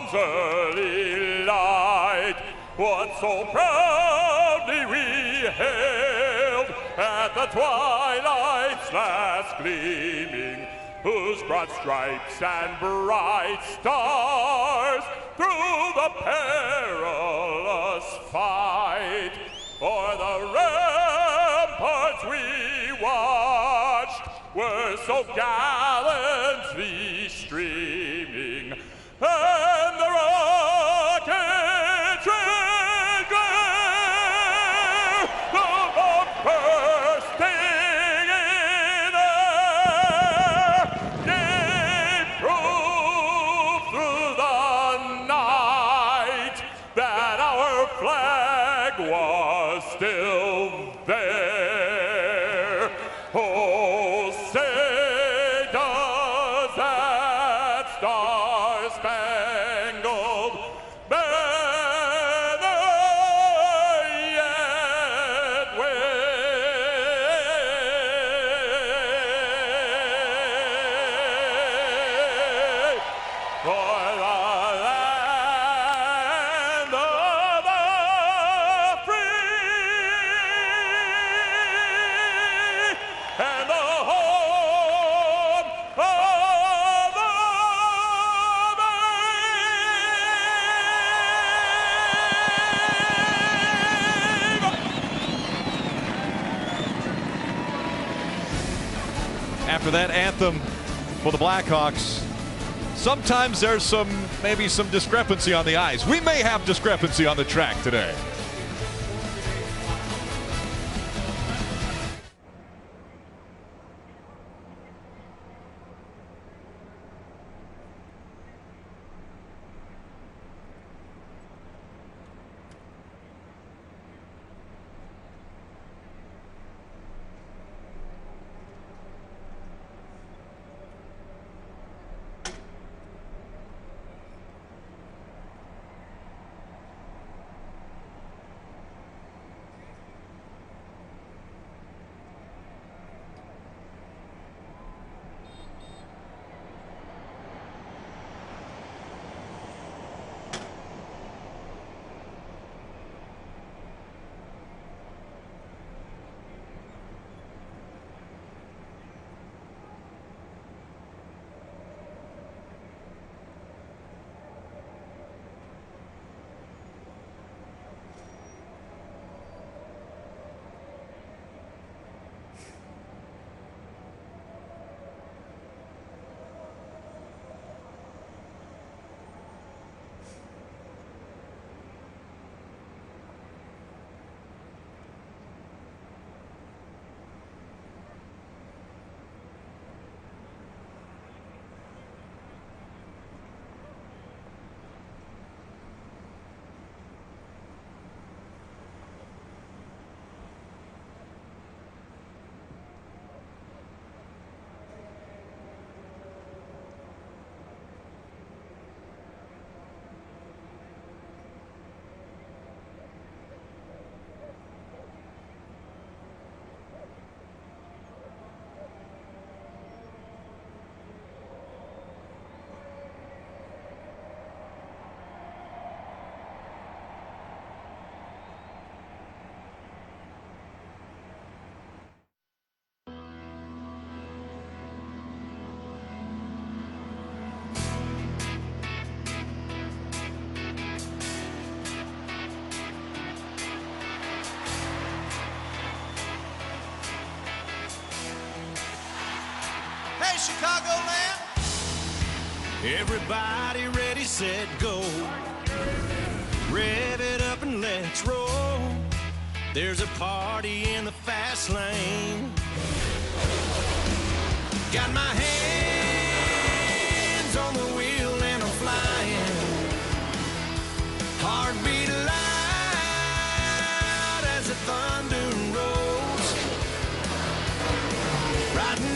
dawn's early light, what so proudly we hailed at the twilight's last gleaming, whose broad stripes and bright stars through the perilous fight o'er the ramparts we watched were so gallantly streaming, and the rocket's red glare of the bursting in air gave proof through the night that our flag was still there. Oh, say does that star-spangled banner yet wave for the land of the free and the home of the brave. After that anthem for the Blackhawks, sometimes there's maybe some discrepancy on the ice. We may have discrepancy on the track today. Chicagoland. Everybody ready, set, go. Rev it up and let's roll. There's a party in the fast lane. Got my hands on the wheel and I'm flying. Heartbeat loud as the thunder rolls. Riding in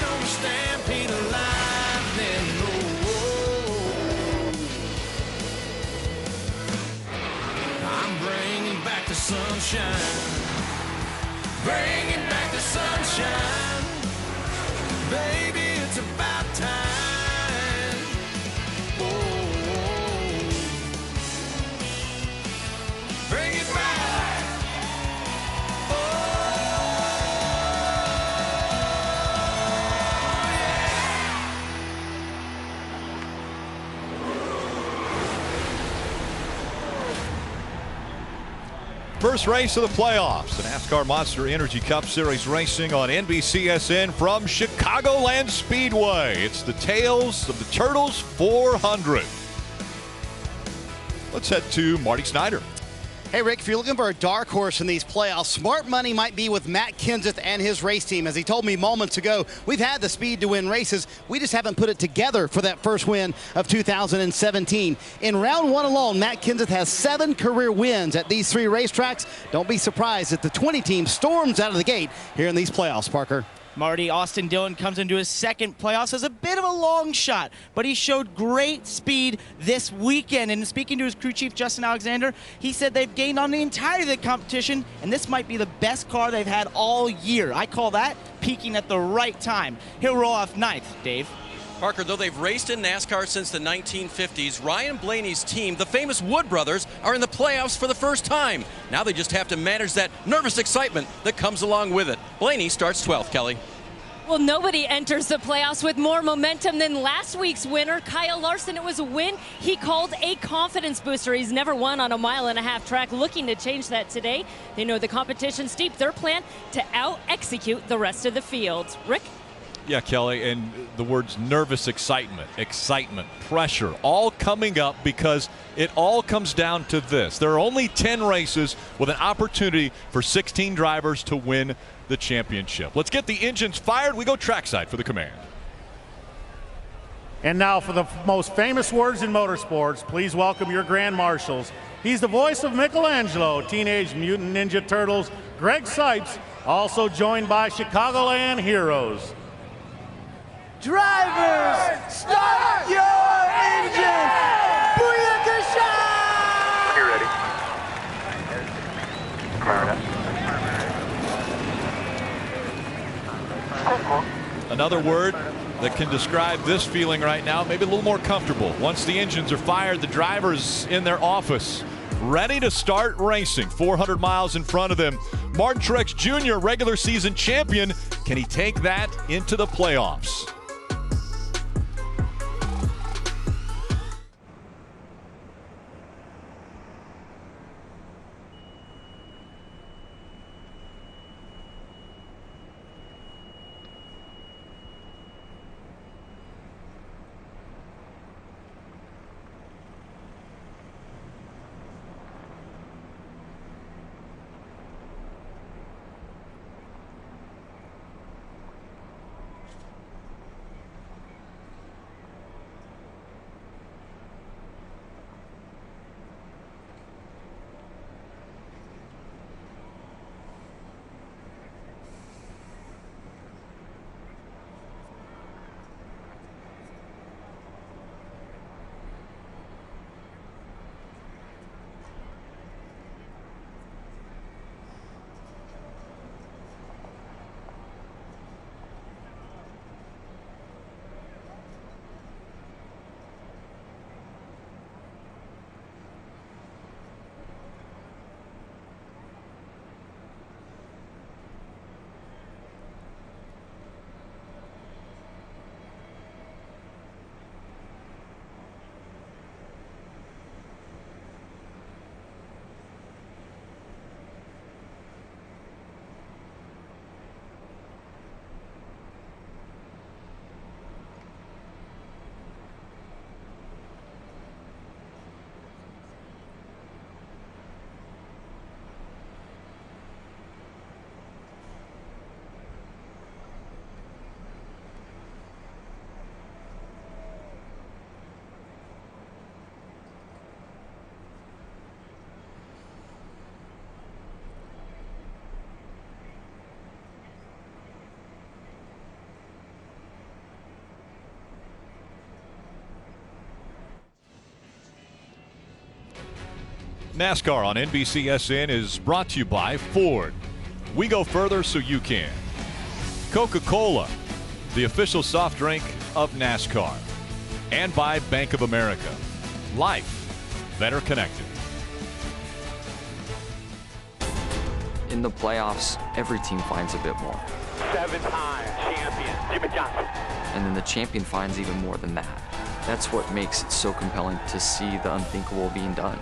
on the stampede of lightning. I'm bringing back the sunshine. Bringing back the sunshine. Baby, it's about time. First race of the playoffs, the NASCAR Monster Energy Cup Series racing on NBCSN from Chicagoland Speedway. It's the Tales of the Turtles 400. Let's head to Marty Snyder. Hey, Rick, if you're looking for a dark horse in these playoffs, smart money might be with Matt Kenseth and his race team. As he told me moments ago, we've had the speed to win races. We just haven't put it together for that first win of 2017. In round one alone, Matt Kenseth has 7 career wins at these 3 racetracks. Don't be surprised if the 20 team storms out of the gate here in these playoffs, Parker. Marty, Austin Dillon comes into his second playoffs as a bit of a long shot, but he showed great speed this weekend. And speaking to his crew chief, Justin Alexander, he said they've gained on the entirety of the competition, and this might be the best car they've had all year. I call that peaking at the right time. He'll roll off 9th, Dave. Parker, though they've raced in NASCAR since the 1950s, Ryan Blaney's team, the famous Wood brothers, are in the playoffs for the first time. Now they just have to manage that nervous excitement that comes along with it. Blaney starts 12th, Kelly. Well, nobody enters the playoffs with more momentum than last week's winner, Kyle Larson. It was a win he called a confidence booster. He's never won on a 1.5 mile track, looking to change that today. They know the competition's steep. Their plan to out-execute the rest of the field. Rick? Yeah, Kelly, and the words nervous excitement, pressure, all coming up because it all comes down to this. There are only 10 races with an opportunity for 16 drivers to win the championship. Let's get the engines fired. We go trackside for the command. And now for the most famous words in motorsports, please welcome your grand marshals. He's the voice of Michelangelo, Teenage Mutant Ninja Turtles, Greg Sipes, also joined by Chicagoland heroes. Drivers, start your engine! Booyakasha! You're ready. Another word that can describe this feeling right now, maybe a little more comfortable. Once the engines are fired, the driver's in their office, ready to start racing. 400 miles in front of them. Martin Truex Jr., regular season champion. Can he take that into the playoffs? NASCAR on NBCSN is brought to you by Ford. We go further so you can. Coca-Cola, the official soft drink of NASCAR. And by Bank of America. Life better connected. In the playoffs, every team finds a bit more. 7-time champion, Jimmie Johnson. And then the champion finds even more than that. That's what makes it so compelling to see the unthinkable being done.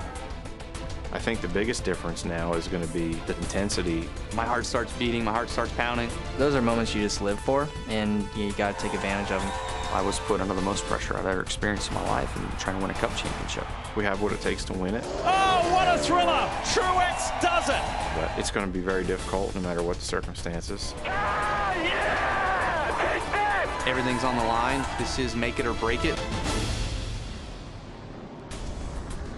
I think the biggest difference now is going to be the intensity. My heart starts beating, my heart starts pounding. Those are moments you just live for, and you got to take advantage of them. I was put under the most pressure I've ever experienced in my life and trying to win a cup championship. We have what it takes to win it. Oh, what a thriller! Truex does it! But it's going to be very difficult no matter what the circumstances. Everything's on the line. This is make it or break it.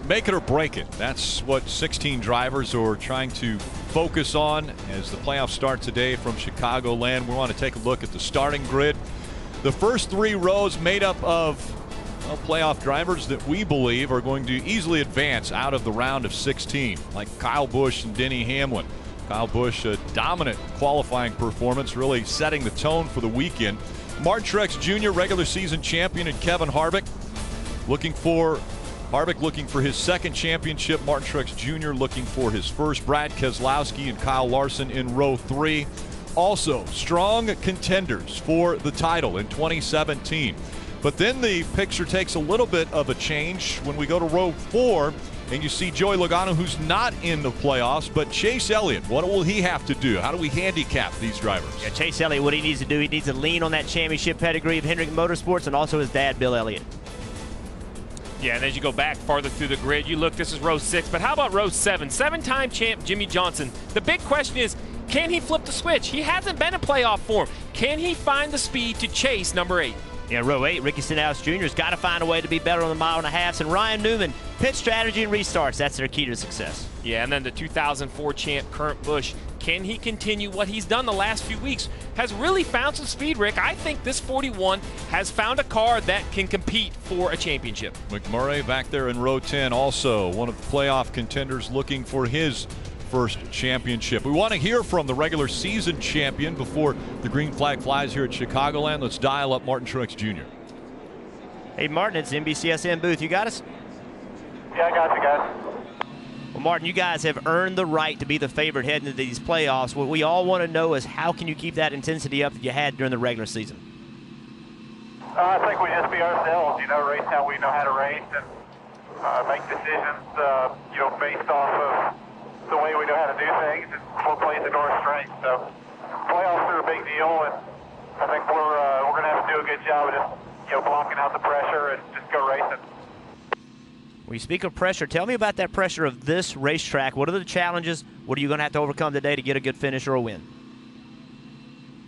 Make it or break it. That's what 16 drivers are trying to focus on as the playoffs start today from Chicagoland. We want to take a look at the starting grid. The first 3 rows made up of playoff drivers that we believe are going to easily advance out of the round of 16, like Kyle Busch and Denny Hamlin. Kyle Busch, a dominant qualifying performance, really setting the tone for the weekend. Martin Truex Jr., regular season champion, and Kevin Harvick looking for his second championship. Martin Truex Jr. looking for his first. Brad Keselowski and Kyle Larson in row 3. Also strong contenders for the title in 2017. But then the picture takes a little bit of a change when we go to row 4 and you see Joey Logano, who's not in the playoffs, but Chase Elliott. What will he have to do? How do we handicap these drivers? Yeah, Chase Elliott, what he needs to do, he needs to lean on that championship pedigree of Hendrick Motorsports and also his dad, Bill Elliott. Yeah, and as you go back farther through the grid, you look, this is row 6, but how about row 7? 7-time champ Jimmie Johnson. The big question is, can he flip the switch? He hasn't been in playoff form. Can he find the speed to chase number 8? Yeah, row 8, Ricky Stenhouse Jr. has got to find a way to be better on the mile and a half. And Ryan Newman, pit strategy and restarts, that's their key to success. Yeah, and then the 2004 champ, Kurt Busch. Can he continue what he's done the last few weeks? Has really found some speed, Rick. I think this 41 has found a car that can compete for a championship. Mcmurray back there in row 10, also one of the playoff contenders looking for his first championship. We want to hear from the regular season champion before the green flag flies here at Chicagoland. Let's dial up Martin Truex Jr. Hey, Martin, it's the NBCSN booth. You got us? Yeah, I got you guys. Well, Martin, you guys have earned the right to be the favorite heading into these playoffs. What we all want to know is how can you keep that intensity up that you had during the regular season? I think we just be ourselves, race how we know how to race and make decisions, based off of the way we know how to do things and what plays into our strengths. So playoffs are a big deal, and I think we're going to have to do a good job of just blocking out the pressure and just go racing. When you speak of pressure, tell me about that pressure of this racetrack. What are the challenges? What are you going to have to overcome today to get a good finish or a win?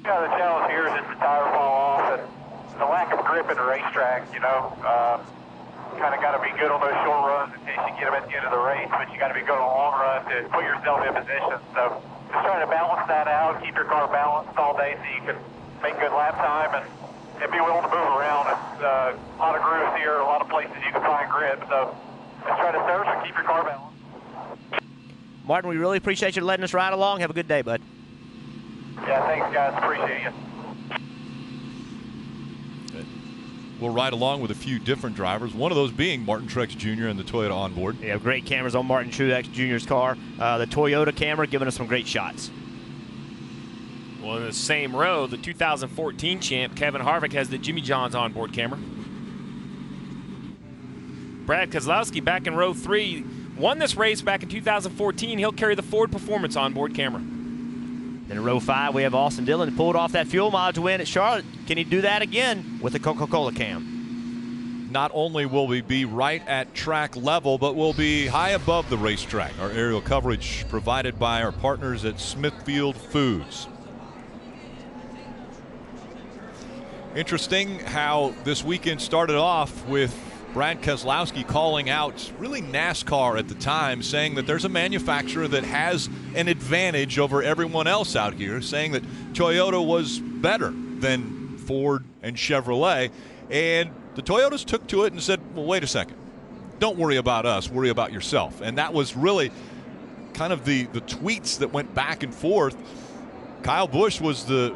Yeah, the challenge here is just the tire fall off and the lack of grip in the racetrack. Kind of got to be good on those short runs in case you get them at the end of the race, but you got to be good on a long run to put yourself in position. So just trying to balance that out, keep your car balanced all day so you can make good lap time and be willing to move around. It's a lot of grooves here, a lot of places you can find grip. So just try to search and keep your car balanced. Martin, we really appreciate you letting us ride along. Have a good day, bud. Yeah, thanks, guys. Appreciate you. We'll ride along with a few different drivers, one of those being Martin Truex Jr. and the Toyota onboard. Yeah, great cameras on Martin Truex Jr.'s car. The Toyota camera giving us some great shots. Well, in the same row, the 2014 champ, Kevin Harvick, has the Jimmie Johnson onboard camera. Brad Keselowski back in row 3, won this race back in 2014. He'll carry the Ford Performance onboard camera. Then in row 5, we have Austin Dillon pulled off that fuel mileage win at Charlotte. Can he do that again with the Coca-Cola cam? Not only will we be right at track level, but we'll be high above the racetrack. Our aerial coverage provided by our partners at Smithfield Foods. Interesting how this weekend started off with Brad Keselowski calling out really NASCAR at the time, saying that there's a manufacturer that has an advantage over everyone else out here, saying that Toyota was better than Ford and Chevrolet. And the Toyotas took to it and said, well, wait a second. Don't worry about us, worry about yourself. And that was really kind of the tweets that went back and forth. Kyle Busch was the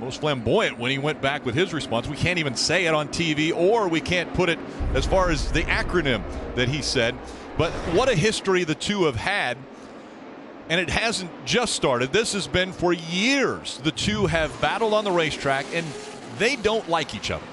most flamboyant when he went back with his response. We can't even say it on TV, or we can't put it as far as the acronym that he said. But what a history the two have had. And it hasn't just started. This has been for years. The two have battled on the racetrack, and they don't like each other.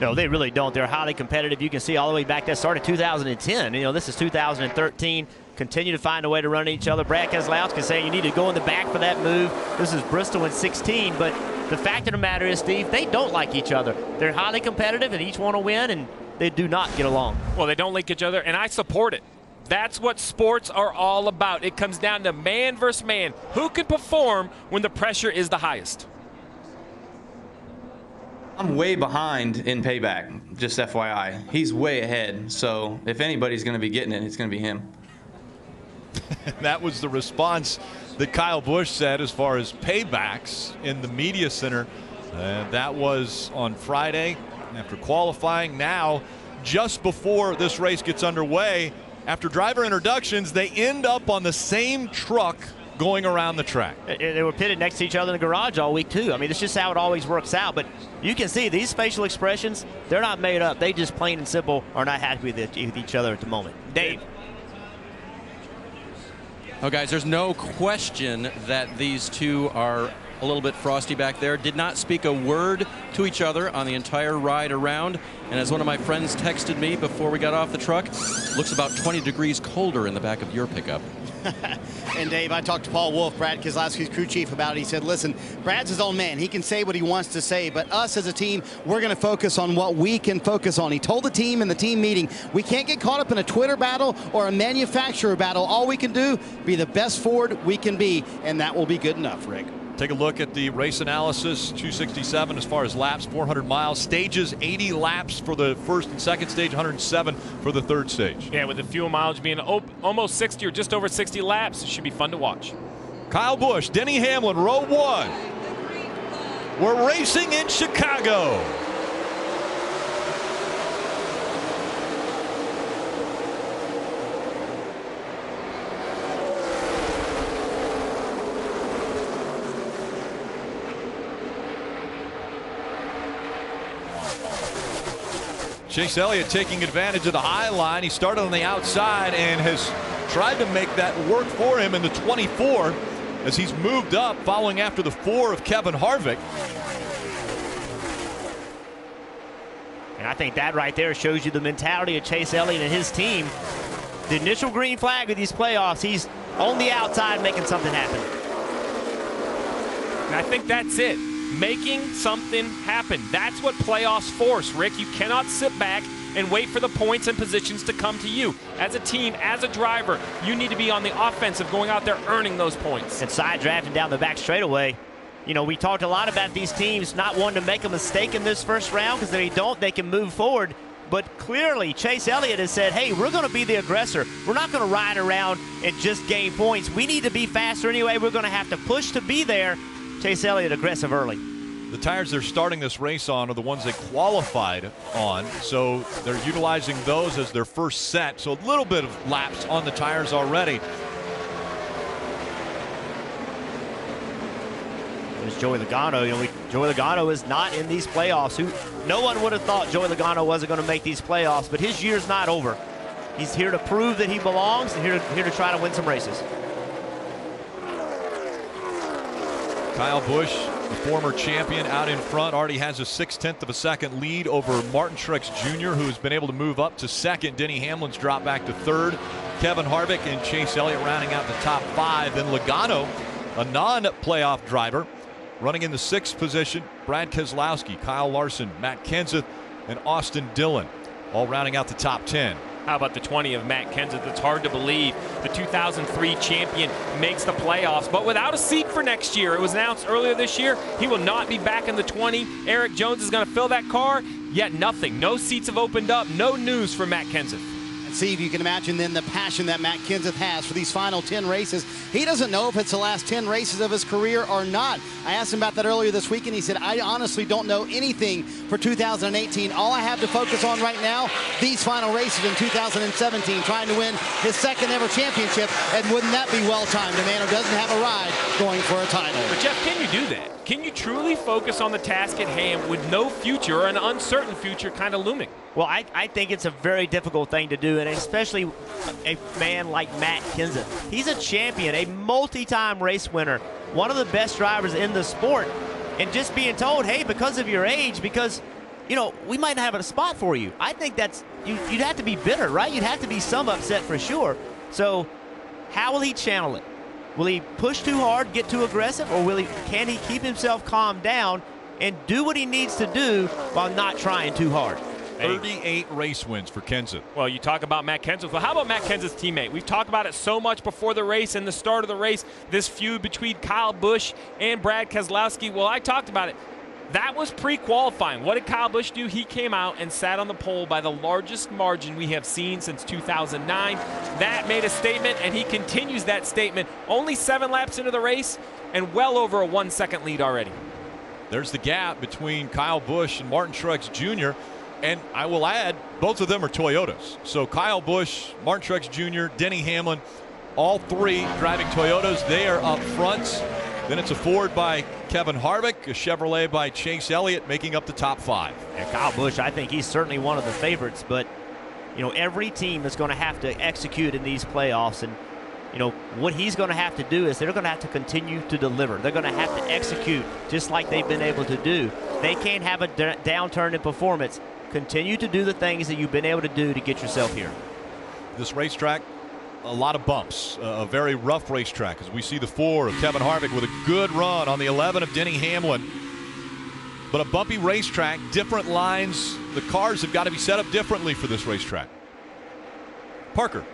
No, they really don't. They're highly competitive. You can see all the way back that started 2010. You know, this is 2013. Continue to find a way to run each other. Brad Keselowski saying you need to go in the back for that move. This is Bristol in 16, but the fact of the matter is, Steve, they don't like each other. They're highly competitive and each want to win, and they do not get along. Well, they don't like each other, and I support it. That's what sports are all about. It comes down to man versus man. Who can perform when the pressure is the highest? I'm way behind in payback, just FYI. He's way ahead, so if anybody's going to be getting it, it's going to be him. That was the response that Kyle Busch said as far as paybacks in the media center. That was on Friday after qualifying. Now, just before this race gets underway, after driver introductions, they end up on the same truck going around the track. They were pitted next to each other in the garage all week, too. I mean, it's just how it always works out. But you can see these facial expressions, they're not made up. They just plain and simple are not happy with each other at the moment. Dave. Oh, guys, there's no question that these two are a little bit frosty back there. Did not speak a word to each other on the entire ride around. And as one of my friends texted me before we got off the truck, looks about 20 degrees colder in the back of your pickup. And Dave, I talked to Paul Wolf, Brad Keselowski's crew chief, about it. He said, listen, Brad's his own man. He can say what he wants to say, but us as a team, we're going to focus on what we can focus on. He told the team in the team meeting, we can't get caught up in a Twitter battle or a manufacturer battle. All we can do, be the best Ford we can be, and that will be good enough, Rick. Take a look at the race analysis. 267 as far as laps, 400 miles. Stages, 80 laps for the first and second stage, 107 for the third stage. Yeah, with the fuel mileage being almost 60 or just over 60 laps, it should be fun to watch. Kyle Busch, Denny Hamlin, row one. We're racing in Chicago. Chase Elliott taking advantage of the high line. He started on the outside and has tried to make that work for him in the 24 as he's moved up following after the 4 of Kevin Harvick. And I think that right there shows you the mentality of Chase Elliott and his team. The initial green flag of these playoffs, he's on the outside making something happen. And I think that's it. Making something happen. That's what playoffs force, Rick. You cannot sit back and wait for the points and positions to come to you. As a team, as a driver, you need to be on the offensive, going out there earning those points. And side drafting down the back straightaway. You know, we talked a lot about these teams not wanting to make a mistake in this first round, because if they don't, they can move forward. But clearly, Chase Elliott has said, hey, we're going to be the aggressor. We're not going to ride around and just gain points. We need to be faster anyway. We're going to have to push to be there. Chase Elliott aggressive early. The tires they're starting this race on are the ones they qualified on, so they're utilizing those as their first set. So a little bit of laps on the tires already. There's Joey Logano. You know, Joey Logano is not in these playoffs. No one would have thought Joey Logano wasn't going to make these playoffs, but his year's not over. He's here to prove that he belongs and here to try to win some races. Kyle Busch, the former champion, out in front, already has a 0.6 of a second lead over Martin Truex Jr., who's been able to move up to second. Denny Hamlin's dropped back to third. Kevin Harvick and Chase Elliott rounding out the top 5. Then Logano, a non-playoff driver, running in the 6th position. Brad Keselowski, Kyle Larson, Matt Kenseth, and Austin Dillon, all rounding out the top 10. How about the 20 of Matt Kenseth? It's hard to believe the 2003 champion makes the playoffs, but without a seat for next year. It was announced earlier this year he will not be back in the 20. Erik Jones is going to fill that car, yet nothing. No seats have opened up. No news for Matt Kenseth. And Steve, you can imagine then the passion that Matt Kenseth has for these final 10 races. He doesn't know if it's the last 10 races of his career or not. I asked him about that earlier this week, and he said, I honestly don't know anything for 2018. All I have to focus on right now, these final races in 2017, trying to win his 2nd ever championship. And wouldn't that be well-timed? A man who doesn't have a ride going for a title. But Jeff, can you do that? Can you truly focus on the task at hand with no future or an uncertain future kind of looming? Well, I think it's a very difficult thing to do, and especially a man like Matt Kenseth. He's a champion, a multi-time race winner, one of the best drivers in the sport, and just being told, hey, because of your age, because you know, we might not have a spot for you. I think that's, you'd have to be bitter, right? You'd have to be some upset for sure. So how will he channel it? Will he push too hard, get too aggressive, or can he keep himself calm down and do what he needs to do while not trying too hard? 38 race wins for Kenseth. Well, you talk about Matt Kenseth. Well, how about Matt Kenseth's teammate? We've talked about it so much before the race and the start of the race, this feud between Kyle Busch and Brad Keselowski. Well, I talked about it. That was pre-qualifying. What did Kyle Busch do? He came out and sat on the pole by the largest margin we have seen since 2009. That made a statement, and he continues that statement. Only 7 laps into the race and well over a 1-second lead already. There's the gap between Kyle Busch and Martin Truex Jr., and I will add, both of them are Toyotas. So Kyle Busch, Martin Truex Jr., Denny Hamlin, all 3 driving Toyotas. They are up front. Then it's a Ford by Kevin Harvick, a Chevrolet by Chase Elliott, making up the top 5. Yeah, Kyle Busch, I think he's certainly one of the favorites, but you know, every team is going to have to execute in these playoffs, and you know what he's going to have to do is they're going to have to continue to deliver. They're going to have to execute just like they've been able to do. They can't have a downturn in performance. Continue to do the things that you've been able to do to get yourself here. This racetrack, a lot of bumps, a very rough racetrack, as we see the 4 of Kevin Harvick with a good run on the 11 of Denny Hamlin. But a bumpy racetrack, different lines. The cars have got to be set up differently for this racetrack. Parker.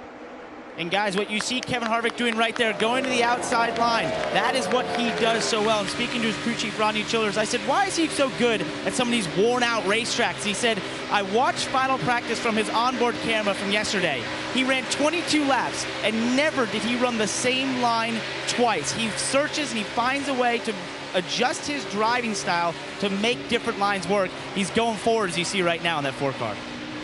And guys, what you see Kevin Harvick doing right there, going to the outside line, that is what he does so well. And speaking to his crew chief, Rodney Childers, I said, why is he so good at some of these worn-out racetracks? He said, I watched final practice from his onboard camera from yesterday. He ran 22 laps, and never did he run the same line twice. He searches and he finds a way to adjust his driving style to make different lines work. He's going forward, as you see right now in that 4 car.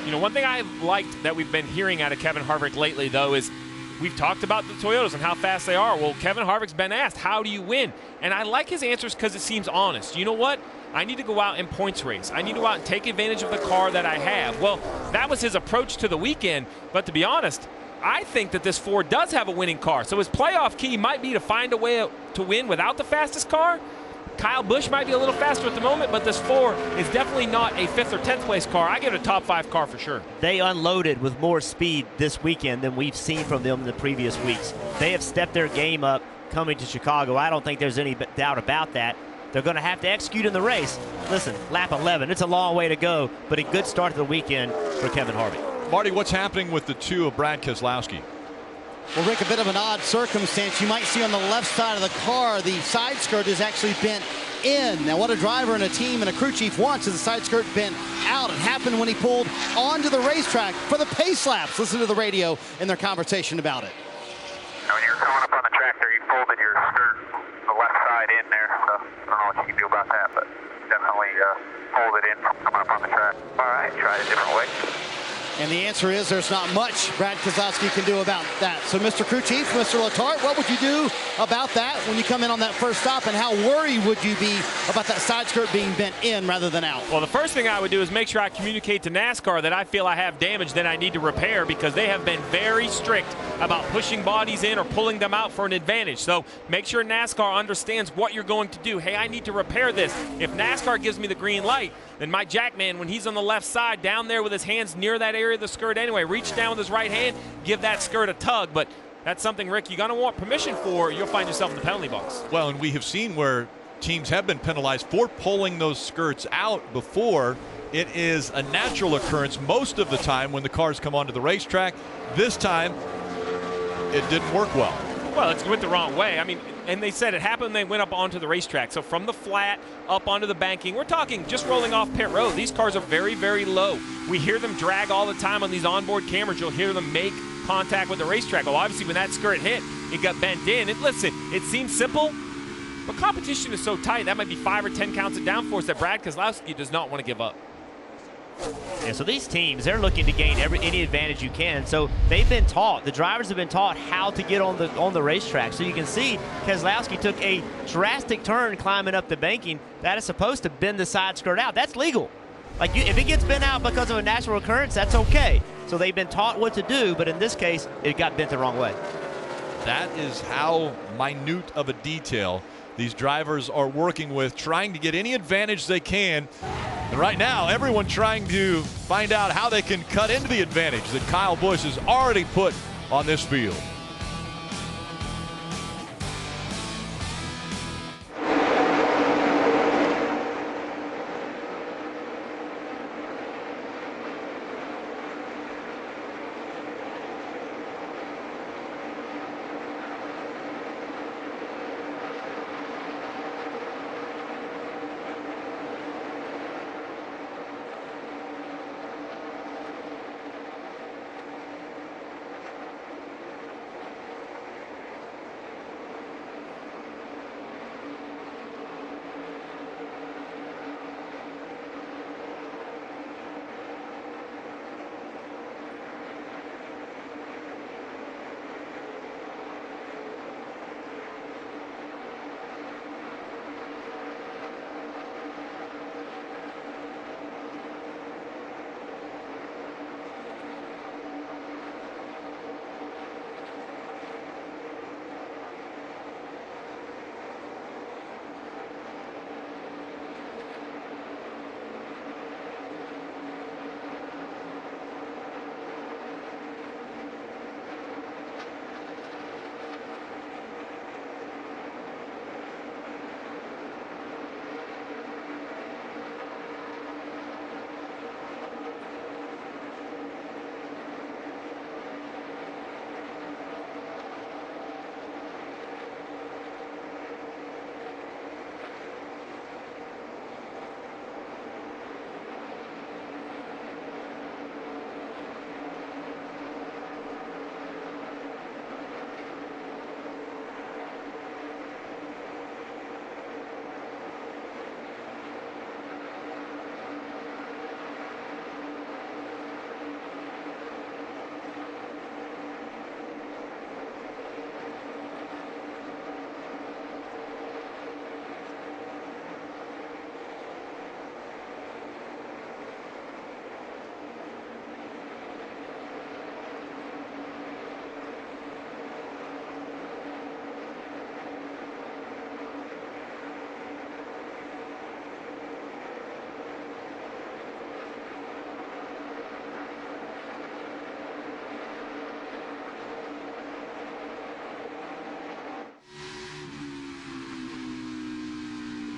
You know, one thing I liked that we've been hearing out of Kevin Harvick lately, though, is we've talked about the Toyotas and how fast they are. Well, Kevin Harvick's been asked, how do you win? And I like his answers because it seems honest. You know what? I need to go out and points race. I need to go out and take advantage of the car that I have. Well, that was his approach to the weekend. But to be honest, I think that this Ford does have a winning car. So his playoff key might be to find a way to win without the fastest car. Kyle Busch might be a little faster at the moment, but this Ford is definitely not a 5th or 10th place car. I give it a top 5 car for sure. They unloaded with more speed this weekend than we've seen from them in the previous weeks. They have stepped their game up coming to Chicago. I don't think there's any doubt about that. They're going to have to execute in the race. Listen, lap 11, it's a long way to go, but a good start to the weekend for Kevin Harvick. Marty, what's happening with the 2 of Brad Keselowski? Well, Rick, a bit of an odd circumstance. You might see on the left side of the car, the side skirt is actually bent in. Now, what a driver and a team and a crew chief wants is the side skirt bent out. It happened when he pulled onto the racetrack for the pace laps. Listen to the radio in their conversation about it. Now, when you're coming up on the track there, you folded your skirt the left side in there. So I don't know what you can do about that, but definitely fold it in coming up on the track. All right, try it a different way. And the answer is there's not much Brad Keselowski can do about that. So, Mr. Crew Chief, Mr. Letarte, what would you do about that when you come in on that first stop, and how worried would you be about that side skirt being bent in rather than out? Well, the first thing I would do is make sure I communicate to NASCAR that I feel I have damage that I need to repair, because they have been very strict about pushing bodies in or pulling them out for an advantage. So make sure NASCAR understands what you're going to do. Hey, I need to repair this. If NASCAR gives me the green light, then my jackman, when he's on the left side down there with his hands near that area of the skirt anyway, reach down with his right hand, give that skirt a tug. But that's something, Rick, you're going to want permission for, or you'll find yourself in the penalty box. Well, and we have seen where teams have been penalized for pulling those skirts out before. It is a natural occurrence most of the time when the cars come onto the racetrack. This time, it didn't work well. Well, it went the wrong way. I mean, and they said it happened when they went up onto the racetrack. So from the flat up onto the banking, we're talking just rolling off pit road. These cars are very, very low. We hear them drag all the time on these onboard cameras. You'll hear them make contact with the racetrack. Well, obviously, when that skirt hit, it got bent in. And listen, it seems simple, but competition is so tight. That might be 5 or 10 counts of downforce that Brad Keselowski does not want to give up. Yeah, so these teams, they're looking to gain any advantage you can. So they've been taught, the drivers have been taught how to get on the racetrack. So you can see Keselowski took a drastic turn climbing up the banking. That is supposed to bend the side skirt out. That's legal. Like, if it gets bent out because of a natural occurrence, that's okay. So they've been taught what to do, but in this case, it got bent the wrong way. That is how minute of a detail these drivers are working with, trying to get any advantage they can. And right now, everyone trying to find out how they can cut into the advantage that Kyle Busch has already put on this field.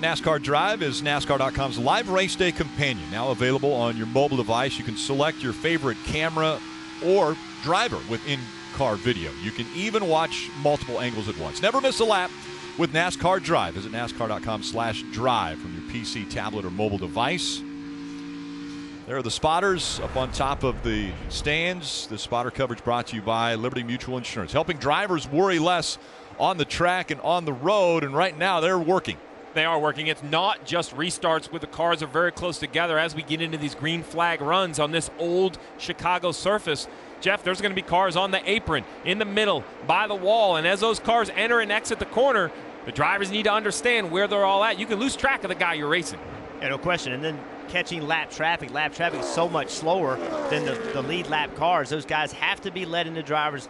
NASCAR Drive is NASCAR.com's live race day companion, now available on your mobile device. You can select your favorite camera or driver with in-car video. You can even watch multiple angles at once. Never miss a lap with NASCAR Drive. Visit NASCAR.com/drive from your PC, tablet, or mobile device. There are the spotters up on top of the stands. The spotter coverage brought to you by Liberty Mutual Insurance, helping drivers worry less on the track and on the road. And right now, they're working. They are working. It's not just restarts where the cars are very close together as we get into these green flag runs on this old Chicago surface. Jeff, there's going to be cars on the apron, in the middle, by the wall. And as those cars enter and exit the corner, the drivers need to understand where they're all at. You can lose track of the guy you're racing. Yeah, no question. And then catching lap traffic is so much slower than the lead lap cars. Those guys have to be letting the drivers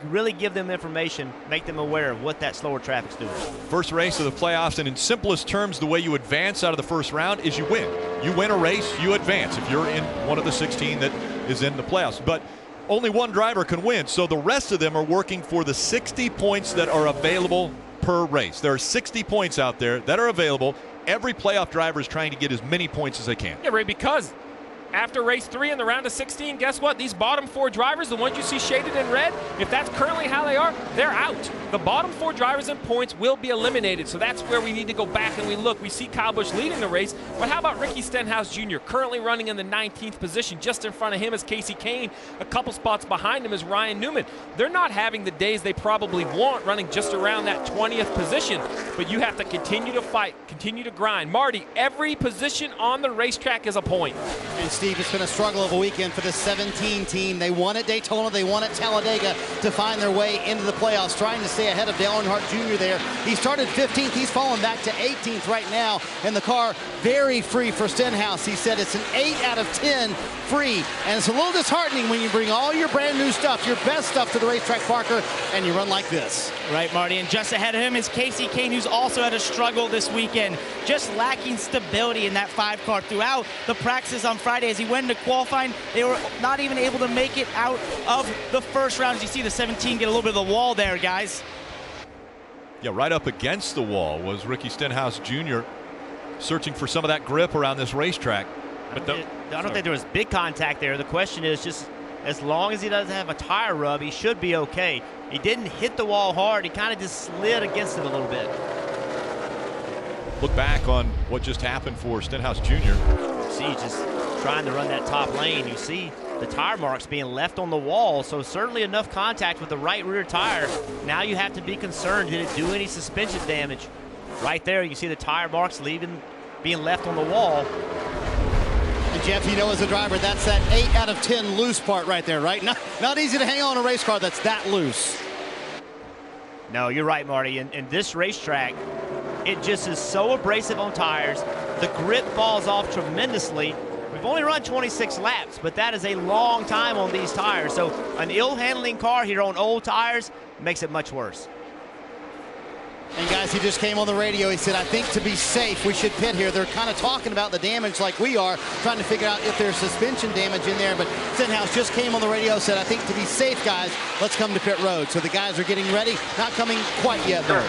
really give them information, make them aware of what that slower traffic's doing. First race of the playoffs, and in simplest terms, the way you advance out of the first round is you win. You win a race, you advance if you're in one of the 16 that is in the playoffs. But only one driver can win, so the rest of them are working for the 60 points that are available per race. There are 60 points out there that are available. Every playoff driver is trying to get as many points as they can. Yeah, Ray, because after race 3 in the round of 16, guess what? These bottom 4 drivers, the ones you see shaded in red, if that's currently how they are, they're out. The bottom 4 drivers in points will be eliminated, so that's where we need to go back and we look. We see Kyle Busch leading the race, but how about Ricky Stenhouse Jr., currently running in the 19th position? Just in front of him is Casey Kane. A couple spots behind him is Ryan Newman. They're not having the days they probably want, running just around that 20th position, but you have to continue to fight, continue to grind. Marty, every position on the racetrack is a point. And Steve, it's been a struggle of a weekend for the 17 team. They won at Daytona, they won at Talladega to find their way into the playoffs, trying to stay ahead of Dale Earnhardt Jr. there. He started 15th, he's fallen back to 18th right now in the car. Very free for Stenhouse. He said it's an 8 out of 10 free, and it's a little disheartening when you bring all your brand new stuff, your best stuff to the racetrack, Parker, and you run like this. Right, Marty, and just ahead of him is Casey Kane, who's also had a struggle this weekend, just lacking stability in that 5 car throughout the practices on Friday. As he went into qualifying, they were not even able to make it out of the first round. As you see the 17 get a little bit of the wall there, guys. Yeah, right up against the wall was Ricky Stenhouse Jr. searching for some of that grip around this racetrack. But I don't think there was big contact there. The question is just as long as he doesn't have a tire rub, he should be okay. He didn't hit the wall hard. He kind of just slid against it a little bit. Look back on what just happened for Stenhouse Jr. See, just trying to run that top lane. You see the tire marks being left on the wall, so certainly enough contact with the right rear tire. Now you have to be concerned, did it do any suspension damage? Right there, you see the tire marks being left on the wall. And Jeff, you know as a driver, that's that 8 out of 10 loose part right there, right? Not easy to hang on a race car that's that loose. No, you're right, Marty. And this racetrack, it just is so abrasive on tires. The grip falls off tremendously. We've only run 26 laps, but that is a long time on these tires. So an ill-handling car here on old tires makes it much worse. And guys, he just came on the radio. He said, I think to be safe, we should pit here. They're kind of talking about the damage like we are, trying to figure out if there's suspension damage in there. But Stenhouse just came on the radio, said, I think to be safe, guys, let's come to pit road. So the guys are getting ready, not coming quite yet, though.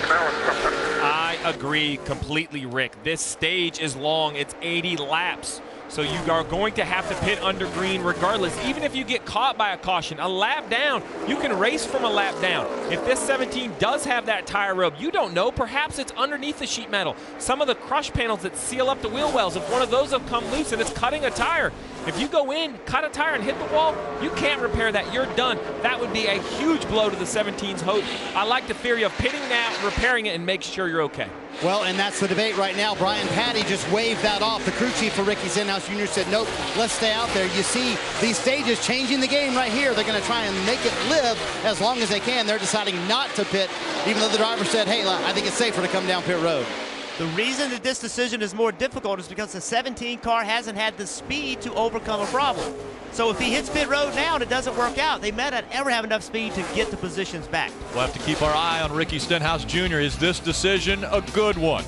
I agree completely, Rick. This stage is long. It's 80 laps. So you are going to have to pit under green regardless. Even if you get caught by a caution, a lap down, you can race from a lap down. If this 17 does have that tire rub, you don't know. Perhaps it's underneath the sheet metal. Some of the crush panels that seal up the wheel wells, if one of those have come loose and it's cutting a tire, if you go in, cut a tire, and hit the wall, you can't repair that. You're done. That would be a huge blow to the 17's hope. I like the theory of pitting now, repairing it, and make sure you're okay. Well, and that's the debate right now. Brian Patty just waved that off. The crew chief for Ricky Stenhouse Jr. said, nope, let's stay out there. You see these stages changing the game right here. They're going to try and make it live as long as they can. They're deciding not to pit, even though the driver said, hey, I think it's safer to come down pit road. The reason that this decision is more difficult is because the 17 car hasn't had the speed to overcome a problem. So if he hits pit road now and it doesn't work out, they may not ever have enough speed to get the positions back. We'll have to keep our eye on Ricky Stenhouse Jr. Is this decision a good one?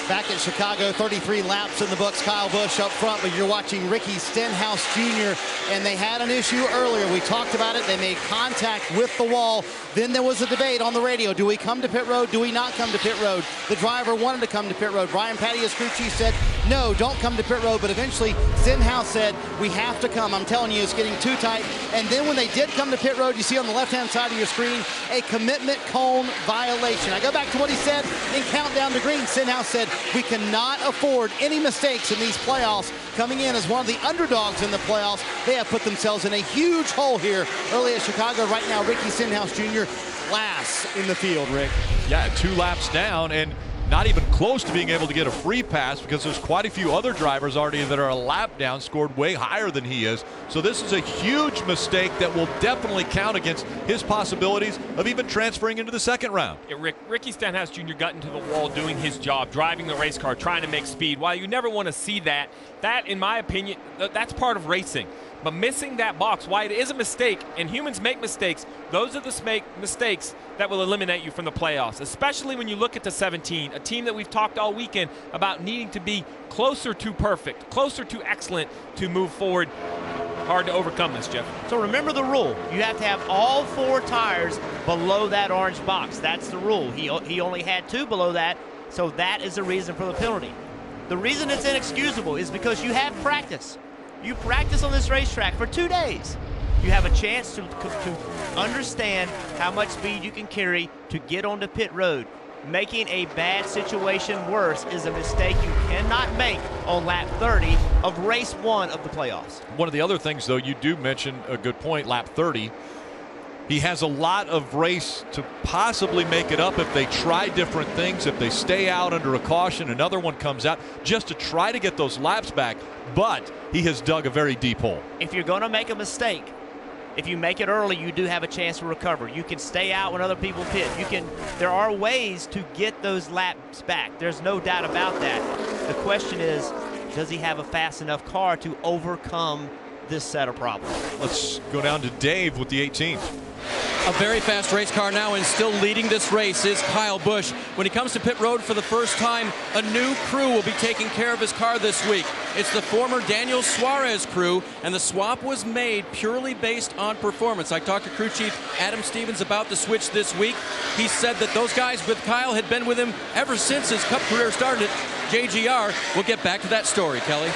Back at Chicago, 33 laps in the books. Kyle Busch up front, but you're watching Ricky Stenhouse Jr., and they had an issue earlier. We talked about it. They made contact with the wall. Then there was a debate on the radio. Do we come to pit road? Do we not come to pit road? The driver wanted to come to pit road. Brian Patty, as crew chief, said, no, don't come to pit road. But eventually, Stenhouse said, we have to come. I'm telling you, it's getting too tight. And then when they did come to pit road, you see on the left-hand side of your screen, a commitment cone violation. I go back to what he said in Countdown to Green. Stenhouse said, we cannot afford any mistakes in these playoffs. Coming in as one of the underdogs in the playoffs, they have put themselves in a huge hole here early at Chicago. Right now, Ricky Stenhouse Jr. last in the field, Rick. Yeah, 2 laps down and not even close to being able to get a free pass because there's quite a few other drivers already that are a lap down, scored way higher than he is. So this is a huge mistake that will definitely count against his possibilities of even transferring into the second round. Yeah, Ricky Stenhouse Jr. got into the wall doing his job, driving the race car, trying to make speed. While you never want to see that, in my opinion, that's part of racing. But missing that box, why it is a mistake, and humans make mistakes, those are the mistakes that will eliminate you from the playoffs, especially when you look at the 17, a team that we've talked all weekend about needing to be closer to perfect, closer to excellent to move forward. Hard to overcome this, Jeff. So remember the rule. You have to have all 4 tires below that orange box. That's the rule. He only had 2 below that, so that is the reason for the penalty. The reason it's inexcusable is because you have practice. You practice on this racetrack for 2 days. You have a chance to understand how much speed you can carry to get onto pit road. Making a bad situation worse is a mistake you cannot make on lap 30 of race 1 of the playoffs. One of the other things, though, you do mention a good point, lap 30. He has a lot of race to possibly make it up if they try different things, if they stay out under a caution, another one comes out, just to try to get those laps back. But he has dug a very deep hole. If you're going to make a mistake, if you make it early, you do have a chance to recover. You can stay out when other people pit. There are ways to get those laps back. There's no doubt about that. The question is, does he have a fast enough car to overcome this set of problems? Let's go down to Dave with the 18. A very fast race car now, and still leading this race is Kyle Busch. When he comes to pit road for the first time, a new crew will be taking care of his car this week. It's the former Daniel Suarez crew, and the swap was made purely based on performance. I talked to crew chief Adam Stevens about the switch this week. He said that those guys with Kyle had been with him ever since his Cup career started at JGR. We'll get back to that story, Kelly.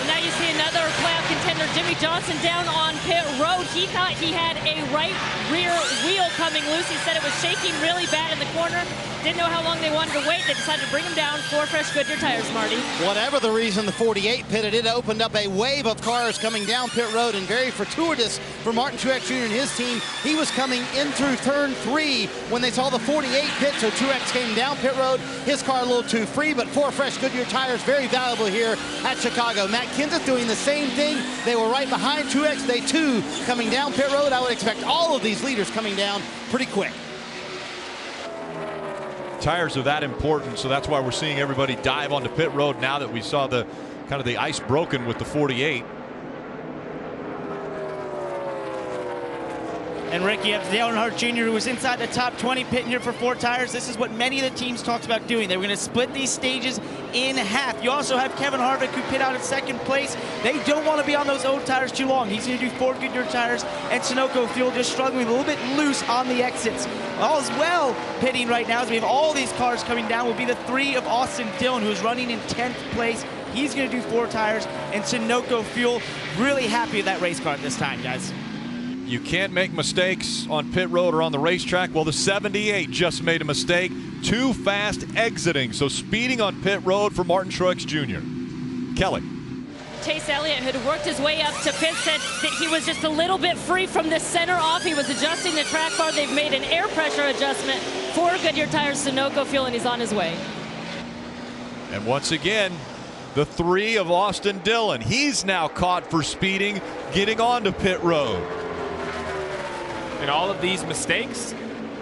Now you see another playoff contender, Jimmie Johnson, down on pit road. He thought he had a right rear wheel coming loose. He said it was shaking really bad in the corner. Didn't know how long they wanted to wait. They decided to bring him down. 4 fresh Goodyear tires, Marty. Whatever the reason the 48 pitted, it opened up a wave of cars coming down pit road, and very fortuitous for Martin Truex Jr. and his team. He was coming in through turn 3 when they saw the 48 pit, so Truex came down pit road. His car a little too free, but 4 fresh Goodyear tires, very valuable here at Chicago. Matt Kenseth doing the same thing. They were right behind Truex. They too coming down pit road. I would expect all of these leaders coming down pretty quick. Tires are that important, so that's why we're seeing everybody dive onto pit road now that we saw the kind of the ice broken with the 48. And Ricky, up to Dale Earnhardt Jr., who was inside the top 20, pitting here for 4 tires. This is what many of the teams talked about doing. They were going to split these stages in half. You also have Kevin Harvick, who pit out in second place. They don't want to be on those old tires too long. He's going to do 4 Goodyear tires, and Sunoco Fuel just struggling a little bit loose on the exits. All as well pitting right now as we have all these cars coming down will be the 3 of Austin Dillon, who's running in 10th place. He's going to do 4 tires, and Sunoco Fuel really happy with that race car at this time, guys. You can't make mistakes on pit road or on the racetrack. Well, the 78 just made a mistake. Too fast exiting. So speeding on pit road for Martin Truex Jr. Kelly. Chase Elliott, who had worked his way up to pit, said that he was just a little bit free from the center off. He was adjusting the track bar. They've made an air pressure adjustment for Goodyear tires, Sunoco Fuel, and he's on his way. And once again, the 3 of Austin Dillon. He's now caught for speeding, getting onto pit road. And all of these mistakes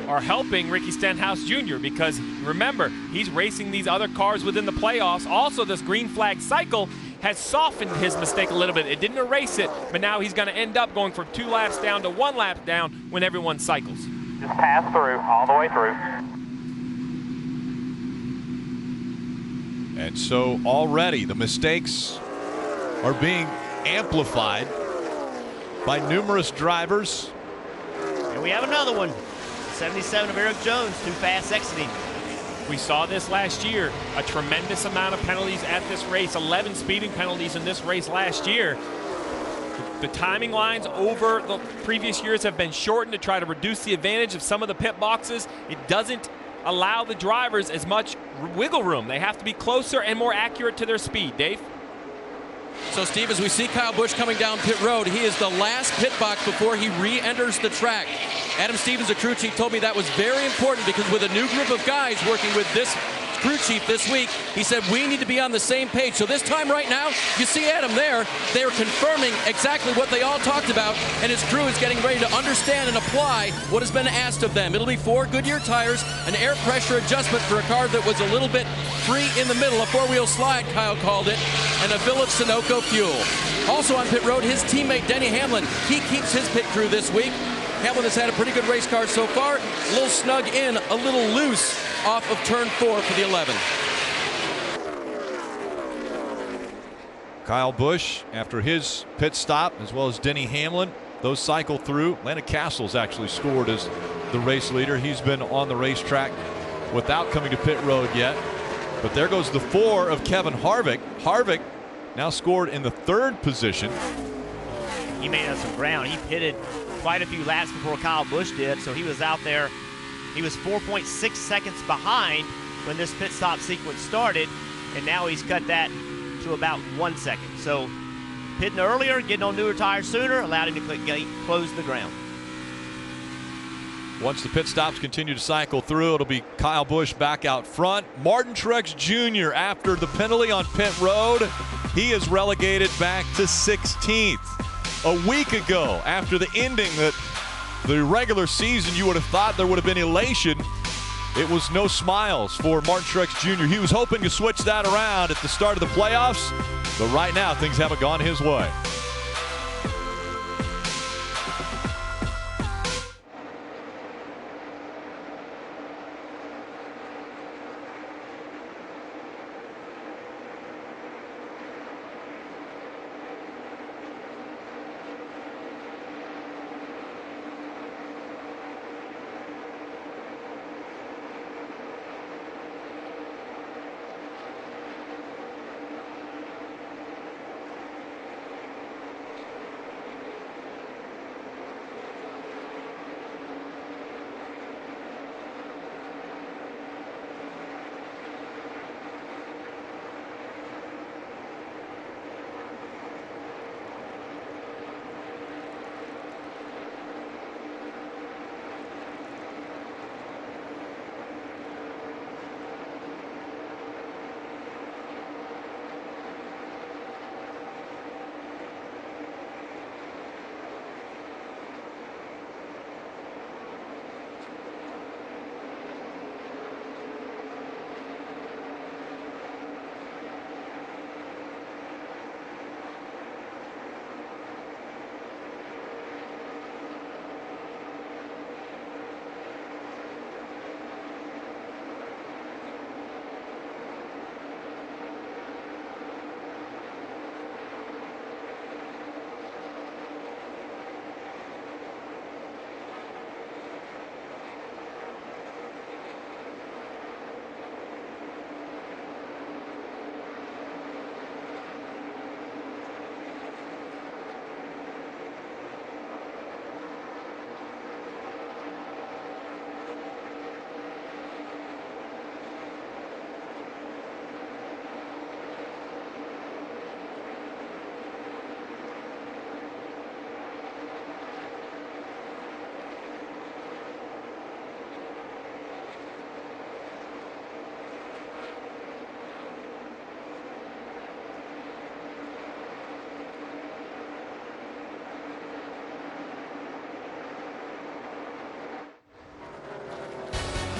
are helping Ricky Stenhouse Jr. because remember, he's racing these other cars within the playoffs. Also, this green flag cycle has softened his mistake a little bit. It didn't erase it, but now he's going to end up going from 2 laps down to 1 lap down when everyone cycles. Just pass through, all the way through. And so already the mistakes are being amplified by numerous drivers. And we have another one. 77 of Erik Jones, too fast exiting. We saw this last year, a tremendous amount of penalties at this race, 11 speeding penalties in this race last year. The timing lines over the previous years have been shortened to try to reduce the advantage of some of the pit boxes. It doesn't allow the drivers as much wiggle room. They have to be closer and more accurate to their speed. Dave? So, Steve, as we see Kyle Busch coming down pit road, he is the last pit box before he re-enters the track. Adam Stevens, the crew chief, told me that was very important because with a new group of guys working with this crew chief this week, he said we need to be on the same page. So this time right now, you see Adam there. They are confirming exactly what they all talked about, and his crew is getting ready to understand and apply what has been asked of them. It'll be 4 Goodyear tires, an air pressure adjustment for a car that was a little bit free in the middle, a 4-wheel slide, Kyle called it, and a fill of Sunoco fuel. Also on pit road, his teammate Denny Hamlin, he keeps his pit crew this week. Hamlin has had a pretty good race car so far. A little snug in, a little loose off of turn 4 for the 11. Kyle Busch, after his pit stop, as well as Denny Hamlin, those cycle through. Landon Cassill's actually scored as the race leader. He's been on the racetrack without coming to pit road yet. But there goes the 4 of Kevin Harvick. Harvick now scored in the 3rd position. He made up some ground. He pitted quite a few laps before Kyle Busch did, so he was out there. He was 4.6 seconds behind when this pit stop sequence started, and now he's cut that to about 1 second. So pitting earlier, getting on newer tires sooner, allowed him to close the ground. Once the pit stops continue to cycle through, it'll be Kyle Busch back out front. Martin Truex Jr. after the penalty on pit road, he is relegated back to 16th. A week ago, after the ending that the regular season, you would have thought there would have been elation. It was no smiles for Martin Truex Jr. He was hoping to switch that around at the start of the playoffs, but right now things haven't gone his way.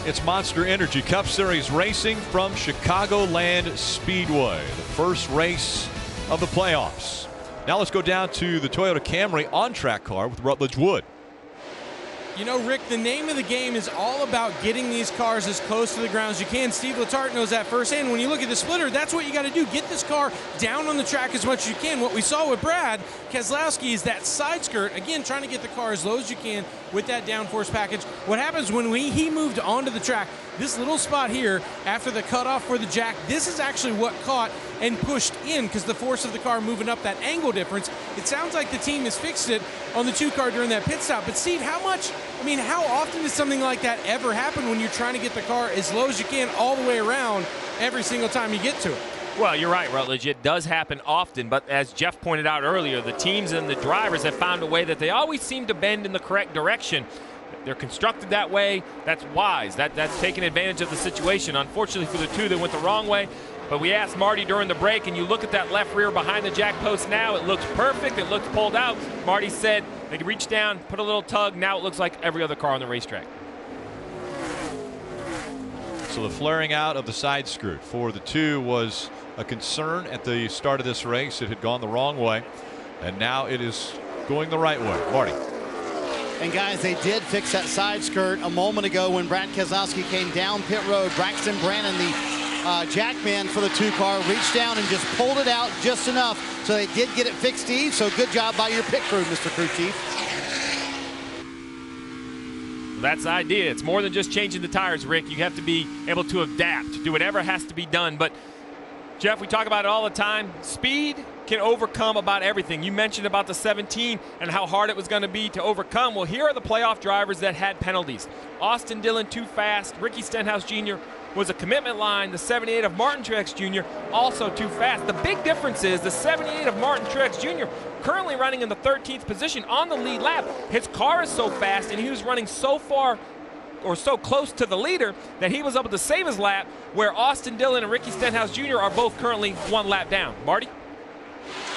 It's Monster Energy Cup Series racing from Chicagoland Speedway, the first race of the playoffs. Now let's go down to the Toyota Camry on-track car with Rutledge Wood. You know, Rick, the name of the game is all about getting these cars as close to the ground as you can. Steve Letarte knows that firsthand. When you look at the splitter, that's what you got to do. Get this car down on the track as much as you can. What we saw with Brad Keselowski is that side skirt, again, trying to get the car as low as you can with that downforce package. What happens when he moved onto the track, this little spot here after the cutoff for the jack, this is actually what caught and pushed in because the force of the car moving up that angle difference. It sounds like the team has fixed it on the 2 car during that pit stop. But Steve, how often does something like that ever happen when you're trying to get the car as low as you can all the way around every single time you get to it? Well, you're right, Rutledge. It does happen often, but as Jeff pointed out earlier, the teams and the drivers have found a way that they always seem to bend in the correct direction. They're constructed that way. That's wise. That's taking advantage of the situation. Unfortunately for the 2 that went the wrong way, but we asked Marty during the break, and you look at that left rear behind the jack post now, it looks perfect. It looks pulled out. Marty said they could reach down, put a little tug. Now it looks like every other car on the racetrack. So the flaring out of the side skirt for the 2 was a concern at the start of this race. It had gone the wrong way, and now it is going the right way. Marty. And guys, they did fix that side skirt a moment ago when Brad Keselowski came down pit road. Braxton Brannon, the jackman for the 2 car, reached down and just pulled it out just enough. So they did get it fixed, Steve. So good job by your pit crew, Mr. Crew Chief. That's the idea. It's more than just changing the tires, Rick. You have to be able to adapt, do whatever has to be done. But Jeff, we talk about it all the time. Speed can overcome about everything. You mentioned about the 17 and how hard it was going to be to overcome. Well, here are the playoff drivers that had penalties. Austin Dillon, too fast. Ricky Stenhouse Jr. was a commitment line. The 78 of Martin Truex Jr. also too fast. The big difference is the 78 of Martin Truex Jr. currently running in the 13th position on the lead lap. His car is so fast, and he was running so far or so close to the leader that he was able to save his lap, where Austin Dillon and Ricky Stenhouse Jr. are both currently 1 lap down. Marty?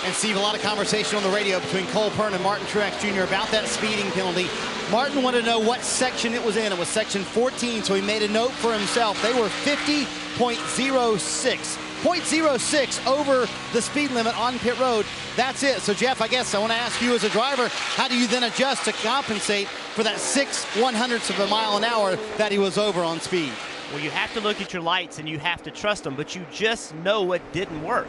And Steve, a lot of conversation on the radio between Cole Pearn and Martin Truex Jr. about that speeding penalty. Martin wanted to know what section it was in. It was section 14, so he made a note for himself. They were 50.06. 0.06 over the speed limit on pit road. That's it. So, Jeff, I guess I want to ask you as a driver, how do you then adjust to compensate for that 0.06 of a mile an hour that he was over on speed? Well, you have to look at your lights and you have to trust them, but you just know what didn't work.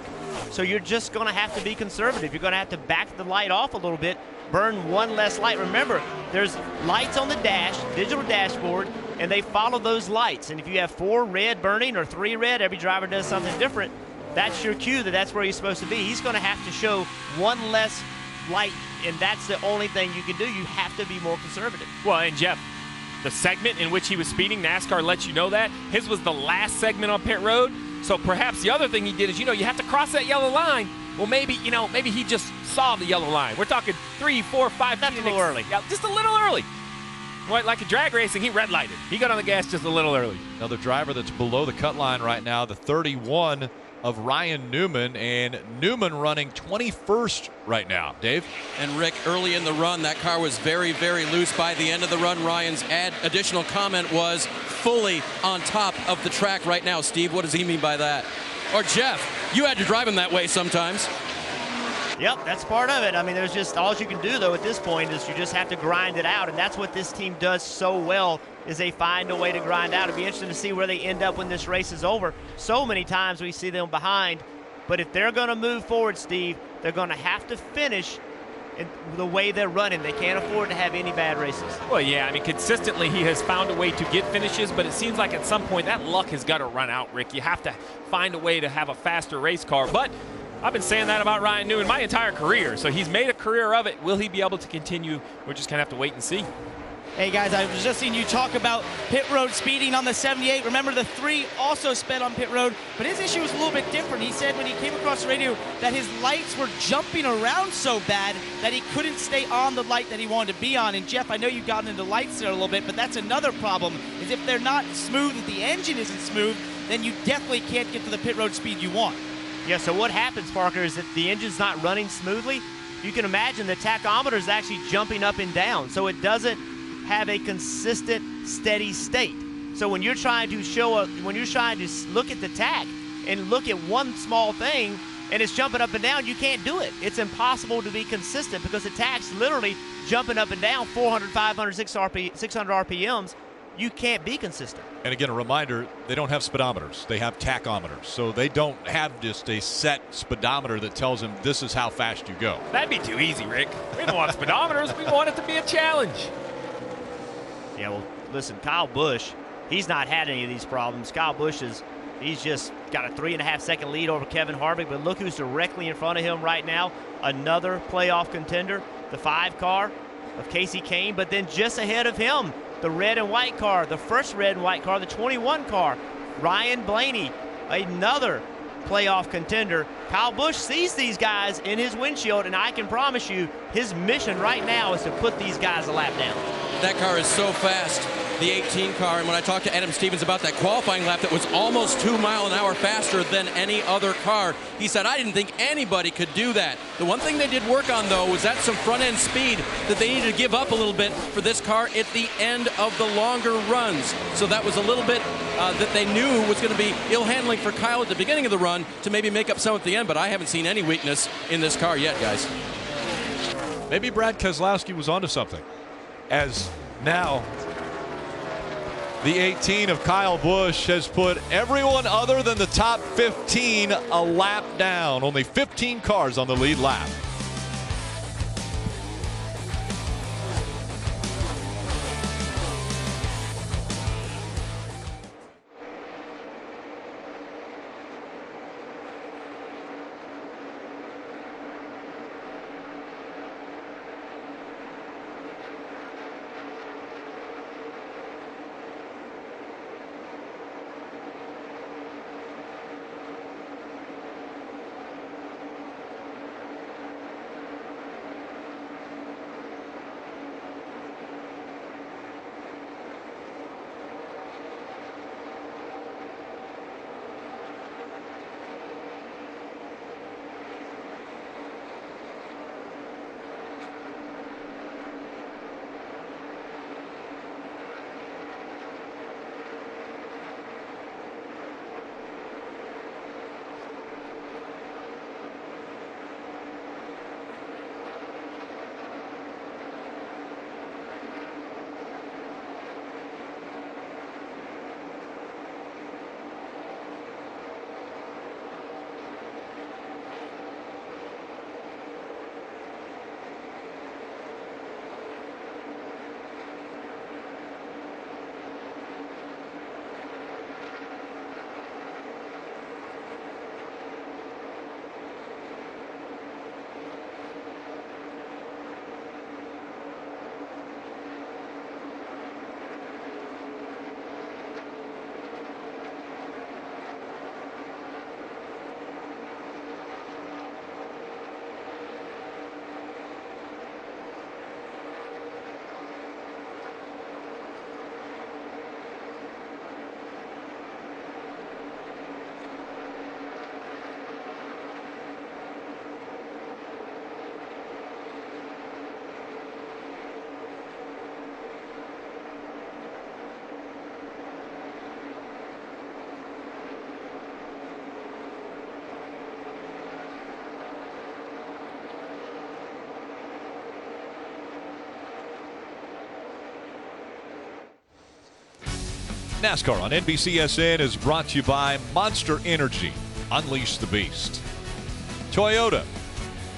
So you're just going to have to be conservative. You're going to have to back the light off a little bit, burn 1 less light. Remember, there's lights on the dash, digital dashboard, and they follow those lights. And if you have 4 red burning or 3 red, every driver does something different. That's your cue that that's where he's supposed to be. He's going to have to show 1 less light, and that's the only thing you can do. You have to be more conservative. Well, and Jeff, the segment in which he was speeding, NASCAR lets you know that. His was the last segment on pit road. So perhaps the other thing he did is, you have to cross that yellow line. Well, maybe he just saw the yellow line. We're talking 3, 4, 5 That's a little early. Yeah, just a little early. Like a drag racing, he red lighted. He got on the gas just a little early. Another driver that's below the cut line right now, the 31 of Ryan Newman, and Newman running 21st right now. Dave? And Rick, early in the run, that car was very, very loose. By the end of the run, Ryan's additional comment was fully on top of the track right now. Steve, what does he mean by that? Or Jeff, you had to drive him that way sometimes. Yep, that's part of it. I mean, there's just all you can do, though, at this point is you just have to grind it out, and that's what this team does so well is they find a way to grind out. It'll be interesting to see where they end up when this race is over. So many times we see them behind, but if they're going to move forward, Steve, they're going to have to finish in the way they're running. They can't afford to have any bad races. Well, yeah, I mean, consistently he has found a way to get finishes, but it seems like at some point that luck has got to run out, Rick. You have to find a way to have a faster race car, but I've been saying that about Ryan Newman my entire career, so he's made a career of it. Will he be able to continue? We're just going to have to wait and see. Hey guys, I was just seeing you talk about pit road speeding on the 78. Remember, the 3 also sped on pit road, but his issue was a little bit different. He said when he came across the radio that his lights were jumping around so bad that he couldn't stay on the light that he wanted to be on. And Jeff, I know you've gotten into lights there a little bit, but that's another problem, is if they're not smooth, if the engine isn't smooth, then you definitely can't get to the pit road speed you want. Yeah, so what happens, Parker, is if the engine's not running smoothly, you can imagine the tachometer is actually jumping up and down, so it doesn't have a consistent, steady state. So when you're trying to look at the tach and look at one small thing, and it's jumping up and down, you can't do it. It's impossible to be consistent because the track's literally jumping up and down 400, 500, 600 RPMs. You can't be consistent. And again, a reminder, they don't have speedometers. They have tachometers. So they don't have just a set speedometer that tells them this is how fast you go. That'd be too easy, Rick. We don't want speedometers. We want it to be a challenge. Yeah, well, listen, Kyle Busch, he's not had any of these problems. Kyle Busch he's just got a 3.5-second lead over Kevin Harvick, but look who's directly in front of him right now. Another playoff contender, the 5 car of Casey Kane, but then just ahead of him, the red and white car, the first red and white car, the 21 car, Ryan Blaney, another playoff contender. Kyle Busch sees these guys in his windshield, and I can promise you his mission right now is to put these guys a lap down. That car is so fast, the 18 car, and when I talked to Adam Stevens about that qualifying lap that was almost 2 miles an hour faster than any other car, he said, I didn't think anybody could do that. The one thing they did work on, though, was that some front-end speed that they needed to give up a little bit for this car at the end of the longer runs. So that was a little bit that they knew was going to be ill handling for Kyle at the beginning of the run to maybe make up some at the end, but I haven't seen any weakness in this car yet, guys. Maybe Brad Keselowski was onto something, as now the 18 of Kyle Busch has put everyone other than the top 15 a lap down. Only 15 cars on the lead lap. NASCAR on NBCSN is brought to you by Monster Energy. Unleash the beast. Toyota.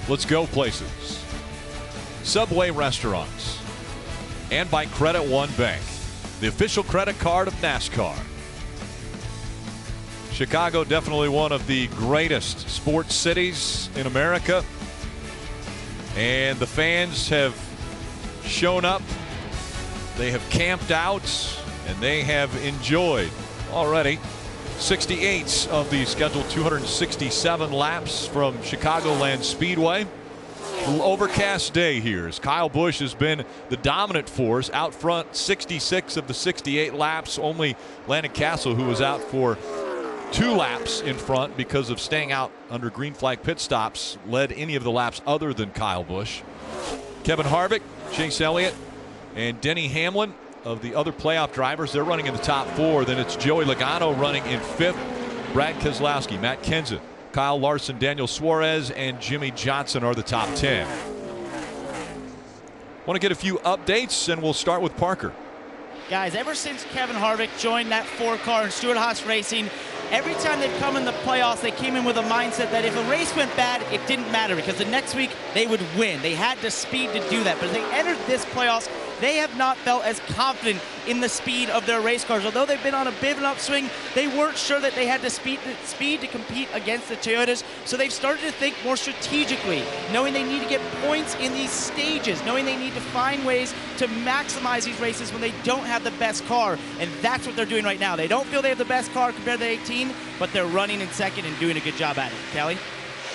Let's go places. Subway restaurants. And by Credit One Bank, the official credit card of NASCAR. Chicago, definitely one of the greatest sports cities in America. And the fans have shown up. They have camped out. And they have enjoyed already 68 of the scheduled 267 laps from Chicagoland Speedway. A little overcast day here as Kyle Busch has been the dominant force out front 66 of the 68 laps. Only Landon Cassill, who was out for 2 laps in front because of staying out under green flag pit stops, led any of the laps other than Kyle Busch. Kevin Harvick, Chase Elliott, and Denny Hamlin of the other playoff drivers, they're running in the top 4. Then it's Joey Logano running in 5th. Brad Keselowski, Matt Kenseth, Kyle Larson, Daniel Suarez, and Jimmie Johnson are the top 10. Want to get a few updates, and we'll start with Parker. Guys, ever since Kevin Harvick joined that 4-car in Stewart-Haas Racing, every time they've come in the playoffs, they came in with a mindset that if a race went bad, it didn't matter because the next week they would win. They had the speed to do that. But as they entered this playoffs, they have not felt as confident in the speed of their race cars. Although they've been on a bit of an upswing, they weren't sure that they had the speed to compete against the Toyotas. So they've started to think more strategically, knowing they need to get points in these stages, knowing they need to find ways to maximize these races when they don't have the best car. And that's what they're doing right now. They don't feel they have the best car compared to the 18, but they're running in second and doing a good job at it. Kelly?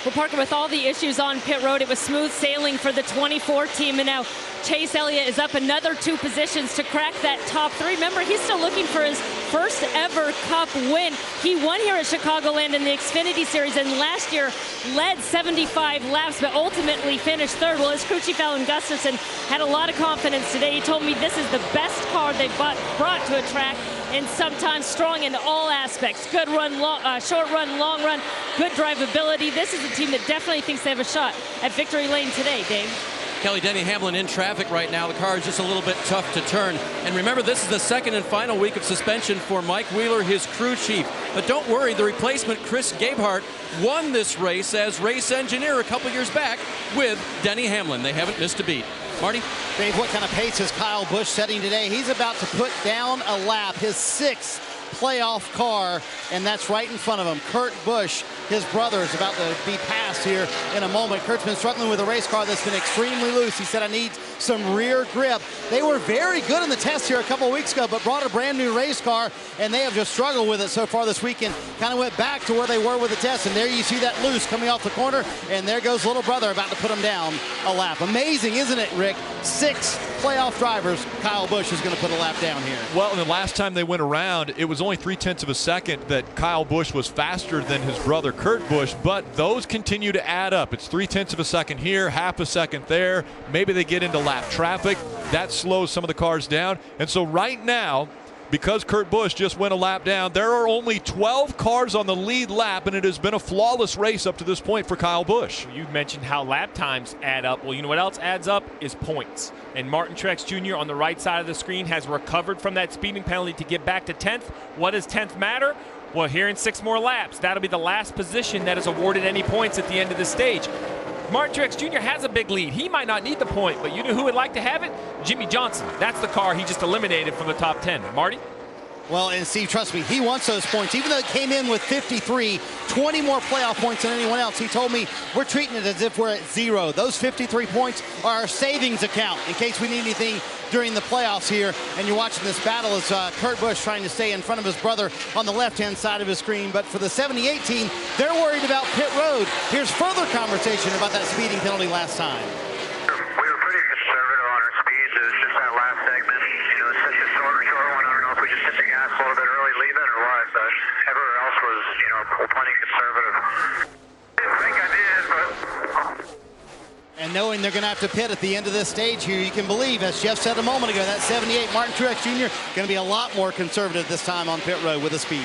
Well, Parker, with all the issues on pit road, it was smooth sailing for the 24 team, and now Chase Elliott is up another 2 positions to crack that top 3. Remember, he's still looking for his first ever Cup win. He won here at Chicagoland in the Xfinity Series, and last year led 75 laps, but ultimately finished 3rd. Well, his crew chief, Alan Gustafson, had a lot of confidence today. He told me this is the best car they've brought to a track, and sometimes strong in all aspects. Good run, short run, long run, good drivability. This is a team that definitely thinks they have a shot at victory lane today, Dave. Kelly, Denny Hamlin in traffic right now. The car is just a little bit tough to turn. And remember, this is the second and final week of suspension for Mike Wheeler, his crew chief. But don't worry, the replacement, Chris Gabehart, won this race as race engineer a couple years back with Denny Hamlin. They haven't missed a beat. Marty? Dave, what kind of pace is Kyle Busch setting today? He's about to put down a lap, his 6th playoff car, and that's right in front of him. Kurt Busch, his brother, is about to be passed here in a moment. Kurt's been struggling with a race car that's been extremely loose. He said, I need some rear grip. They were very good in the test here a couple of weeks ago, but brought a brand new race car, and they have just struggled with it so far this weekend. Kind of went back to where they were with the test, and there you see that loose coming off the corner, and there goes little brother about to put him down a lap. Amazing, isn't it, Rick? 6 playoff drivers. Kyle Busch is going to put a lap down here. Well, and the last time they went around, it was only 0.3 of a second that Kyle Busch was faster than his brother Kurt Busch, but those continue to add up. It's 0.3 of a second here, half a second there. Maybe they get into lap traffic. That slows some of the cars down. And so right now, because Kurt Busch just went a lap down, there are only 12 cars on the lead lap, and it has been a flawless race up to this point for Kyle Busch. You mentioned how lap times add up. Well, you know what else adds up is points. And Martin Truex Jr. on the right side of the screen has recovered from that speeding penalty to get back to 10th. What does 10th matter? Well, here in 6 more laps, that'll be the last position that is awarded any points at the end of the stage. Martin Truex Jr. has a big lead. He might not need the point, but you know who would like to have it? Jimmie Johnson. That's the car he just eliminated from the top 10. Marty? Well, and Steve, trust me, he wants those points. Even though it came in with 53, 20 more playoff points than anyone else, he told me we're treating it as if we're at 0. Those 53 points are our savings account in case we need anything during the playoffs here. And you're watching this battle as Kurt Busch trying to stay in front of his brother on the left-hand side of his screen. But for the 78 team, they're worried about pit road. Here's further conversation about that speeding penalty last time. We were pretty conservative on our speeds. It was just that last segment. You know, such a short one. I don't know if we just hit the gas a little bit early, leave it, or what. But everywhere else was, you know, plenty conservative. I didn't think I did, but... And knowing they're going to have to pit at the end of this stage here, you can believe, as Jeff said a moment ago, that 78 Martin Truex Jr. going to be a lot more conservative this time on pit road with the speed.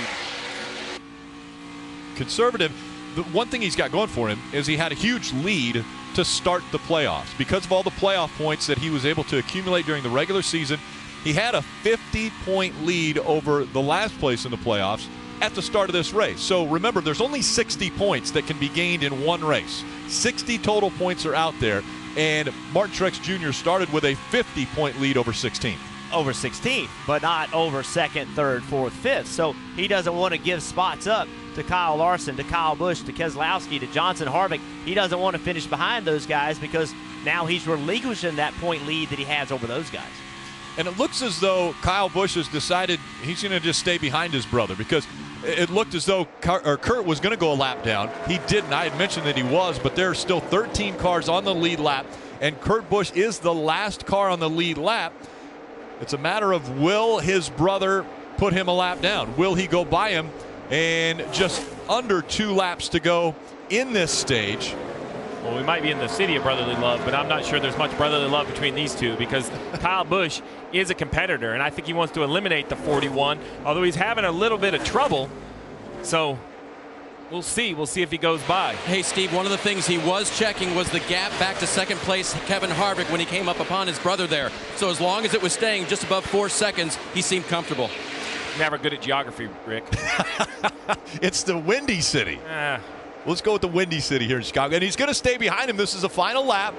Conservative. The one thing he's got going for him is he had a huge lead to start the playoffs. Because of all the playoff points that he was able to accumulate during the regular season, he had a 50-point lead over the last place in the playoffs at the start of this race. So remember, there's only 60 points that can be gained in one race. 60 total points are out there, and Martin Truex Jr. started with a 50-point lead over 16th. Over 16th, but not over 2nd, 3rd, 4th, 5th. So he doesn't want to give spots up to Kyle Larson, to Kyle Busch, to Keselowski, to Johnson, Harvick. He doesn't want to finish behind those guys because now he's relinquishing that point lead that he has over those guys. And it looks as though Kyle Busch has decided he's going to just stay behind his brother, because it looked as though Kurt was going to go a lap down. He didn't. I had mentioned that he was, but there are still 13 cars on the lead lap, and Kurt Busch is the last car on the lead lap. It's a matter of, will his brother put him a lap down? Will he go by him? And just under 2 laps to go in this stage. Well, we might be in the city of brotherly love, but I'm not sure there's much brotherly love between these two, because Kyle Busch is a competitor, and I think he wants to eliminate the 41, although he's having a little bit of trouble. So We'll see. We'll see if he goes by. Hey, Steve, one of the things he was checking was the gap back to second place, Kevin Harvick, when he came up upon his brother there. So as long as it was staying just above 4 seconds, he seemed comfortable. Never good at geography, Rick. It's the Windy City. Let's go with the Windy City here in Chicago. And he's going to stay behind him. This is a final lap.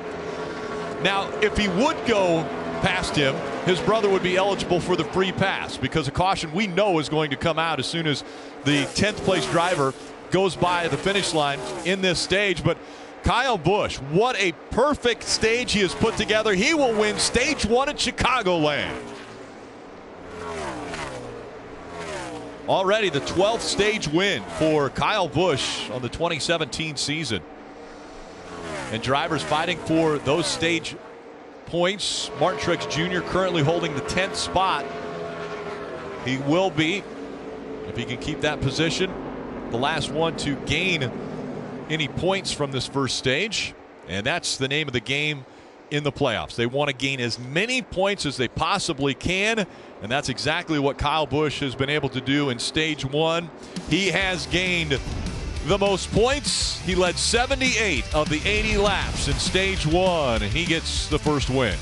Now, if he would go past him, his brother would be eligible for the free pass because a caution we know is going to come out as soon as the 10th place driver goes by the finish line in this stage. But Kyle Busch, what a perfect stage he has put together. He will win stage 1 at Chicagoland. Already the 12th stage win for Kyle Busch on the 2017 season. And drivers fighting for those stage points. Martin Truex Jr. currently holding the 10th spot. He will be, if he can keep that position, the last one to gain any points from this first stage. And that's the name of the game in the playoffs. They want to gain as many points as they possibly can, and that's exactly what Kyle Busch has been able to do in stage 1. He has gained the most points. He led 78 of the 80 laps in stage 1, and he gets the first win.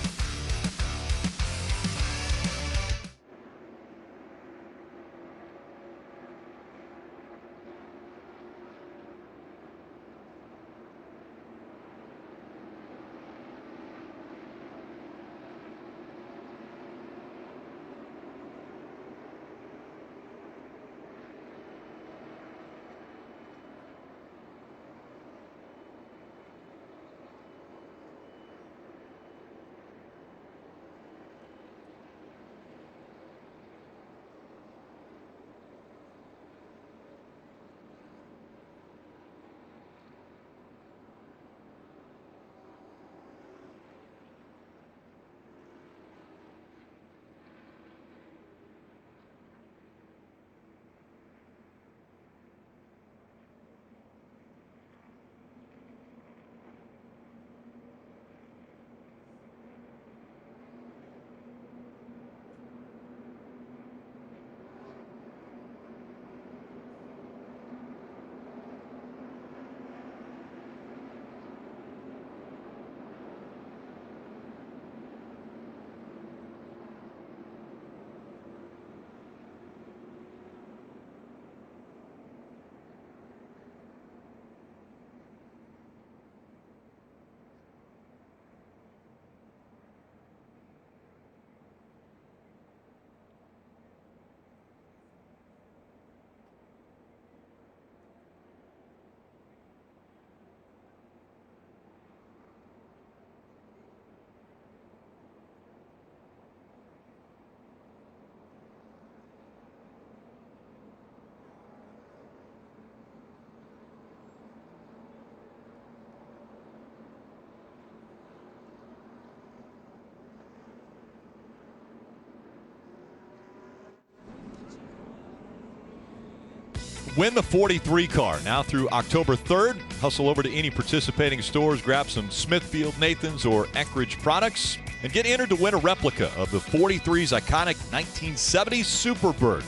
Win the 43 car now through October 3rd. Hustle over to any participating stores, grab some Smithfield, Nathan's, or Ecology products, and get entered to win a replica of the 43's iconic 1970s Superbird.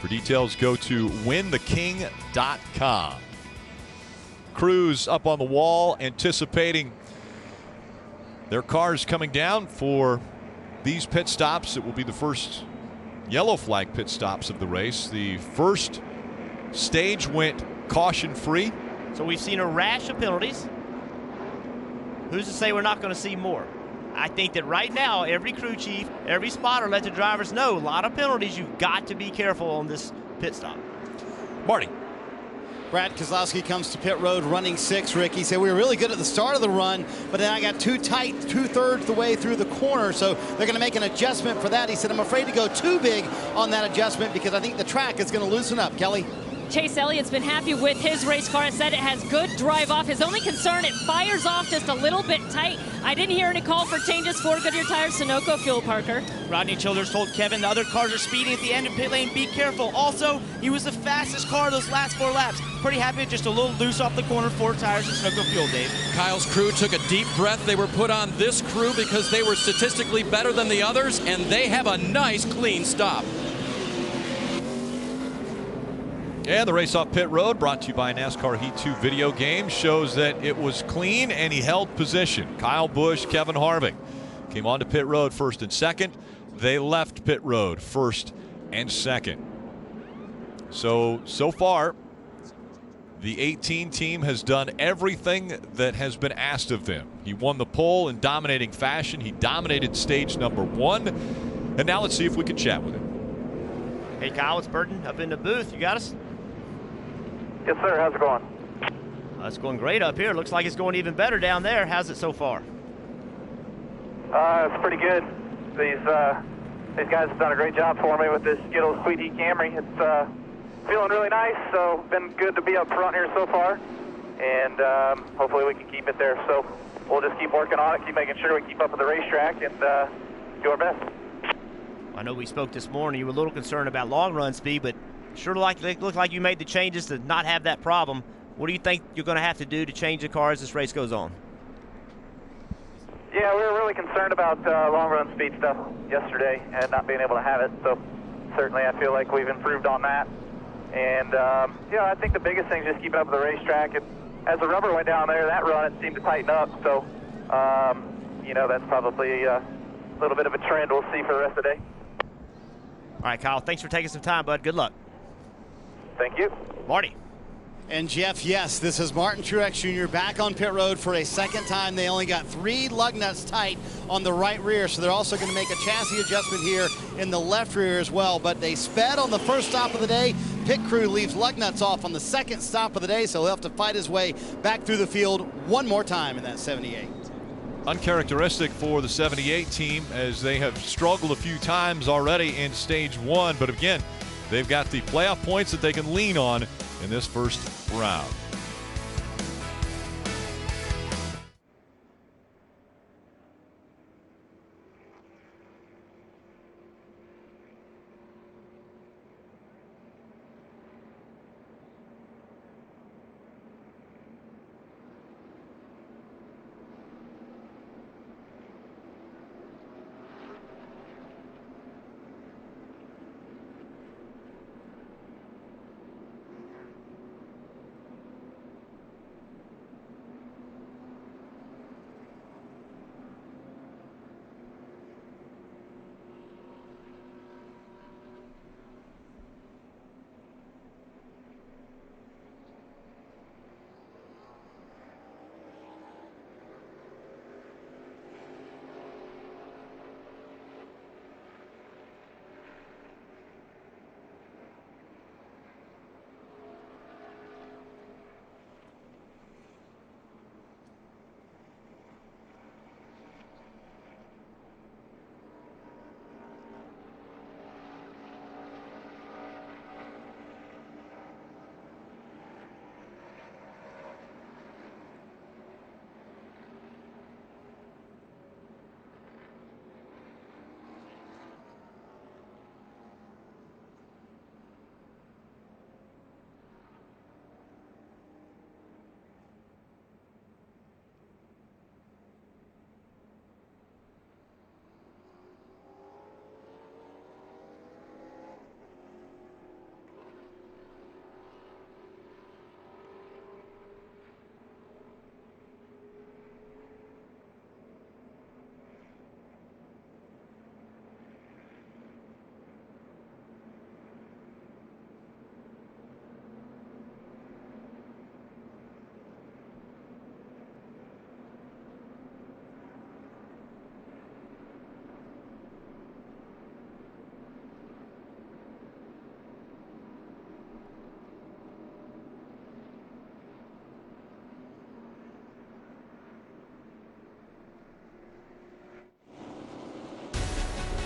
For details, go to wintheking.com. Crews up on the wall anticipating their cars coming down for these pit stops. It will be the first yellow flag pit stops of the race. The first stage went caution-free. So we've seen a rash of penalties. Who's to say we're not going to see more? I think that right now, every crew chief, every spotter let the drivers know a lot of penalties. You've got to be careful on this pit stop. Marty. Brad Keselowski comes to pit road running 6, Rick. He said, we were really good at the start of the run, but then I got too tight 2/3 the way through the corner, so they're going to make an adjustment for that. He said, I'm afraid to go too big on that adjustment because I think the track is going to loosen up. Kelly? Chase Elliott's been happy with his race car. Said it has good drive off. His only concern, it fires off just a little bit tight. I didn't hear any call for changes for Goodyear Tires, Sunoco fuel, Parker. Rodney Childers told Kevin the other cars are speeding at the end of pit lane. Be careful. Also, he was the fastest car those last 4 laps. Pretty happy, just a little loose off the corner, 4 tires and Sunoco fuel, Dave. Kyle's crew took a deep breath. They were put on this crew because they were statistically better than the others, and they have a nice, clean stop. And the race off pit road, brought to you by NASCAR Heat 2 video game, shows that it was clean and he held position. Kyle Busch, Kevin Harvick came onto pit road first and second. They left pit road first and second. So far, the 18 team has done everything that has been asked of them. He won the pole in dominating fashion. He dominated stage number 1. And now let's see if we can chat with him. Hey, Kyle, it's Burton up in the booth. You got us? Yes, sir. How's it going? It's going great up here. Looks like it's going even better down there. How's it so far? It's pretty good. These guys have done a great job for me with this Skittles Sweet Heat Camry. It's feeling really nice, so been good to be up front here so far, and hopefully we can keep it there. So we'll just keep working on it, keep making sure we keep up with the racetrack, and do our best. I know we spoke this morning. You were a little concerned about long run speed, but sure looked like you made the changes to not have that problem. What do you think you're going to have to do to change the car as this race goes on? Yeah, we were really concerned about long run speed stuff yesterday and not being able to have it. So certainly I feel like we've improved on that. And, I think the biggest thing is just keeping up with the racetrack. And as the rubber went down there, that run, it seemed to tighten up. So, that's probably a little bit of a trend we'll see for the rest of the day. All right, Kyle, thanks for taking some time, bud. Good luck. Thank you. Marty. And Jeff, yes, this is Martin Truex Jr. back on pit road for a second time. They only got 3 lug nuts tight on the right rear, so they're also going to make a chassis adjustment here in the left rear as well. But they sped on the first stop of the day. Pit crew leaves lug nuts off on the second stop of the day, so he'll have to fight his way back through the field one more time in that 78. Uncharacteristic for the 78 team, as they have struggled a few times already in stage 1. But again, they've got the playoff points that they can lean on in this first round.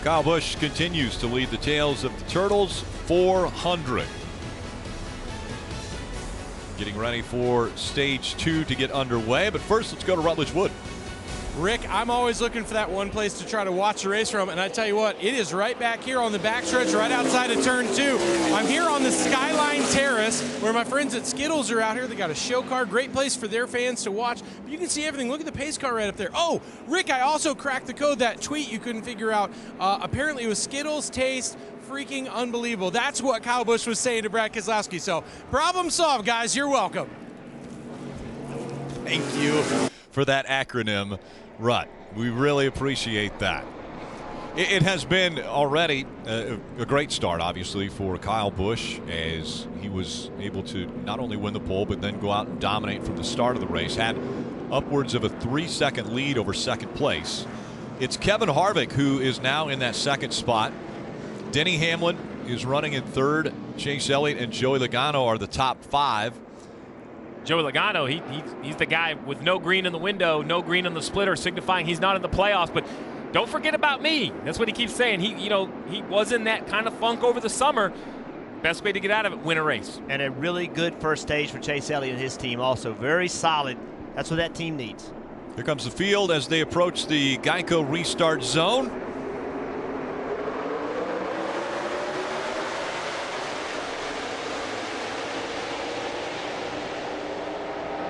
Kyle Busch continues to lead the tails of the Turtles, 400. Getting ready for stage 2 to get underway, but first let's go to Rutledge Wood. Rick, I'm always looking for that one place to try to watch the race from, and I tell you what, it is right back here on the backstretch, right outside of turn 2. I'm here on the Skyline Terrace, where my friends at Skittles are out here. They got a show car, great place for their fans to watch. But you can see everything. Look at the pace car right up there. Oh, Rick, I also cracked the code, that tweet you couldn't figure out. Apparently it was Skittles, Taste, freaking unbelievable. That's what Kyle Busch was saying to Brad Keselowski. So problem solved, guys. You're welcome. Thank you for that acronym, RUT. We really appreciate that. It has been already a great start, obviously, for Kyle Busch, as he was able to not only win the pole, but then go out and dominate from the start of the race. Had upwards of a 3-second lead over second place. It's Kevin Harvick who is now in that second spot. Denny Hamlin is running in third. Chase Elliott and Joey Logano are the top 5. Joey Logano, he's the guy with no green in the window, no green in the splitter, signifying he's not in the playoffs. But don't forget about me. That's what he keeps saying. He was in that kind of funk over the summer. Best way to get out of it, win a race. And a really good first stage for Chase Elliott and his team also. Very solid. That's what that team needs. Here comes the field as they approach the Geico restart zone.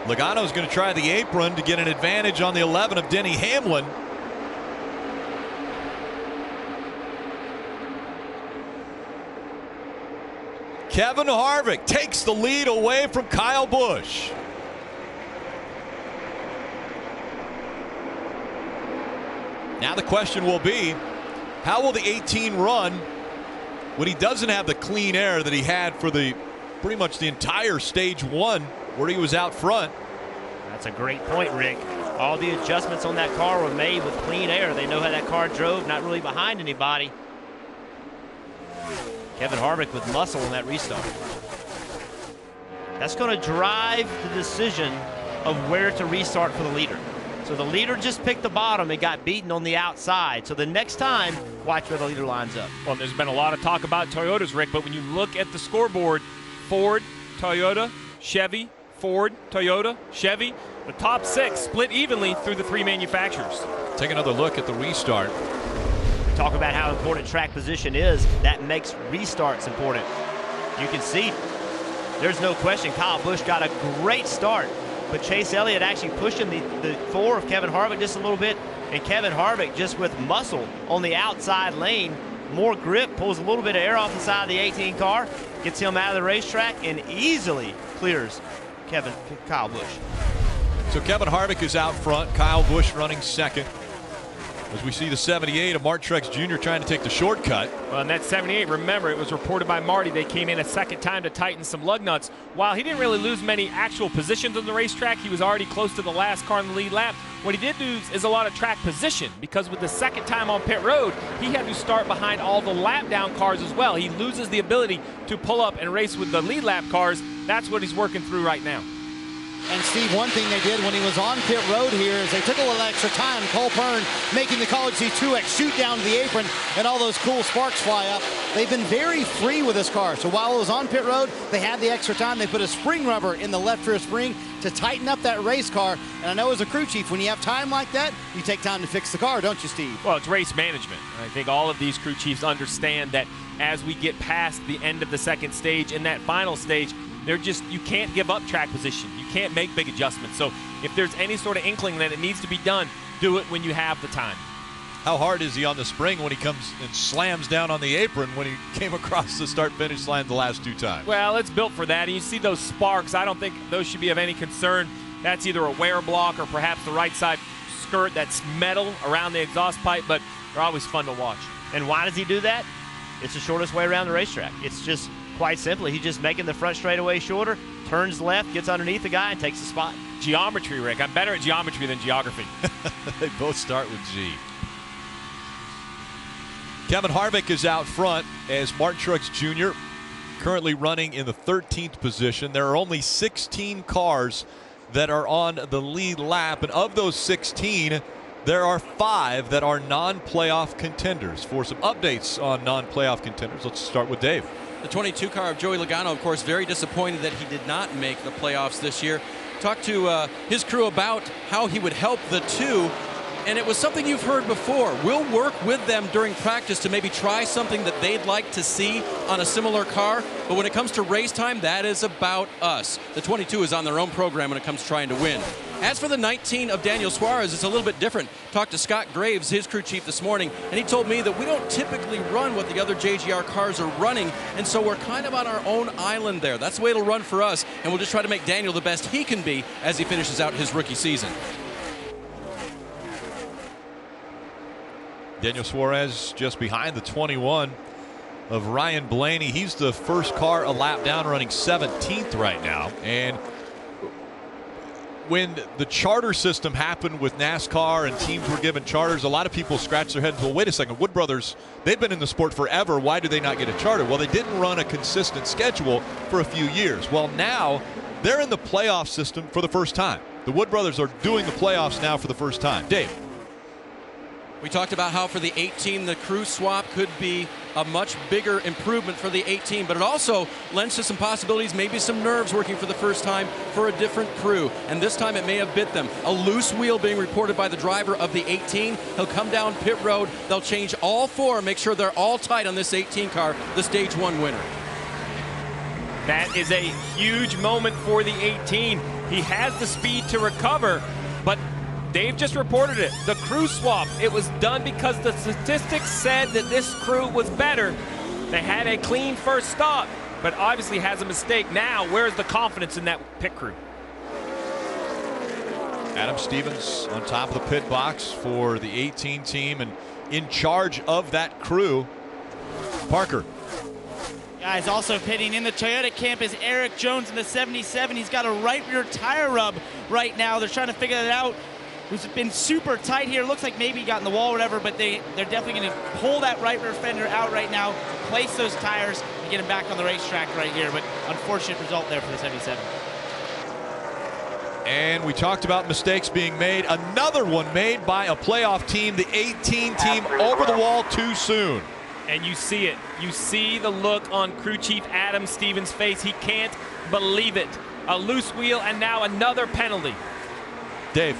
Logano's going to try the apron to get an advantage on the 11 of Denny Hamlin. Kevin Harvick takes the lead away from Kyle Busch. Now the question will be, how will the 18 run when he doesn't have the clean air that he had for pretty much the entire stage 1 where he was out front? That's a great point, Rick. All the adjustments on that car were made with clean air. They know how that car drove, not really behind anybody. Kevin Harvick with muscle in that restart. That's going to drive the decision of where to restart for the leader. So the leader just picked the bottom and got beaten on the outside. So the next time, watch where the leader lines up. Well, there's been a lot of talk about Toyotas, Rick, but when you look at the scoreboard, Ford, Toyota, Chevy, Ford, Toyota, Chevy, the top 6 split evenly through the 3 manufacturers. Take another look at the restart. Talk about how important track position is. That makes restarts important. You can see there's no question Kyle Busch got a great start, but Chase Elliott actually pushing the 4 of Kevin Harvick just a little bit, and Kevin Harvick just with muscle on the outside lane, more grip, pulls a little bit of air off the side of the 18 car, gets him out of the racetrack, and easily clears Kyle Busch. So Kevin Harvick is out front, Kyle Busch running second. As we see the 78 of Truex Jr. trying to take the shortcut. Well, and that 78, remember, it was reported by Marty, they came in a second time to tighten some lug nuts. While he didn't really lose many actual positions on the racetrack, he was already close to the last car in the lead lap. What he did lose is a lot of track position, because with the second time on pit road, he had to start behind all the lap down cars as well. He loses the ability to pull up and race with the lead lap cars. That's what he's working through right now. And Steve, one thing they did when he was on pit road here is they took a little extra time. Cole Pearn making the Ecology Truex shoot down to the apron and all those cool sparks fly up. They've been very free with this car. So while it was on pit road, they had the extra time. They put a spring rubber in the left rear spring to tighten up that race car. And I know as a crew chief, when you have time like that, you take time to fix the car, don't you, Steve? Well, it's race management. I think all of these crew chiefs understand that as we get past the end of the second stage and that final stage, you can't give up track position. You can't make big adjustments. So if there's any sort of inkling that it needs to be done, do it when you have the time. How hard is he on the spring when he comes and slams down on the apron when he came across the start-finish line the last 2 times? Well, it's built for that. And you see those sparks. I don't think those should be of any concern. That's either a wear block or perhaps the right side skirt that's metal around the exhaust pipe, but they're always fun to watch. And why does he do that? It's the shortest way around the racetrack. It's just quite simply, he's just making the front straightaway shorter, turns left, gets underneath the guy, and takes the spot. Geometry, Rick. I'm better at geometry than geography. They both start with G. Kevin Harvick is out front as Truex Jr. currently running in the 13th position. There are only 16 cars that are on the lead lap, and of those 16, there are 5 that are non-playoff contenders. For some updates on non-playoff contenders, let's start with Dave. The 22 car of Joey Logano, of course, very disappointed that he did not make the playoffs this year. Talked to his crew about how he would help the 2 and it was something you've heard before. We'll work with them during practice to maybe try something that they'd like to see on a similar car, but when it comes to race time, that is about us. The 22 is on their own program when it comes to trying to win. As for the 19 of Daniel Suarez, it's a little bit different. Talked to Scott Graves, his crew chief, this morning, and he told me that we don't typically run what the other JGR cars are running, and so we're kind of on our own island there. That's the way it'll run for us, and we'll just try to make Daniel the best he can be as he finishes out his rookie season. Daniel Suarez just behind the 21 of Ryan Blaney. He's the first car a lap down, running 17th right now. And when the charter system happened with NASCAR and teams were given charters, a lot of people scratch their heads, well, wait a second, Wood Brothers, they've been in the sport forever. Why do they not get a charter? Well, they didn't run a consistent schedule for a few years. Well, now they're in the playoff system for the first time. The Wood Brothers are doing the playoffs now for the first time. Dave. We talked about how for the 18, the crew swap could be a much bigger improvement for the 18, but it also lends to some possibilities, maybe some nerves working for the first time for a different crew. And this time it may have bit them. A loose wheel being reported by the driver of the 18. He'll come down pit road. They'll change all four, make sure they're all tight on this 18 car, the stage 1 winner. That is a huge moment for the 18. He has the speed to recover, but Dave just reported it. The crew swap, it was done because the statistics said that this crew was better. They had a clean first stop, but obviously has a mistake. Now, where's the confidence in that pit crew? Adam Stevens on top of the pit box for the 18 team and in charge of that crew. Parker. Guys, also pitting in the Toyota camp is Erik Jones in the 77. He's got a right rear tire rub right now. They're trying to figure that out. It's been super tight here. Looks like maybe he got in the wall or whatever, but they're definitely going to pull that right rear fender out right now, place those tires, and get him back on the racetrack right here. But unfortunate result there for the 77. And we talked about mistakes being made. Another one made by a playoff team, the 18 team, over the wall too soon. And you see it. You see the look on crew chief Adam Stevens' face. He can't believe it. A loose wheel and now another penalty. Dave.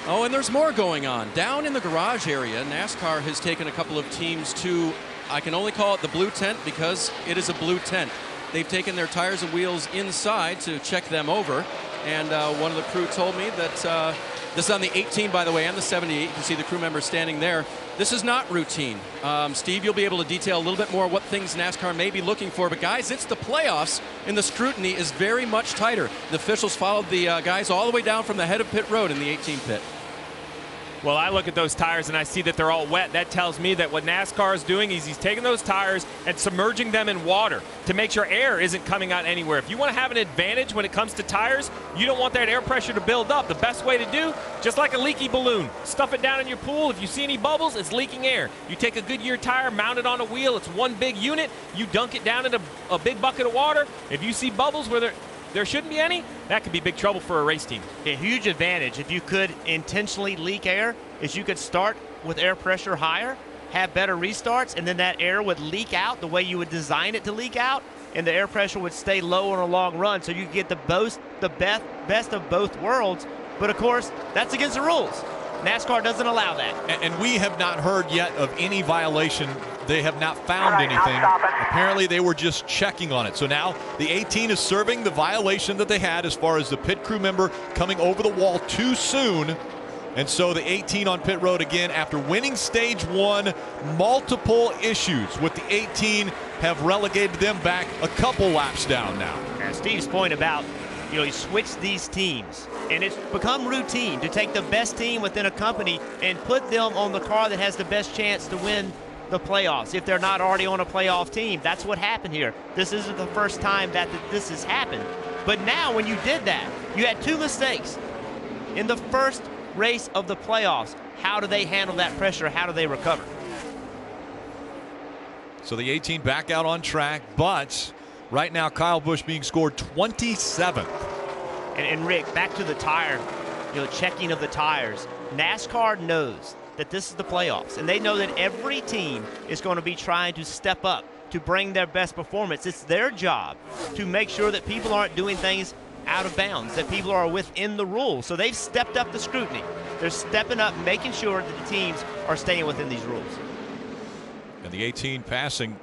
Oh, and there's more going on. Down in the garage area, NASCAR has taken a couple of teams to, I can only call it the blue tent because it is a blue tent. They've taken their tires and wheels inside to check them over. And one of the crew told me that this is on the 18, by the way, and the 78. You can see the crew members standing there. This is not routine. Steve, you'll be able to detail a little bit more what things NASCAR may be looking for. But, guys, it's the playoffs, and the scrutiny is very much tighter. The officials followed the guys all the way down from the head of pit road in the 18 pit. Well, I look at those tires and I see that they're all wet. That tells me that what NASCAR is doing is he's taking those tires and submerging them in water to make sure air isn't coming out anywhere. If you want to have an advantage when it comes to tires, you don't want that air pressure to build up. The best way to do, just like a leaky balloon, stuff it down in your pool. If you see any bubbles, it's leaking air. You take a Goodyear tire, mount it on a wheel. It's one big unit. You dunk it down in a big bucket of water. If you see bubbles where there shouldn't be any, that could be big trouble for a race team. A huge advantage if you could intentionally leak air is you could start with air pressure higher, have better restarts, and then that air would leak out the way you would design it to leak out, and the air pressure would stay low on a long run, so you could get the best of both worlds. But of course, that's against the rules. NASCAR doesn't allow that. And we have not heard yet of any violation. They have not found anything. Apparently they were just checking on it. So now the 18 is serving the violation that they had as far as the pit crew member coming over the wall too soon. And so the 18 on pit road again after winning stage 1. Multiple issues with the 18 have relegated them back a couple laps down now. And Steve's point about, you switch these teams, and it's become routine to take the best team within a company and put them on the car that has the best chance to win the playoffs if they're not already on a playoff team. That's what happened here. This isn't the first time that this has happened. But now when you did that, you had 2 mistakes in the first race of the playoffs. How do they handle that pressure? How do they recover? So the 18 back out on track, but right now Kyle Busch being scored 27th. And Rick, back to the tire, checking of the tires. NASCAR knows that this is the playoffs, and they know that every team is going to be trying to step up to bring their best performance. It's their job to make sure that people aren't doing things out of bounds, that people are within the rules. So they've stepped up the scrutiny. They're stepping up, making sure that the teams are staying within these rules. And the 18 passing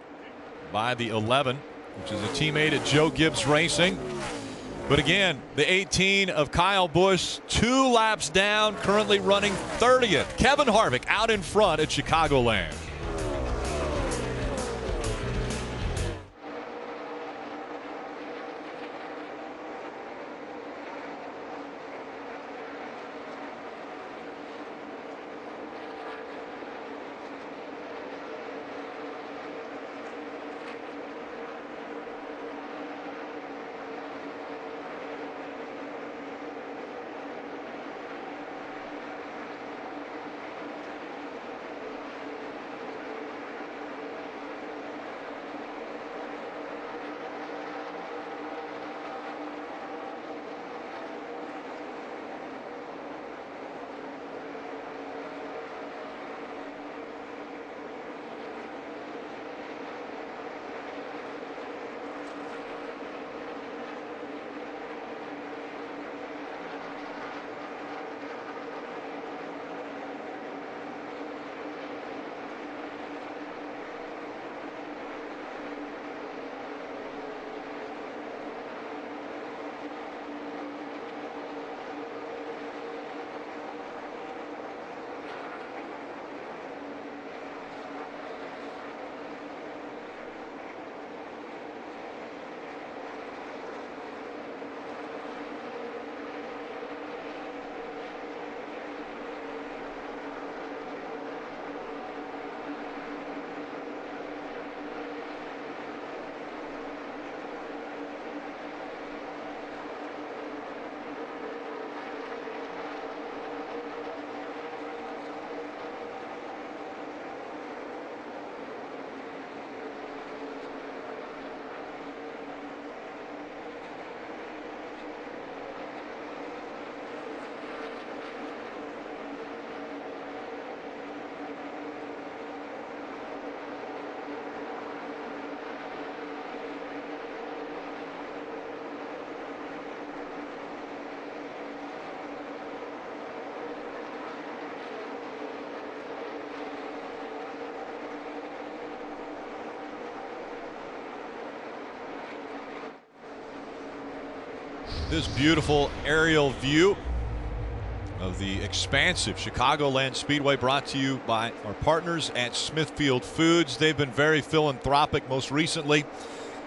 by the 11, which is a teammate at Joe Gibbs Racing. But again, the 18 of Kyle Busch, 2 laps down, currently running 30th. Kevin Harvick out in front at Chicagoland. This beautiful aerial view of the expansive Chicagoland Speedway, brought to you by our partners at Smithfield Foods. They've been very philanthropic. Most recently,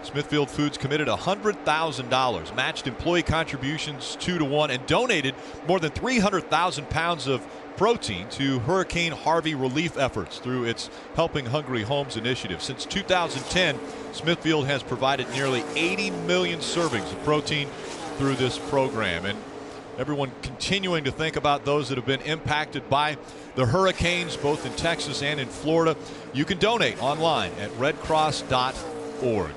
Smithfield Foods committed $100,000, matched employee contributions 2-to-1, and donated more than 300,000 pounds of protein to Hurricane Harvey relief efforts through its Helping Hungry Homes initiative. Since 2010, Smithfield has provided nearly 80 million servings of protein through this program. And everyone continuing to think about those that have been impacted by the hurricanes, both in Texas and in Florida. You can donate online at redcross.org.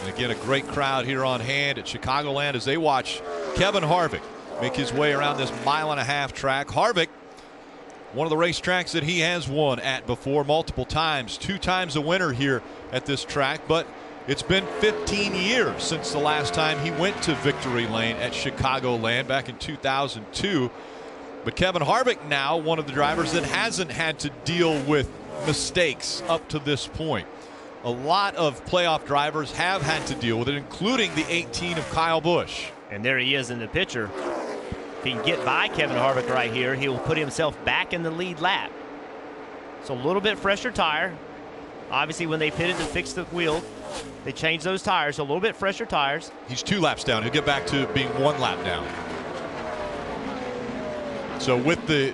And again, a great crowd here on hand at Chicagoland as they watch Kevin Harvick make his way around this 1.5-mile track. Harvick, one of the racetracks that he has won at before multiple times, 2 times a winner here at this track, but it's been 15 years since the last time he went to victory lane at Chicagoland back in 2002. But Kevin Harvick now one of the drivers that hasn't had to deal with mistakes up to this point. A lot of playoff drivers have had to deal with it, including the 18 of Kyle Busch. And there he is in the picture. If he can get by Kevin Harvick right here, he will put himself back in the lead lap. So a little bit fresher tire. Obviously, when they pitted to fix the wheel, they changed those tires, so a little bit fresher tires. He's 2 laps down. He'll get back to being 1 lap down. So with the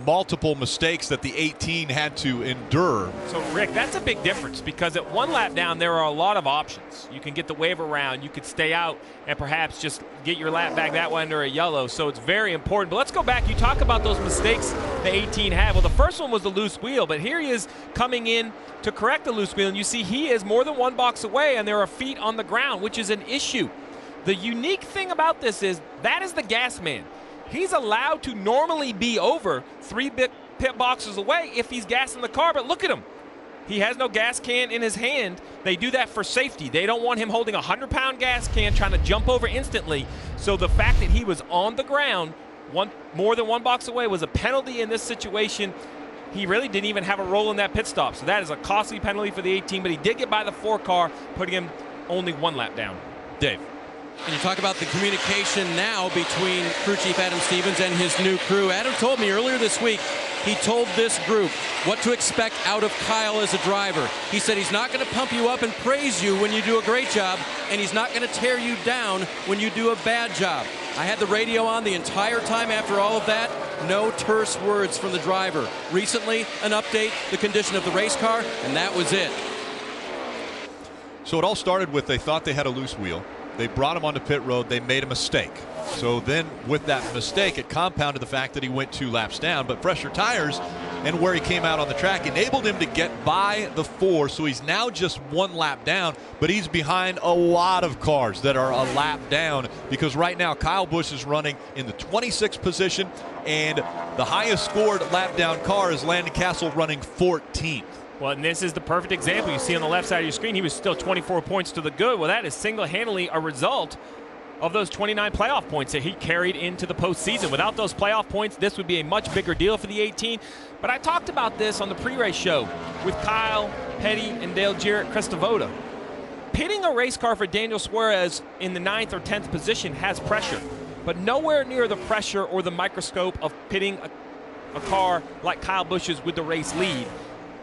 multiple mistakes that the 18 had to endure. So, Rick, that's a big difference, because at 1 lap down, there are a lot of options. You can get the wave around, you could stay out and perhaps just get your lap back that way under a yellow. So it's very important. But let's go back. You talk about those mistakes the 18 had. Well, the first one was the loose wheel, but here he is coming in to correct the loose wheel, and you see he is more than 1 box away, and there are feet on the ground, which is an issue. The unique thing about this is that is the gas man. He's allowed to normally be over 3 pit boxes away if he's gassing the car, but look at him. He has no gas can in his hand, They do that for safety. They don't want him holding a 100-pound gas can trying to jump over instantly. So the fact that he was on the ground more than one box away was a penalty in this situation. He really didn't even have a role in that pit stop. So that is a costly penalty for the 18, but he did get by the 4 car, putting him only 1 lap down. Dave. And you talk about the communication now between crew chief Adam Stevens and his new crew. Adam told me earlier this week, he told this group what to expect out of Kyle as a driver. He said he's not going to pump you up and praise you when you do a great job, and he's not going to tear you down when you do a bad job. I had the radio on the entire time after all of that. No terse words from the driver. Recently, an update, the condition of the race car, and that was it. So it all started with they thought they had a loose wheel. They brought him onto pit road. They made a mistake. So then with that mistake, it compounded the fact that he went 2 laps down. But fresher tires and where he came out on the track enabled him to get by the 4. So he's now just 1 lap down. But he's behind a lot of cars that are a lap down, because right now Kyle Busch is running in the 26th position. And the highest scored lap down car is Landon Cassill running 14th. Well, and this is the perfect example. You see on the left side of your screen, he was still 24 points to the good. Well, that is single-handedly a result of those 29 playoff points that he carried into the postseason. Without those playoff points, this would be a much bigger deal for the 18. But I talked about this on the pre-race show with Kyle, Petty, and Dale Jarrett Cristavoda. Pitting a race car for Daniel Suarez in the 9th or 10th position has pressure, but nowhere near the pressure or the microscope of pitting a car like Kyle Busch's with the race lead.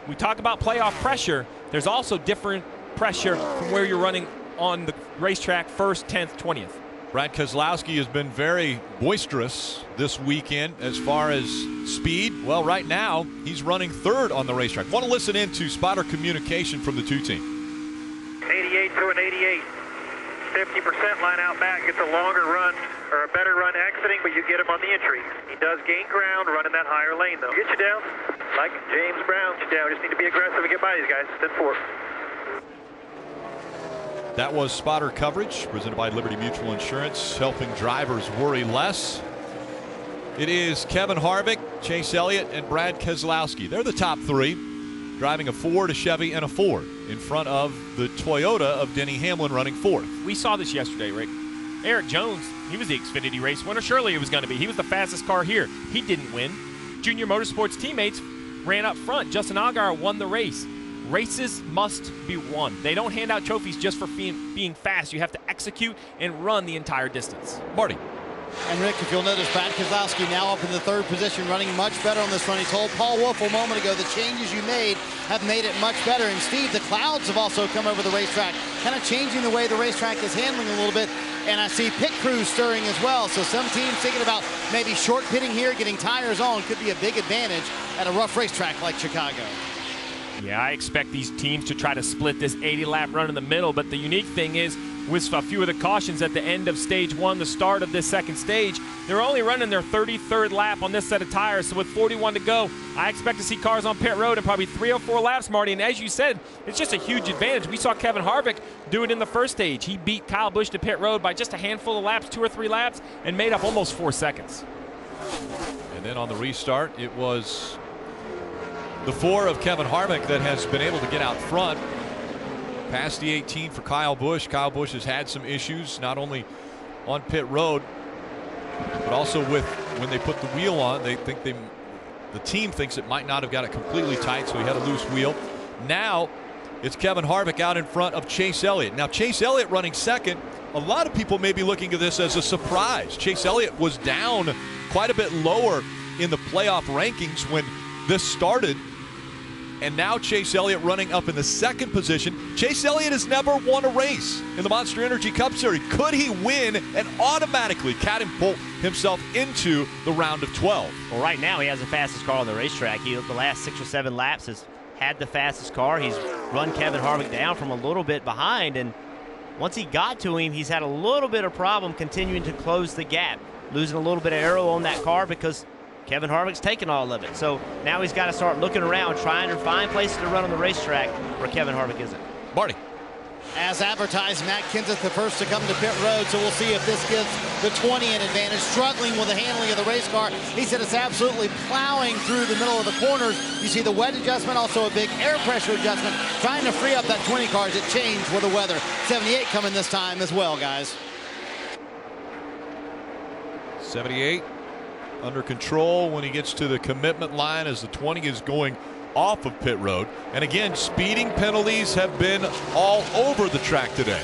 We talk about playoff pressure. There's also different pressure from where you're running on the racetrack 1st, 10th, 20th. Brad Keselowski has been very boisterous this weekend as far as speed. Well, right now, he's running 3rd on the racetrack. Want to listen in to spotter communication from the 2 teams. 88 to an 88. 50% line out back. Gets a longer run or a better run exiting, but you get him on the entry. He does gain ground running that higher lane, though. Get you down like James Brown. Get you down. Just need to be aggressive and get by these guys. 10-4. That was spotter coverage presented by Liberty Mutual Insurance, helping drivers worry less. It is Kevin Harvick, Chase Elliott, and Brad Keselowski. They're the top 3, driving a Ford, a Chevy, and a Ford in front of the Toyota of Denny Hamlin running 4th. We saw this yesterday, Rick. Erik Jones, he was the Xfinity race winner. Surely it was going to be. He was the fastest car here. He didn't win. Junior Motorsports teammates ran up front. Justin Allgaier won the race. Races must be won. They don't hand out trophies just for being fast. You have to execute and run the entire distance. Marty. And Rick, if you'll notice, Brad Keselowski now up in the 3rd position, running much better on this run. He told Paul Wolf a moment ago the changes you made have made it much better. And Steve, the clouds have also come over the racetrack, kind of changing the way the racetrack is handling a little bit. And I see pit crews stirring as well. So some teams thinking about maybe short pitting here, getting tires on, could be a big advantage at a rough racetrack like Chicago. Yeah, I expect these teams to try to split this 80-lap run in the middle, but the unique thing is, with a few of the cautions at the end of stage 1, the start of this 2nd stage, they're only running their 33rd lap on this set of tires, so with 41 to go, I expect to see cars on pit road in probably 3 or 4 laps, Marty, and as you said, it's just a huge advantage. We saw Kevin Harvick do it in the 1st stage. He beat Kyle Busch to pit road by just a handful of laps, 2 or 3 laps, and made up almost 4 seconds. And then on the restart, it was the 4 of Kevin Harvick that has been able to get out front. Past the 18 for Kyle Busch. Kyle Busch has had some issues, not only on pit road, but also with when they put the wheel on. They think the team thinks it might not have got it completely tight, so he had a loose wheel. Now it's Kevin Harvick out in front of Chase Elliott. Now Chase Elliott running 2nd. A lot of people may be looking at this as a surprise. Chase Elliott was down quite a bit lower in the playoff rankings when this started. And now Chase Elliott running up in the 2nd position. Chase Elliott has never won a race in the Monster Energy Cup Series. Could he win and automatically catapult himself into the round of 12? Well, right now he has the fastest car on the racetrack. He, the last 6 or 7 laps, has had the fastest car. He's run Kevin Harvick down from a little bit behind, and once he got to him, he's had a little bit of problem continuing to close the gap, losing a little bit of aero on that car because Kevin Harvick's taken all of it. So now he's got to start looking around, trying to find places to run on the racetrack where Kevin Harvick isn't. Marty. As advertised, Matt Kenseth the first to come to pit road, so we'll see if this gives the 20 an advantage. Struggling with the handling of the race car. He said it's absolutely plowing through the middle of the corners. You see the wet adjustment, also a big air pressure adjustment, trying to free up that 20 car as it changed with the weather. 78 coming this time as well, guys. 78 under control when he gets to the commitment line as the 20 is going off of pit road. And again, speeding penalties have been all over the track today.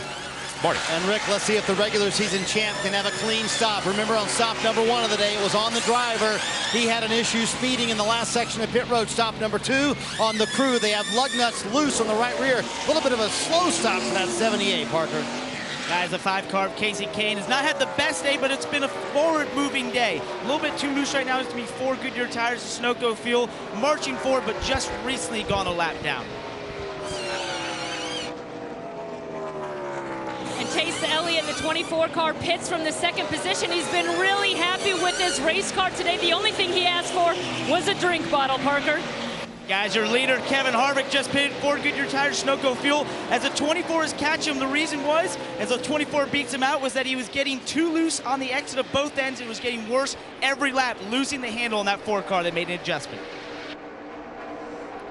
Marty. And Rick, let's see if the regular season champ can have a clean stop. Remember on stop number 1 of the day, it was on the driver. He had an issue speeding in the last section of pit road. Stop number 2 on the crew. They have lug nuts loose on the right rear. A little bit of a slow stop for that 78, Parker. Guys, the 5-car of Casey Kane has not had the best day, but it's been a forward-moving day. A little bit too loose right now. It's going to be 4 Goodyear tires of Sunoco fuel, marching forward, but just recently gone a lap down. And Chase Elliott, the 24 car, pits from the 2nd position. He's been really happy with this race car today. The only thing he asked for was a drink bottle, Parker. Guys, your leader, Kevin Harvick, just pitted 4 Goodyear tires, Sunoco fuel. As the 24 is catching him, the reason was, as the 24 beats him out, was that he was getting too loose on the exit of both ends. It was getting worse every lap, losing the handle on that 4 car. They made an adjustment.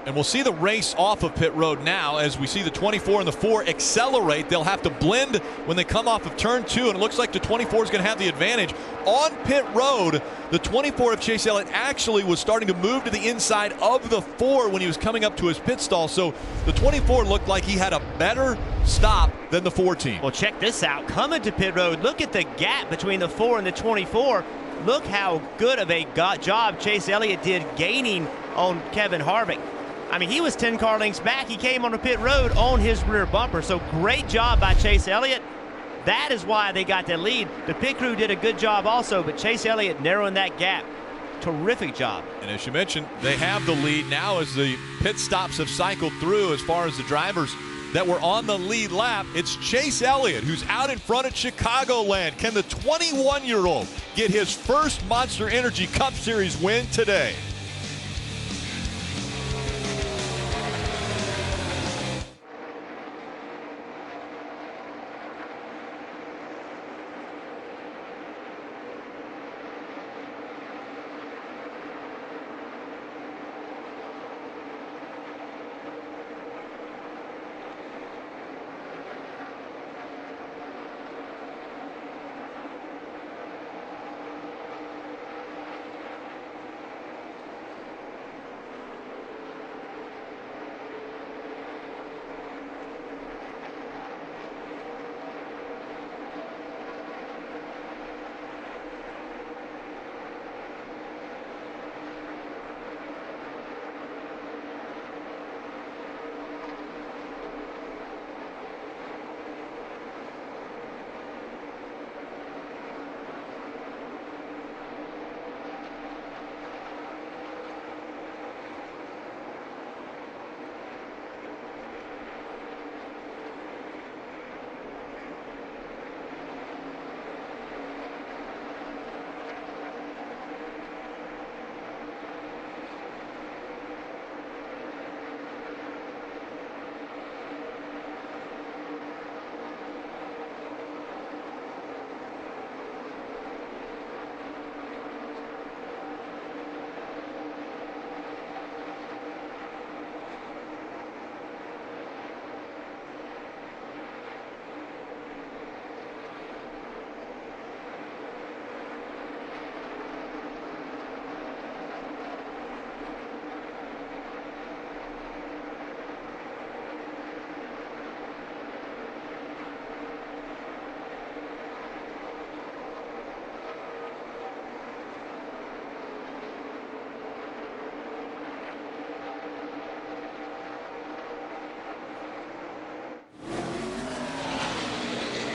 And we'll see the race off of pit road now as we see the 24 and the 4 accelerate. They'll have to blend when they come off of turn 2, and it looks like the 24 is going to have the advantage. On pit road, the 24 of Chase Elliott actually was starting to move to the inside of the 4 when he was coming up to his pit stall. So the 24 looked like he had a better stop than the 4 team. Well, check this out. Coming to pit road, look at the gap between the 4 and the 24. Look how good of a job Chase Elliott did gaining on Kevin Harvick. I mean, he was 10 car lengths back. He came on the pit road on his rear bumper. So great job by Chase Elliott. That is why they got that lead. The pit crew did a good job also, but Chase Elliott narrowing that gap. Terrific job. And as you mentioned, they have the lead now as the pit stops have cycled through. As far as the drivers that were on the lead lap, it's Chase Elliott who's out in front at Chicagoland. Can the 21-year-old get his first Monster Energy Cup Series win today?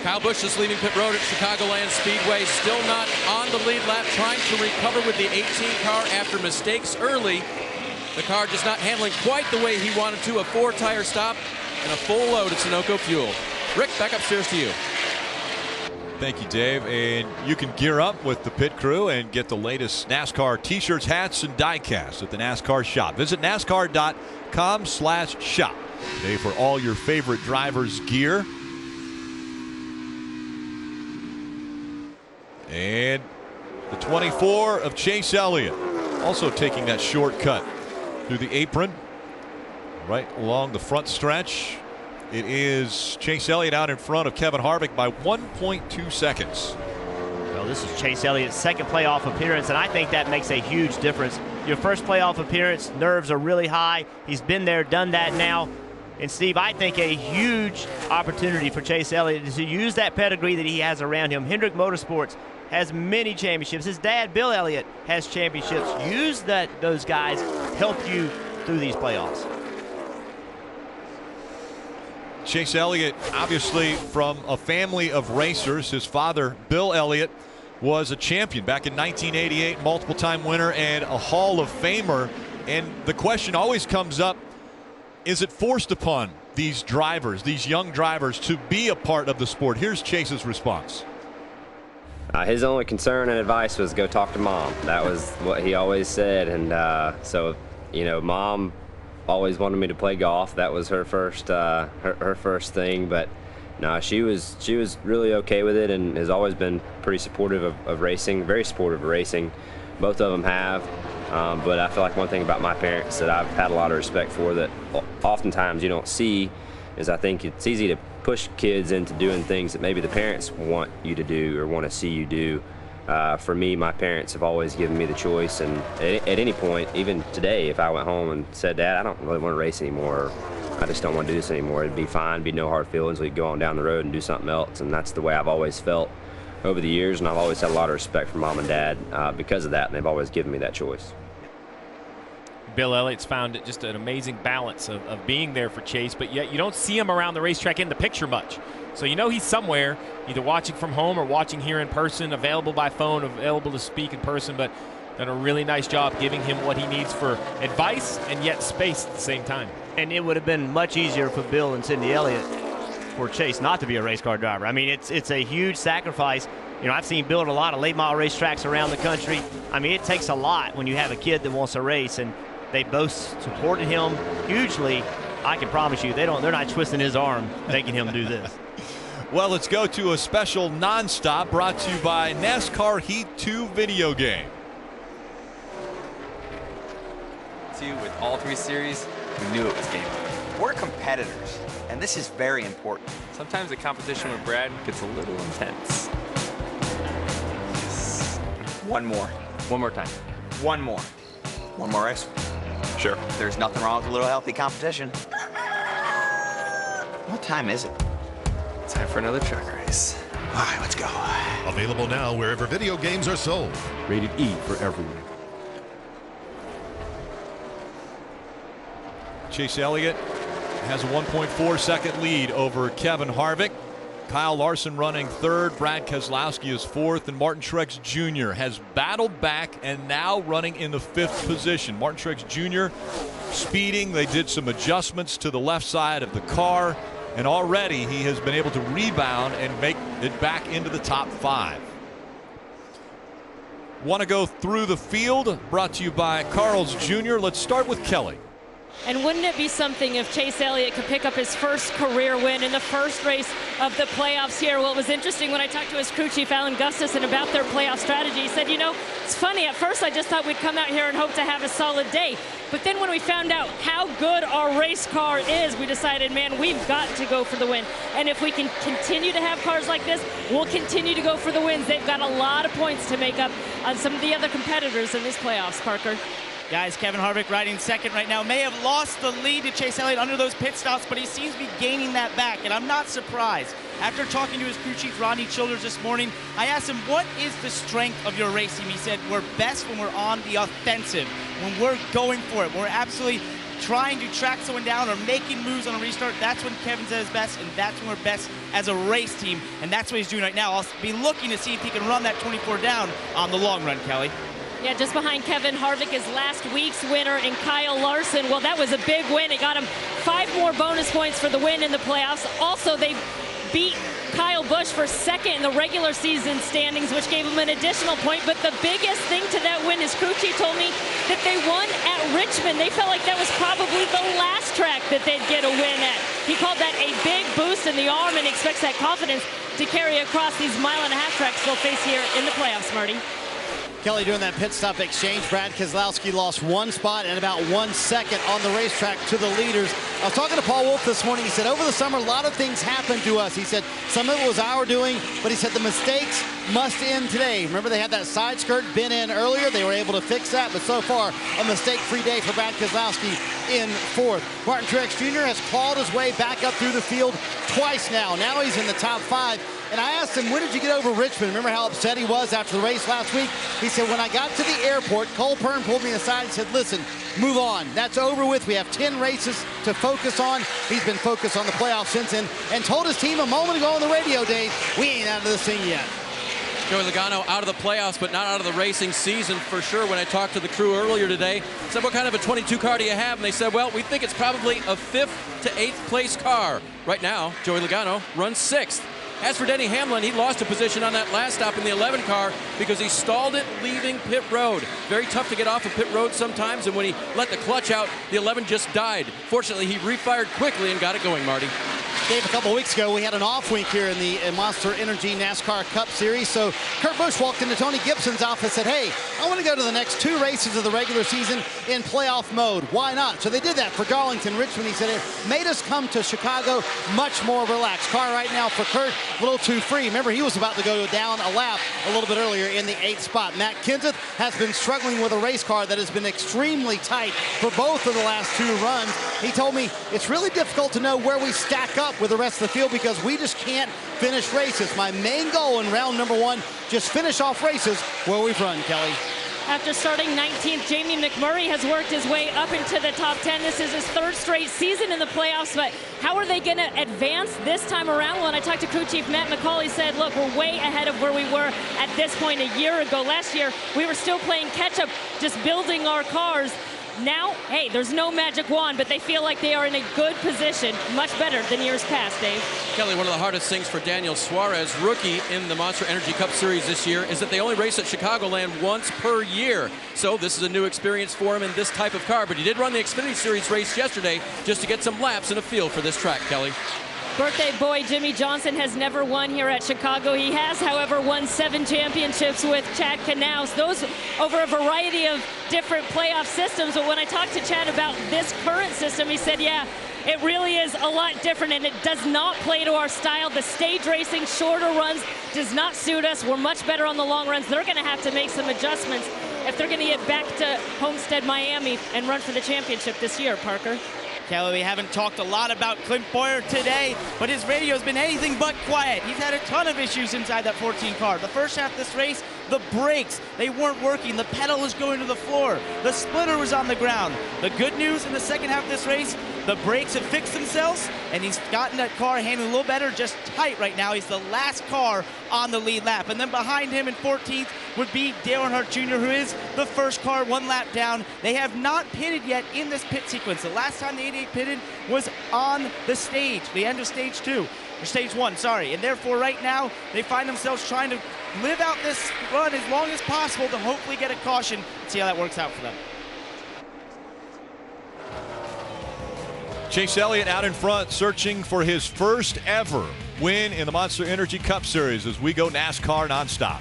Kyle Busch is leaving pit road at Chicagoland Speedway, still not on the lead lap, trying to recover with the 18 car after mistakes early. The car just not handling quite the way he wanted to. A 4-tire stop and a full load at Sunoco fuel. Rick, back upstairs to you. Thank you, Dave. And you can gear up with the pit crew and get the latest NASCAR t-shirts, hats, and die-casts at the NASCAR shop. Visit NASCAR.com/shop today for all your favorite drivers' gear. And the 24 of Chase Elliott also taking that shortcut through the apron right along the front stretch. It is Chase Elliott out in front of Kevin Harvick by 1.2 seconds. Well, this is Chase Elliott's second playoff appearance, and I think that makes a huge difference. Your first playoff appearance, nerves are really high. He's been there, done that now. And Steve, I think a huge opportunity for Chase Elliott is to use that pedigree that he has around him. Hendrick Motorsports has many championships. His dad, Bill Elliott, has championships. Use those guys help you through these playoffs. Chase Elliott, obviously from a family of racers. His father, Bill Elliott, was a champion back in 1988, multiple-time winner and a Hall of Famer. And the question always comes up, is it forced upon these drivers, these young drivers, to be a part of the sport? Here's Chase's response. His only concern and advice was go talk to Mom. That was what he always said. And so, you know, Mom always wanted me to play golf. That was her first her first thing. But no, she was really okay with it and has always been pretty supportive of racing, very supportive of racing. Both of them have. But I feel like one thing about my parents that I've had a lot of respect for that oftentimes you don't see is I think it's easy to push kids into doing things that maybe the parents want you to do or want to see you do. For me, my parents have always given me the choice, and at any point, even today, if I went home and said, Dad, I don't really want to race anymore, or I just don't want to do this anymore, it'd be fine, be no hard feelings, we'd go on down the road and do something else. And that's the way I've always felt over the years, and I've always had a lot of respect for Mom and Dad because of that, and they've always given me that choice. Bill Elliott's found just an amazing balance of being there for Chase, but yet you don't see him around the racetrack in the picture much. So you know he's somewhere, either watching from home or watching here in person, available by phone, available to speak in person, but done a really nice job giving him what he needs for advice and yet space at the same time. And it would have been much easier for Bill and Cindy Elliott for Chase not to be a race car driver. I mean, it's a huge sacrifice. You know, I've seen Bill at a lot of late model racetracks around the country. I mean, it takes a lot when you have a kid that wants to race, and they both supported him hugely. I can promise you, they're not twisting his arm making him do this. Well, let's go to a special nonstop brought to you by NASCAR Heat 2 video game. With all three series, we knew it was game on. We're competitors, and this is very important. Sometimes the competition with Brad gets a little intense. One more. One more time. One more. One more race. Sure. There's nothing wrong with a little healthy competition. What time is it? Time for another truck race. All right, let's go. Available now wherever video games are sold. Rated E for everyone. Chase Elliott has a 1.4 second lead over Kevin Harvick. Kyle Larson running third, Brad Keselowski is fourth, and Martin Truex Jr. has battled back and now running in the fifth position. Martin Truex Jr. speeding. They did some adjustments to the left side of the car, and already he has been able to rebound and make it back into the top five. Want to go through the field? Brought to you by Carl's Jr. Let's start with Kelly. And wouldn't it be something if Chase Elliott could pick up his first career win in the first race of the playoffs here? Well, it was interesting when I talked to his crew chief, Alan Gustafson, about their playoff strategy. He said, you know, it's funny. At first, I just thought we'd come out here and hope to have a solid day. But then when we found out how good our race car is, we decided, man, we've got to go for the win. And if we can continue to have cars like this, we'll continue to go for the wins. They've got a lot of points to make up on some of the other competitors in this playoffs, Parker. Guys, Kevin Harvick riding second right now. May have lost the lead to Chase Elliott under those pit stops, but he seems to be gaining that back, and I'm not surprised. After talking to his crew chief, Rodney Childers, this morning, I asked him, what is the strength of your race team? He said, we're best when we're on the offensive, when we're going for it. We're absolutely trying to track someone down or making moves on a restart. That's when Kevin's at his best, and that's when we're best as a race team, and that's what he's doing right now. I'll be looking to see if he can run that 24 down on the long run, Kelly. Yeah, just behind Kevin Harvick is last week's winner and Kyle Larson. Well, that was a big win. It got him 5 more bonus points for the win in the playoffs. Also, they beat Kyle Busch for second in the regular season standings, which gave him an additional point. But the biggest thing to that win is crew chief told me that they won at Richmond. They felt like that was probably the last track that they'd get a win at. He called that a big boost in the arm and expects that confidence to carry across these mile-and-a-half tracks they'll face here in the playoffs, Marty. Kelly doing that pit stop exchange. Brad Keselowski lost 1 spot and about 1 second on the racetrack to the leaders. I was talking to Paul Wolf this morning. He said, over the summer, a lot of things happened to us. He said, some of it was our doing, but he said the mistakes must end today. Remember, they had that side skirt bent in earlier. They were able to fix that, but so far, a mistake-free day for Brad Keselowski in 4th. Martin Truex Jr. has clawed his way back up through the field twice now. Now he's in the top 5. And I asked him, when did you get over Richmond? Remember how upset he was after the race last week? He said, when I got to the airport, Cole Pearn pulled me aside and said, listen, move on. That's over with. We have 10 races to focus on. He's been focused on the playoffs since then and told his team a moment ago on the radio, Dave, we ain't out of this thing yet. Joey Logano out of the playoffs, but not out of the racing season for sure. When I talked to the crew earlier today, I said, what kind of a 22 car do you have? And they said, well, we think it's probably a 5th to 8th place car. Right now, Joey Logano runs 6th. As for Denny Hamlin, he lost a position on that last stop in the 11 car because he stalled it leaving pit road. Very tough to get off of pit road sometimes, and when he let the clutch out, the 11 just died. Fortunately, he refired quickly and got it going, Marty. Dave, a couple weeks ago, we had an off week here in the Monster Energy NASCAR Cup Series. So Kurt Busch walked into Tony Gibson's office and said, hey, I want to go to the next 2 races of the regular season in playoff mode. Why not? So they did that for Darlington, Richmond. He said it made us come to Chicago much more relaxed. Car right now for Kurt, a little too free. Remember, he was about to go down a lap a little bit earlier in the 8th spot. Matt Kenseth has been struggling with a race car that has been extremely tight for both of the last 2 runs. He told me it's really difficult to know where we stack up with the rest of the field because we just can't finish races. My main goal in round number 1, just finish off races where we've run, Kelly. After starting 19th, Jamie McMurray has worked his way up into the top 10. This is his 3rd straight season in the playoffs, but how are they going to advance this time around? Well, when I talked to crew chief Matt McCauley, said, look, we're way ahead of where we were at this point a year ago. Last year, we were still playing catch-up, just building our cars. Now, hey, there's no magic wand, but they feel like they are in a good position, much better than years past, Dave. Kelly, one of the hardest things for Daniel Suarez, rookie in the Monster Energy Cup Series this year, is that they only race at Chicagoland once per year. So this is a new experience for him in this type of car, but he did run the Xfinity Series race yesterday just to get some laps and a feel for this track, Kelly. Birthday boy Jimmie Johnson has never won here at Chicago. He has, however, won 7 championships with Chad Knaus. Those over a variety of different playoff systems. But when I talked to Chad about this current system, he said, yeah, it really is a lot different, and it does not play to our style. The stage racing, shorter runs, does not suit us. We're much better on the long runs. They're going to have to make some adjustments if they're going to get back to Homestead, Miami, and run for the championship this year, Parker. Kelly, we haven't talked a lot about Clint Bowyer today, but his radio's been anything but quiet. He's had a ton of issues inside that 14 car. The first half of this race, the brakes, they weren't working. The pedal was going to the floor. The splitter was on the ground. The good news in the second half of this race, the brakes have fixed themselves, and he's gotten that car handling a little better, just tight right now. He's the last car on the lead lap. And then behind him in 14th would be Dale Earnhardt Jr., who is the first car 1 lap down. They have not pitted yet in this pit sequence. The last time the 88 pitted was on the stage, the end of stage 2. Or stage 1, sorry. And therefore, right now, they find themselves trying to live out this run as long as possible to hopefully get a caution and see how that works out for them. Chase Elliott out in front, searching for his first ever win in the Monster Energy Cup Series as we go NASCAR nonstop.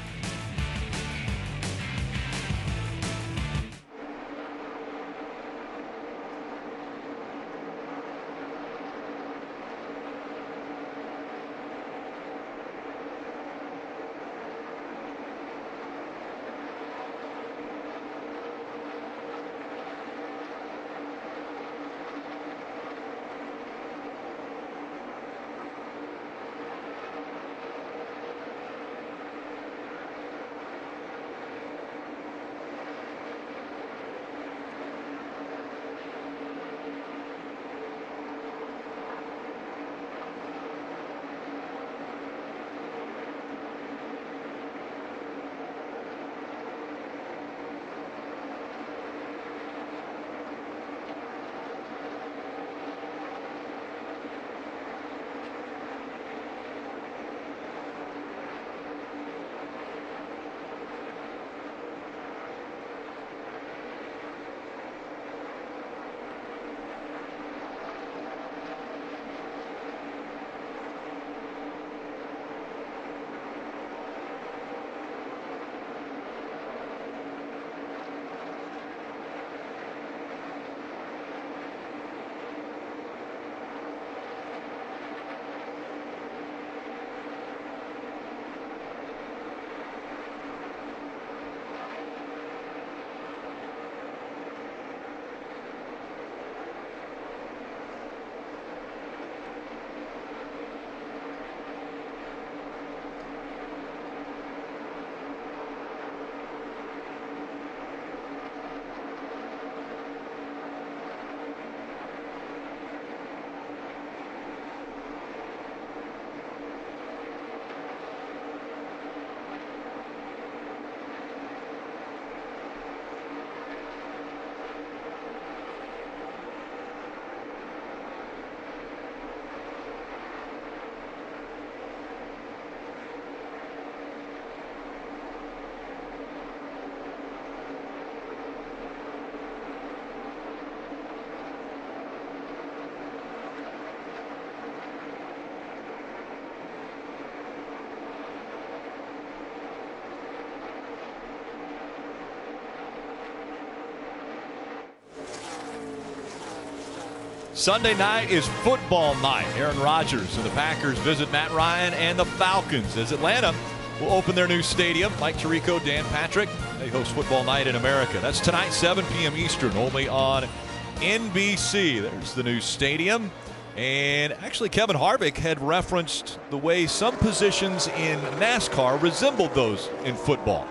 Sunday night is football night. Aaron Rodgers and the Packers visit Matt Ryan and the Falcons as Atlanta will open their new stadium. Mike Tirico, Dan Patrick, they host football night in America. That's tonight, 7 p.m. Eastern, only on NBC. There's the new stadium. And actually, Kevin Harvick had referenced the way some positions in NASCAR resembled those in football.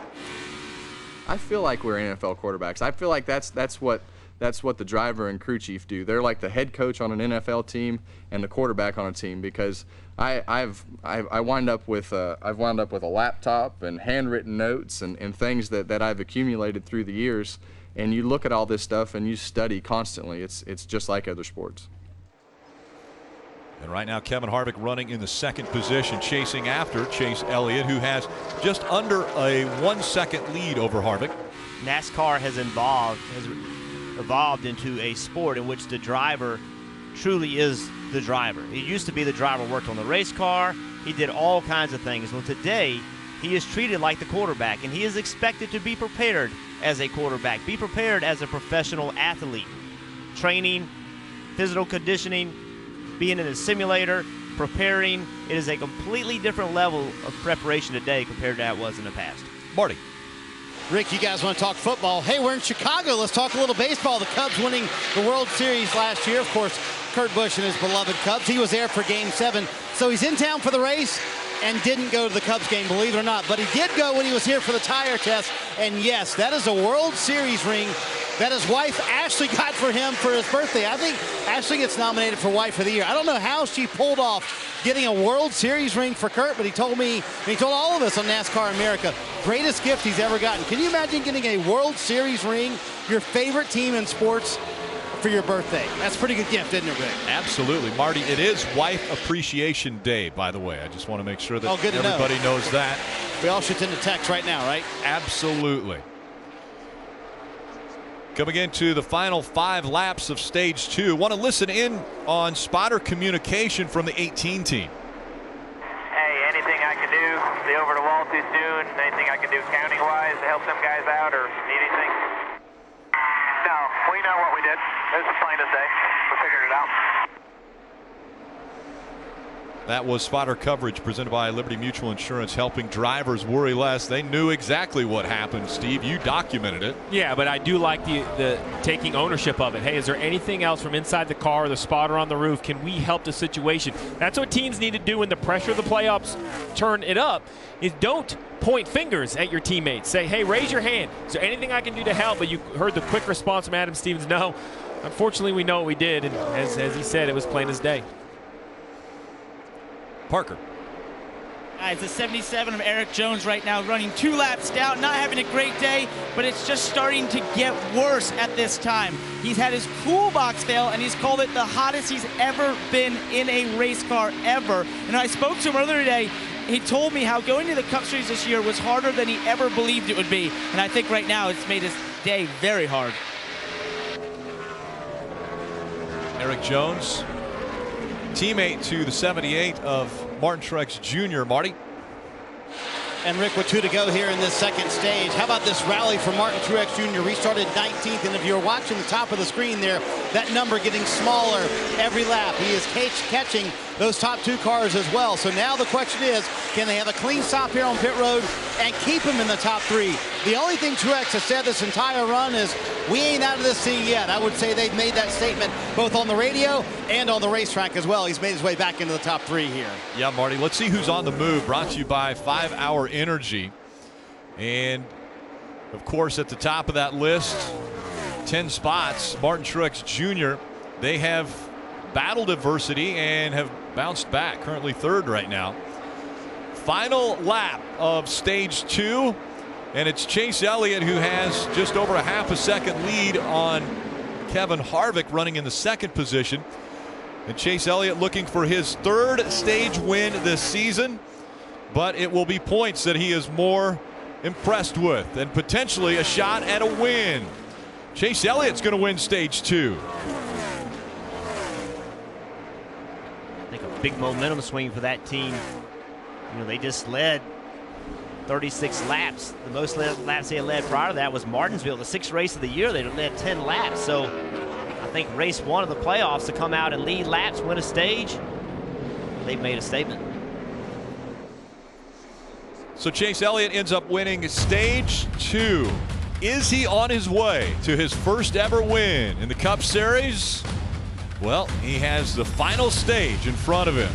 I feel like we're NFL quarterbacks. I feel like that's what the driver and crew chief do. They're like the head coach on an NFL team and the quarterback on a team, because I wind up with a laptop and handwritten notes and things that I've accumulated through the years. And you look at all this stuff and you study constantly. It's just like other sports. And right now, Kevin Harvick running in the second position, chasing after Chase Elliott, who has just under a 1 second lead over Harvick. NASCAR has evolved into a sport in which the driver truly is the driver. It used to be the driver worked on the race car. He did all kinds of things. Well, today, he is treated like the quarterback, and he is expected to be prepared as a quarterback, be prepared as a professional athlete. Training, physical conditioning, being in a simulator, preparing. It is a completely different level of preparation today compared to that was in the past. Marty. Rick, you guys want to talk football? Hey, we're in Chicago. Let's talk a little baseball. The Cubs winning the World Series last year. Of course, Kurt Busch and his beloved Cubs. He was there for Game 7. So he's in town for the race and didn't go to the Cubs game, believe it or not. But he did go when he was here for the tire test. And yes, that is a World Series ring that his wife Ashley got for him for his birthday. I think Ashley gets nominated for Wife of the Year. I don't know how she pulled off getting a World Series ring for Kurt, but he told me, and he told all of us on NASCAR America, greatest gift he's ever gotten. Can you imagine getting a World Series ring, your favorite team in sports, for your birthday? That's a pretty good gift, isn't it, Rick? Absolutely. Marty, it is Wife Appreciation Day, by the way. I just want to make sure that everybody knows that. We all should send a text right now, right? Absolutely. Coming into the final 5 laps of Stage 2. Want to listen in on spotter communication from the 18 team. Hey, anything I can do? Stay over the wall too soon? Anything I can do counting-wise to help them guys out, or need anything? No, we know what we did. It was the plainest day. We figured it out. That was spotter coverage presented by Liberty Mutual Insurance, helping drivers worry less. They knew exactly what happened, Steve. You documented it. Yeah, but I do like the taking ownership of it. Hey, is there anything else from inside the car or the spotter on the roof? Can we help the situation? That's what teams need to do when the pressure of the playoffs turn it up, is don't point fingers at your teammates. Say, hey, raise your hand. Is there anything I can do to help? But you heard the quick response from Adam Stevens. No. Unfortunately, we know what we did, and as he said, it was plain as day. Parker. It's a 77 of Erik Jones right now, running 2 laps down, not having a great day, but it's just starting to get worse at this time. He's had his cool box fail, and he's called it the hottest he's ever been in a race car ever. And I spoke to him earlier today. He told me how going to the Cup Series this year was harder than he ever believed it would be. And I think right now it's made his day very hard. Erik Jones, teammate to the 78 of Martin Truex Jr. Marty. And Rick, with 2 to go here in this second stage, how about this rally for Martin Truex Jr. Restarted 19th, and if you're watching the top of the screen there, that number getting smaller every lap. He is catching those top 2 cars as well. So now the question is, can they have a clean stop here on pit road and keep him in the top 3? The only thing Truex has said this entire run is, we ain't out of this thing yet. I would say they've made that statement both on the radio and on the racetrack as well. He's made his way back into the top 3 here. Yeah, Marty, let's see who's on the move. Brought to you by 5 Hour Energy. And, of course, at the top of that list, 10 spots, Martin Truex Jr. They have battled adversity and have bounced back. Currently 3rd right now. Final lap of Stage 2. And it's Chase Elliott who has just over a half a second lead on Kevin Harvick, running in the 2nd position. And Chase Elliott looking for his 3rd stage win this season. But it will be points that he is more impressed with, and potentially a shot at a win. Chase Elliott's going to win Stage 2. I think a big momentum swing for that team. You know, they just led 36 laps. The most laps they had led prior to that was Martinsville, the 6th race of the year. They led 10 laps. So I think, race one of the playoffs to come out and lead laps, win a stage. They've made a statement. So Chase Elliott ends up winning stage 2. Is he on his way to his first ever win in the Cup Series? Well, he has the final stage in front of him.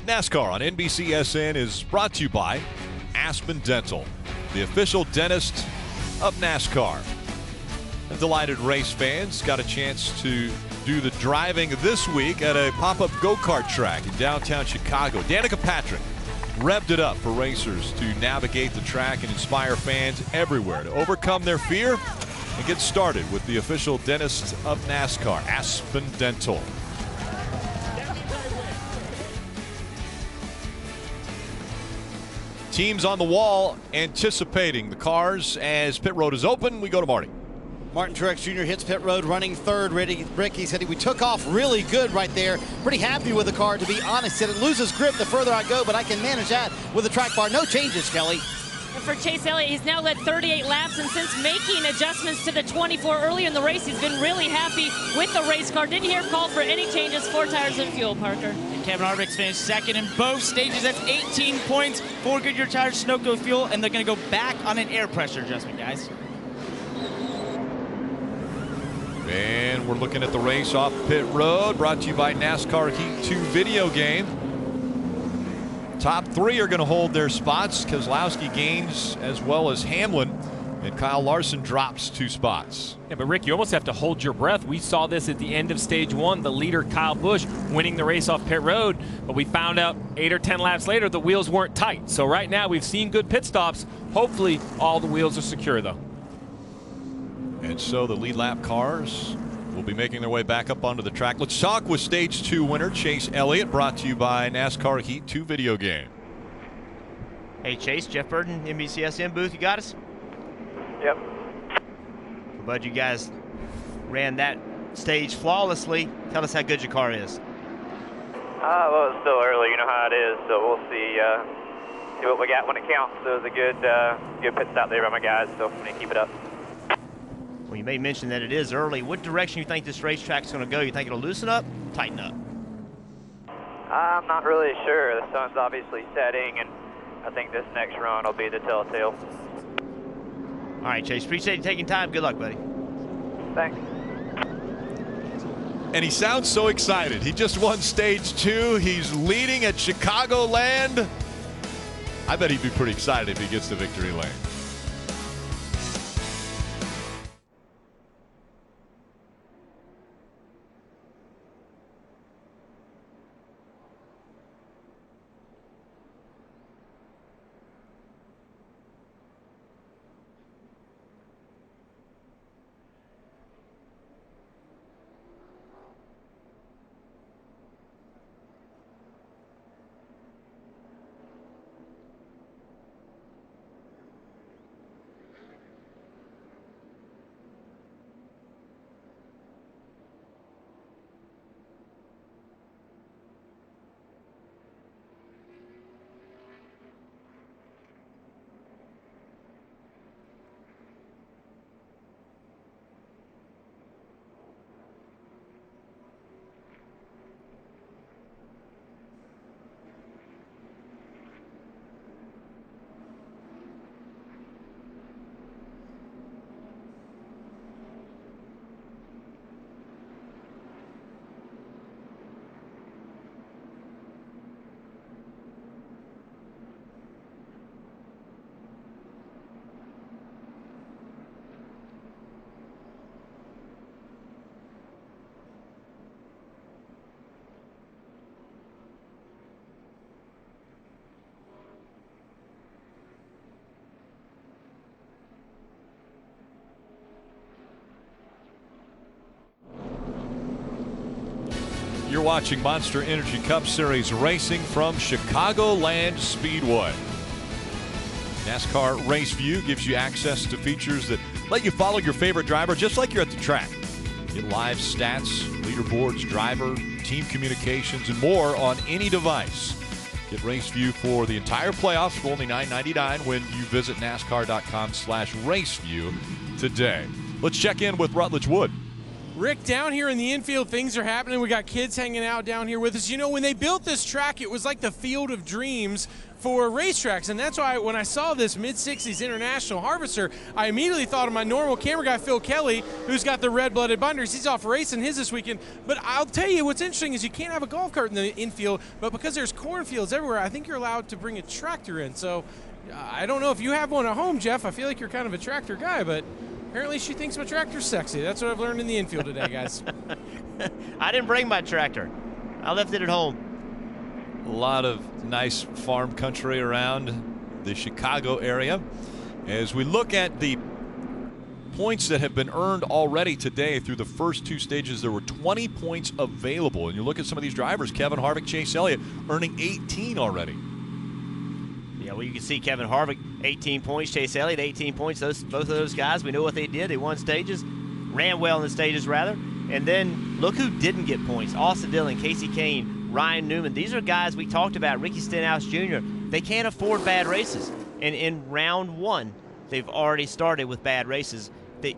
NASCAR on NBCSN is brought to you by Aspen Dental, the official dentist of NASCAR. And delighted race fans got a chance to do the driving this week at a pop-up go-kart track in downtown Chicago. Danica Patrick revved it up for racers to navigate the track and inspire fans everywhere to overcome their fear and get started with the official dentist of NASCAR, Aspen Dental. Teams on the wall anticipating the cars as pit road is open. We go to Marty. Martin Truex Jr. hits pit road running third. Rick, he said we took off really good right there. Pretty happy with the car, to be honest. Said it loses grip the further I go, but I can manage that with the track bar. No changes, Kelly. And for Chase Elliott, he's now led 38 laps, and since making adjustments to the 24 earlier in the race, he's been really happy with the race car. Didn't hear a call for any changes, 4 tires and fuel, Parker. And Kevin Harvick's finished second in both stages. That's 18 points, 4 Goodyear tires, Sunoco fuel, and they're going to go back on an air pressure adjustment, guys. And we're looking at the race off pit road, brought to you by NASCAR Heat 2 video game. Top 3 are going to hold their spots. Keselowski gains as well as Hamlin, and Kyle Larson drops 2 spots. Yeah, but Rick, you almost have to hold your breath. We saw this at the end of stage 1, the leader Kyle Busch winning the race off pit road, but we found out 8 or 10 laps later the wheels weren't tight. So right now we've seen good pit stops. Hopefully all the wheels are secure though. And so the lead lap cars will be making their way back up onto the track. Let's talk with stage 2 winner Chase Elliott, brought to you by NASCAR Heat 2 video game. Hey Chase, Jeff Burton, NBCSN booth, you got us? Yep. Bud, you guys ran that stage flawlessly. Tell us how good your car is. Well, it's still early, you know how it is, so we'll see what we got when it counts. So it was a good pit stop there by my guys, so I'm going to keep it up. Well, you may mention that it is early. What direction you think this racetrack's going to go? You think it'll loosen up, tighten up? I'm not really sure. The sun's obviously setting, and I think this next run will be the telltale. All right, Chase, appreciate you taking time. Good luck, buddy. Thanks. And he sounds so excited. He just won stage 2. He's leading at Chicagoland. I bet he'd be pretty excited if he gets to victory lane. You're watching Monster Energy Cup Series racing from Chicagoland Speedway. NASCAR Race View gives you access to features that let you follow your favorite driver just like you're at the track. Get live stats, leaderboards, driver, team communications, and more on any device. Get Race View for the entire playoffs for only $9.99 when you visit NASCAR.com/raceview today. Let's check in with Rutledge Wood. Rick, down here in the infield, things are happening. We got kids hanging out down here with us. You know, when they built this track, it was like the field of dreams for racetracks, and that's why when I saw this mid-60s International Harvester, I immediately thought of my normal camera guy, Phil Kelly, who's got the red-blooded binders. He's off racing his this weekend. But I'll tell you what's interesting is you can't have a golf cart in the infield, but because there's cornfields everywhere, I think you're allowed to bring a tractor in. So I don't know if you have one at home, Jeff. I feel like you're kind of a tractor guy, but apparently she thinks my tractor's sexy. That's what I've learned in the infield today, guys. I didn't bring my tractor. I left it at home. A lot of nice farm country around the Chicago area. As we look at the points that have been earned already today through the first 2 stages, there were 20 points available. And you look at some of these drivers, Kevin Harvick, Chase Elliott, earning 18 already. Yeah, well, you can see Kevin Harvick, 18 points. Chase Elliott, 18 points. Both of those guys, we know what they did. They won stages, ran well in the stages, rather. And then look who didn't get points. Austin Dillon, Casey Kane, Ryan Newman. These are guys we talked about. Ricky Stenhouse Jr. They can't afford bad races. And in round 1, they've already started with bad races. They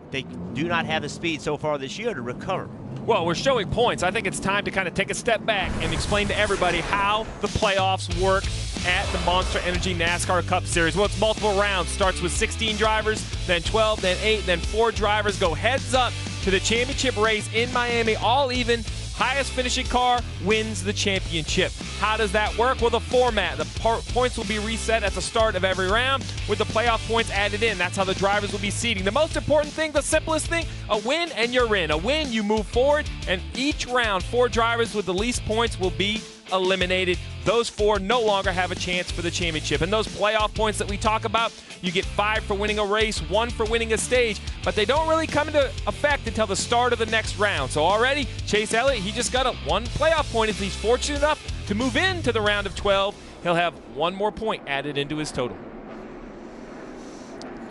do not have the speed so far this year to recover. Well, we're showing points. I think it's time to kind of take a step back and explain to everybody how the playoffs work at the Monster Energy NASCAR Cup Series. Well, it's multiple rounds. Starts with 16 drivers, then 12, then 8, then 4 drivers go heads up to the championship race in Miami, all even. Highest finishing car wins the championship. How does that work? Well, the format. The points will be reset at the start of every round with the playoff points added in. That's how the drivers will be seeding. The most important thing, the simplest thing, a win and you're in. A win, you move forward, and each round, 4 drivers with the least points will be eliminated. Those 4 no longer have a chance for the championship. And those playoff points that we talk about, you get 5 for winning a race, 1 for winning a stage, but they don't really come into effect until the start of the next round. So already, Chase Elliott, he just got a 1 playoff point. If he's fortunate enough to move into the round of 12, he'll have 1 more point added into his total.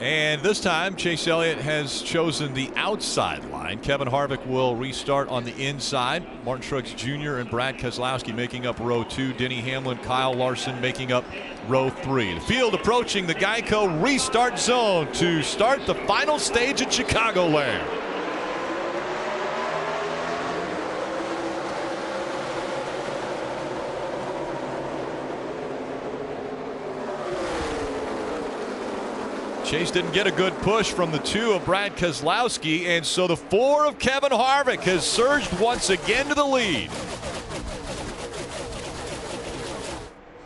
And this time, Chase Elliott has chosen the outside line. Kevin Harvick will restart on the inside. Martin Truex Jr. and Brad Keselowski making up row 2. Denny Hamlin, Kyle Larson making up row 3. The field approaching the Geico restart zone to start the final stage at Chicagoland. Chase didn't get a good push from the 2 of Brad Keselowski, and so the 4 of Kevin Harvick has surged once again to the lead.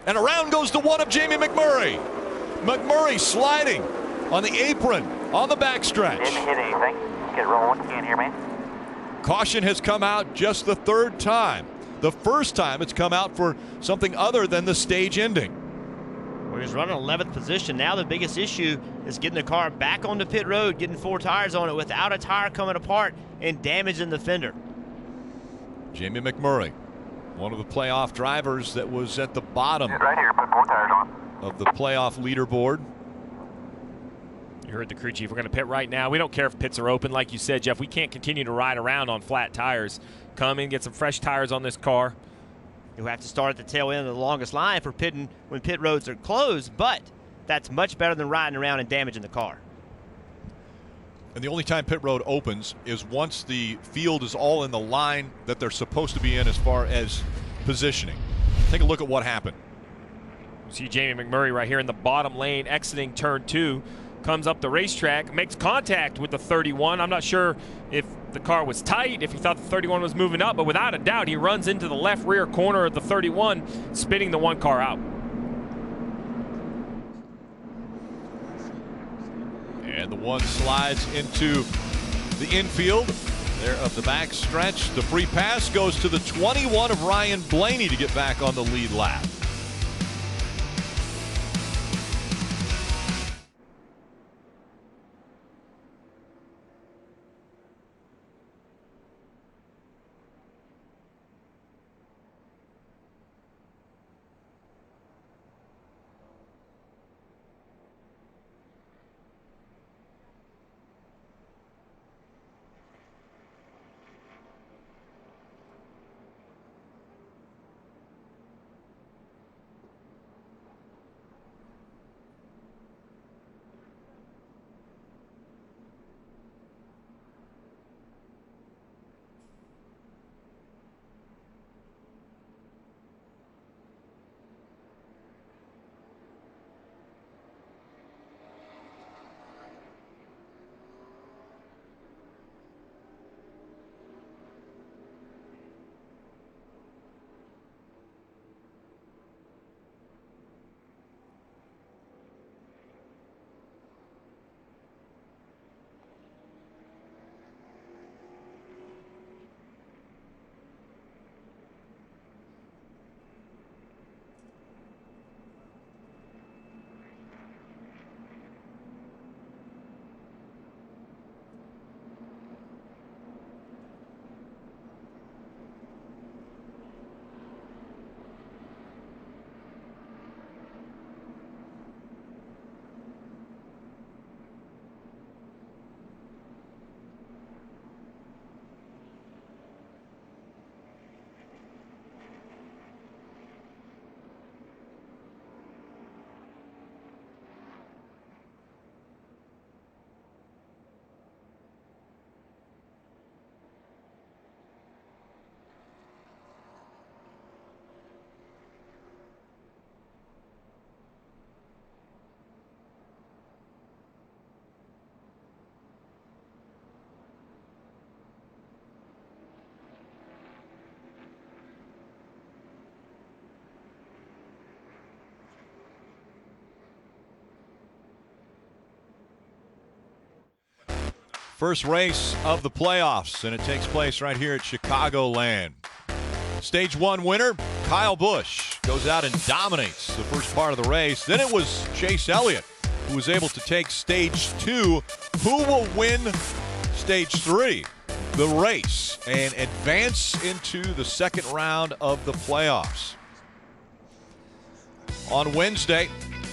And around goes the 1 of Jamie McMurray. McMurray sliding on the apron on the backstretch. Didn't hit anything. Get rolling. Can't hear me. Caution has come out just the 3rd time. The first time it's come out for something other than the stage ending. Well, he's running 11th position. Now the biggest issue is getting the car back on the pit road, getting 4 tires on it without a tire coming apart and damaging the fender. Jamie McMurray, one of the playoff drivers that was at the bottom right here, put 4 tires on. of the playoff leaderboard. You heard the crew chief. We're going to pit right now. We don't care if pits are open. Like you said, Jeff, we can't continue to ride around on flat tires. Come in, get some fresh tires on this car. You'll have to start at the tail end of the longest line for pitting when pit roads are closed, but that's much better than riding around and damaging the car. And the only time pit road opens is once the field is all in the line that they're supposed to be in as far as positioning. Take a look at what happened. You see Jamie McMurray right here in the bottom lane exiting turn 2. Comes up the racetrack, makes contact with the 31. I'm not sure if the car was tight, if he thought the 31 was moving up, but without a doubt, he runs into the left rear corner of the 31, spinning the 1 car out. And the 1 slides into the infield there of the back stretch. The free pass goes to the 21 of Ryan Blaney to get back on the lead lap. First race of the playoffs, and it takes place right here at Chicagoland. Stage 1 winner, Kyle Busch, goes out and dominates the first part of the race. Then it was Chase Elliott who was able to take stage 2. Who will win stage 3? The race, and advance into the second round of the playoffs. On Wednesday,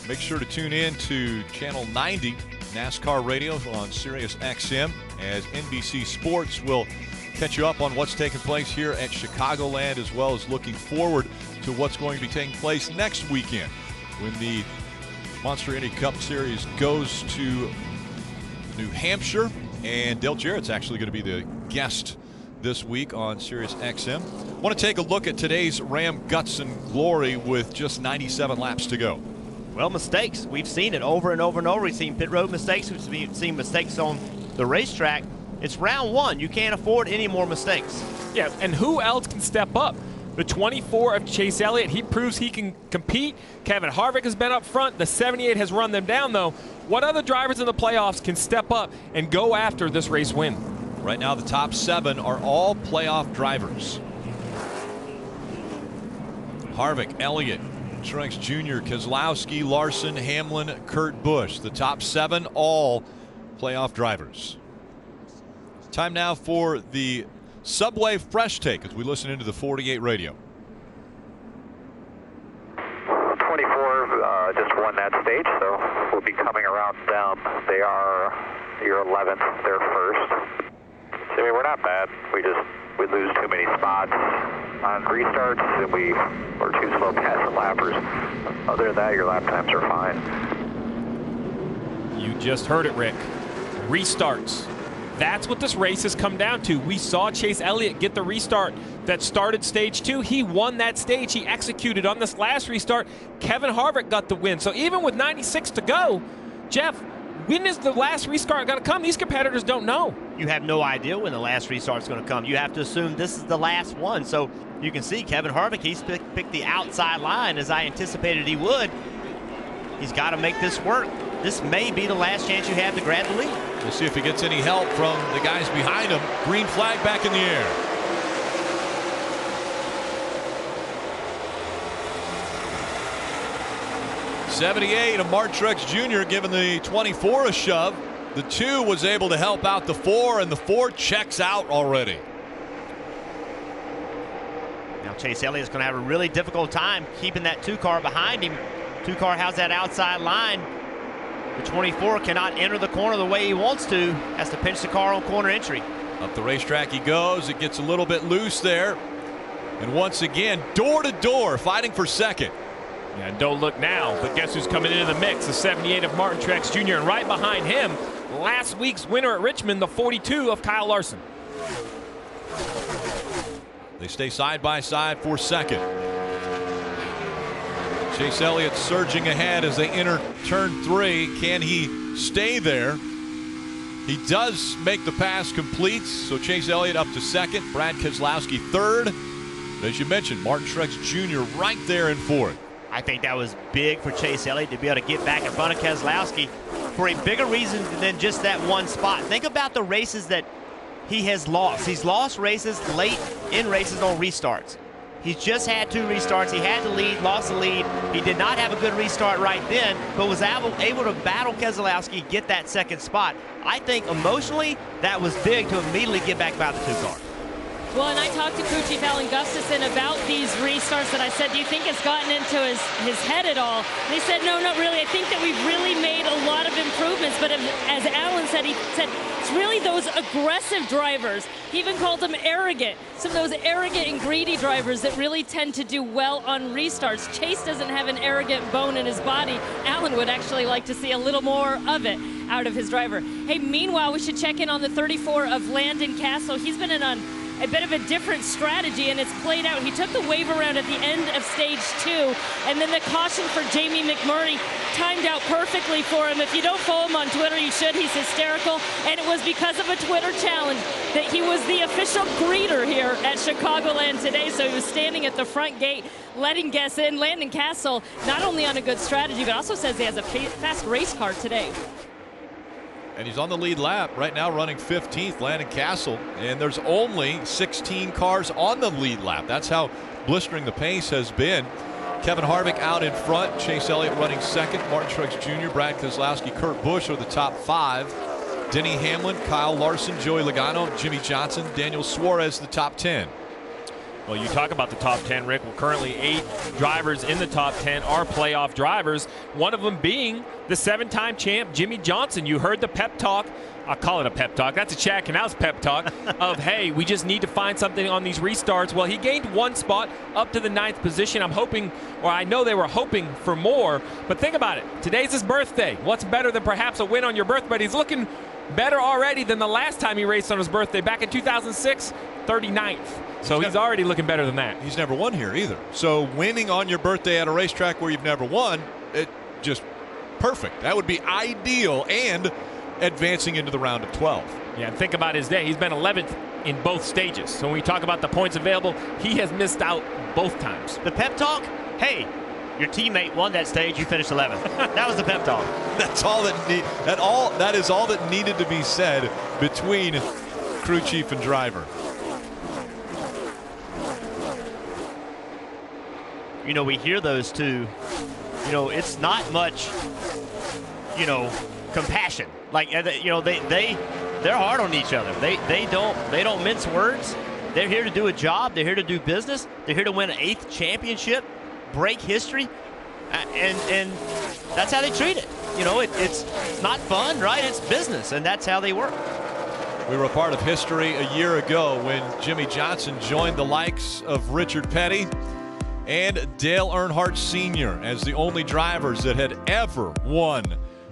make sure to tune in to Channel 90 NASCAR Radio on Sirius XM, as NBC Sports will catch you up on what's taking place here at Chicagoland, as well as looking forward to what's going to be taking place next weekend when the Monster Energy Cup Series goes to New Hampshire, and Dale Jarrett's actually going to be the guest this week on Sirius XM. Want to take a look at today's Ram Guts and Glory with just 97 laps to go. Well, mistakes. We've seen it over and over and over. We've seen pit road mistakes. We've seen mistakes on the racetrack. It's round one. You can't afford any more mistakes. Yeah, and who else can step up? The 24 of Chase Elliott, he proves he can compete. Kevin Harvick has been up front. The 78 has run them down, though. What other drivers in the playoffs can step up and go after this race win? Right now, the top 7 are all playoff drivers. Harvick, Elliott, Truex Jr., Keselowski, Larson, Hamlin, Kurt Busch. The top 7 all playoff drivers. Time now for the Subway Fresh Take as we listen into the 48 radio. 24 just won that stage, so we'll be coming around them. They are your 11th, they're first. So we're not bad. We lose too many spots on restarts, and we're too slow passing lappers. Other than that, your lap times are fine. You just heard it, Rick. Restarts. That's what this race has come down to. We saw Chase Elliott get the restart that started stage 2. He won that stage. He executed on this last restart. Kevin Harvick got the win. So even with 96 to go, Jeff, when is the last restart going to come? These competitors don't know. You have no idea when the last restart is going to come. You have to assume this is the last one. So you can see Kevin Harvick, he's picked the outside line as I anticipated he would. He's got to make this work. This may be the last chance you have to grab the lead. We'll see if he gets any help from the guys behind him. Green flag back in the air. '78 of Truex Jr. giving the 24 a shove. The 2 was able to help out the 4, and the 4 checks out already. Now Chase Elliott's going to have a really difficult time keeping that 2 car behind him. 2 car has that outside line. The 24 cannot enter the corner the way he wants to. Has to pinch the car on corner entry. Up the racetrack he goes. It gets a little bit loose there. And once again, door to door, fighting for second. Yeah, and don't look now, but guess who's coming into the mix? The 78 of Truex Jr. And right behind him, last week's winner at Richmond, the 42 of Kyle Larson. They stay side by side for second. Chase Elliott surging ahead as they enter turn 3. Can he stay there? He does make the pass complete, so Chase Elliott up to second. Brad Keselowski third. As you mentioned, Truex Jr. right there in fourth. I think that was big for Chase Elliott to be able to get back in front of Keselowski for a bigger reason than just that one spot. Think about the races that he has lost. He's lost races late in races on restarts. He's just had 2 restarts. He had the lead, lost the lead. He did not have a good restart right then, but was able to battle Keselowski, get that second spot. I think emotionally, that was big to immediately get back by the 2 car. Well, and I talked to crew chief Alan Gustafson about these restarts, and I said, do you think it's gotten into his head at all? And he said, no, not really. I think that we've really made a lot of improvements, but as Alan said, he said, it's really those aggressive drivers. He even called them arrogant. Some of those arrogant and greedy drivers that really tend to do well on restarts. Chase doesn't have an arrogant bone in his body. Alan would actually like to see a little more of it out of his driver. Hey, meanwhile, we should check in on the 34 of Landon Cassill. He's been in on a bit of a different strategy, and it's played out. He took the wave around at the end of stage 2, and then the caution for Jamie Mcmurray timed out perfectly for him. If you don't follow him on Twitter, you should. He's hysterical, and it was because of a Twitter challenge that he was the official greeter here at Chicagoland today, so he was standing at the front gate letting guests in. Landon Cassill not only on a good strategy, but also says he has a fast race car today. And he's on the lead lap right now, running 15th, Landon Cassill. And there's only 16 cars on the lead lap. That's how blistering the pace has been. Kevin Harvick out in front. Chase Elliott running second. Truex Jr., Brad Keselowski, Kurt Busch are the top 5. Denny Hamlin, Kyle Larson, Joey Logano, Jimmie Johnson, Daniel Suarez, the top 10. Well, you talk about the top 10, Rick. Well, currently 8 drivers in the top 10 are playoff drivers, one of them being the 7-time champ, Jimmie Johnson. You heard the pep talk. I'll call it a pep talk. That's a Chad Canals pep talk of, hey, we just need to find something on these restarts. Well, he gained 1 spot up to the 9th position. I'm hoping, or I know they were hoping for more, but think about it. Today's his birthday. What's better than perhaps a win on your birthday? But he's looking better already than the last time he raced on his birthday back in 2006, 39th. So he's already looking better than that. He's never won here either. So winning on your birthday at a racetrack where you've never won, just perfect. That would be ideal and advancing into the round of 12. Yeah, and think about his day. He's been 11th in both stages. So when we talk about the points available, he has missed out both times. The pep talk, hey, your teammate won that stage, you finished 11th. That was the pep talk. That's all that is all that needed to be said between crew chief and driver. You know, we hear those two. You know, it's not much, you know, compassion. Like, you know, they're hard on each other. They don't mince words. They're here to do a job. They're here to do business. They're here to win an 8th championship, break history, and that's how they treat it. You know, it's not fun, right? It's business, and that's how they work. We were a part of history a year ago when Jimmie Johnson joined the likes of Richard Petty and Dale Earnhardt Sr. as the only drivers that had ever won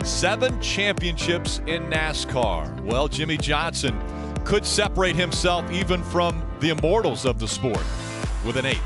7 championships in NASCAR. Well, Jimmie Johnson could separate himself even from the immortals of the sport with an 8th.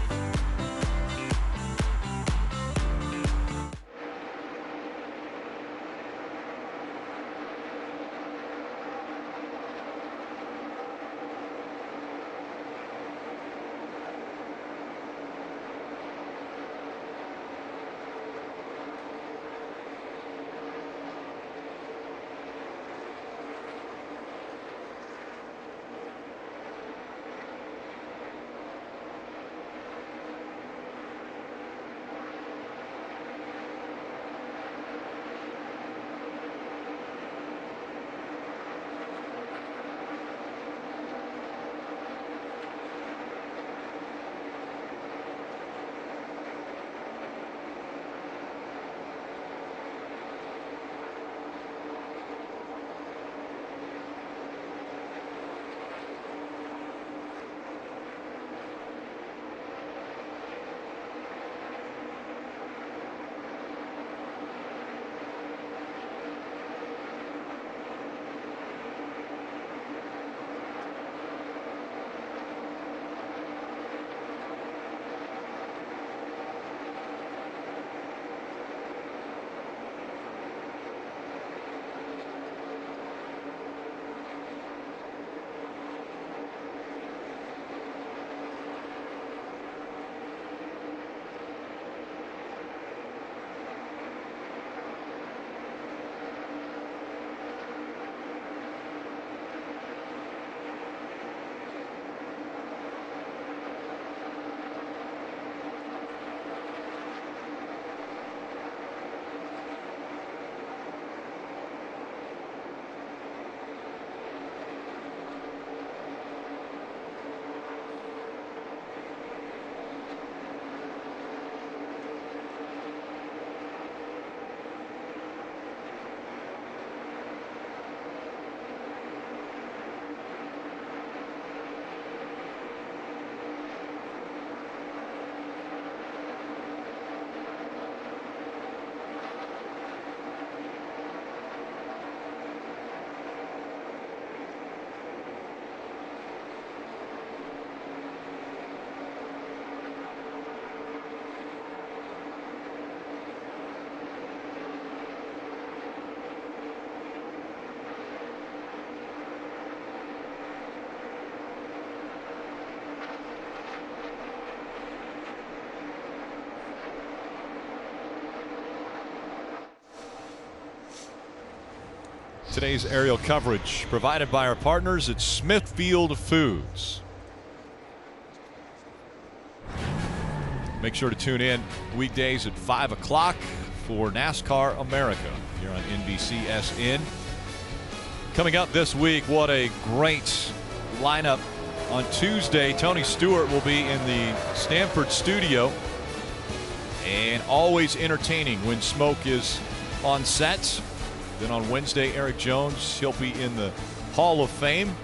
Today's aerial coverage provided by our partners at Smithfield Foods. Make sure to tune in weekdays at 5 o'clock for NASCAR America here on NBCSN. Coming up this week, what a great lineup. On Tuesday, Tony Stewart will be in the Stamford studio, and always entertaining when Smoke is on set. Then on Wednesday, Erik Jones, he'll be in the Hall of Fame.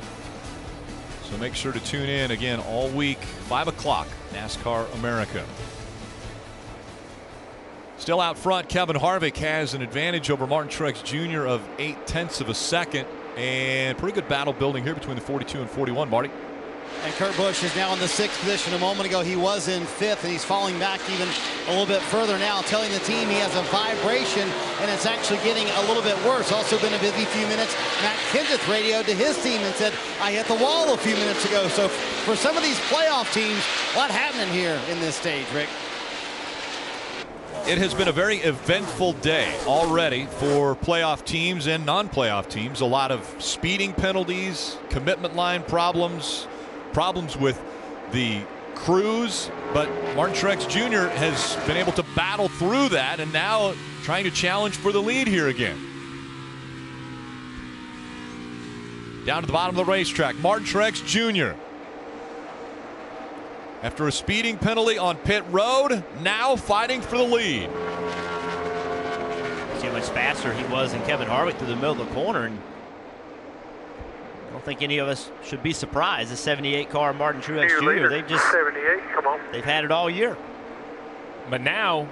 So make sure to tune in again all week, 5 o'clock, NASCAR America. Still out front, Kevin Harvick has an advantage over Martin Truex Jr. of 0.8 of a second. And pretty good battle building here between the 42 and 41, Marty. And Kurt Busch is now in the 6th position. A moment ago, he was in 5th, and he's falling back even a little bit further now, telling the team he has a vibration, and it's actually getting a little bit worse. Also been a busy few minutes. Matt Kenseth radioed to his team and said, I hit the wall a few minutes ago. So for some of these playoff teams, a lot happening here in this stage, Rick. It has been a very eventful day already for playoff teams and non-playoff teams. A lot of speeding penalties, commitment line problems with the crews, but Martin Truex Jr. has been able to battle through that and now trying to challenge for the lead here again. Down to the bottom of the racetrack, Martin Truex Jr. After a speeding penalty on pit road, now fighting for the lead. See how much faster he was than Kevin Harvick through the middle of the corner, and I don't think any of us should be surprised. The 78 car, Martin Truex Jr. They've had it all year. But now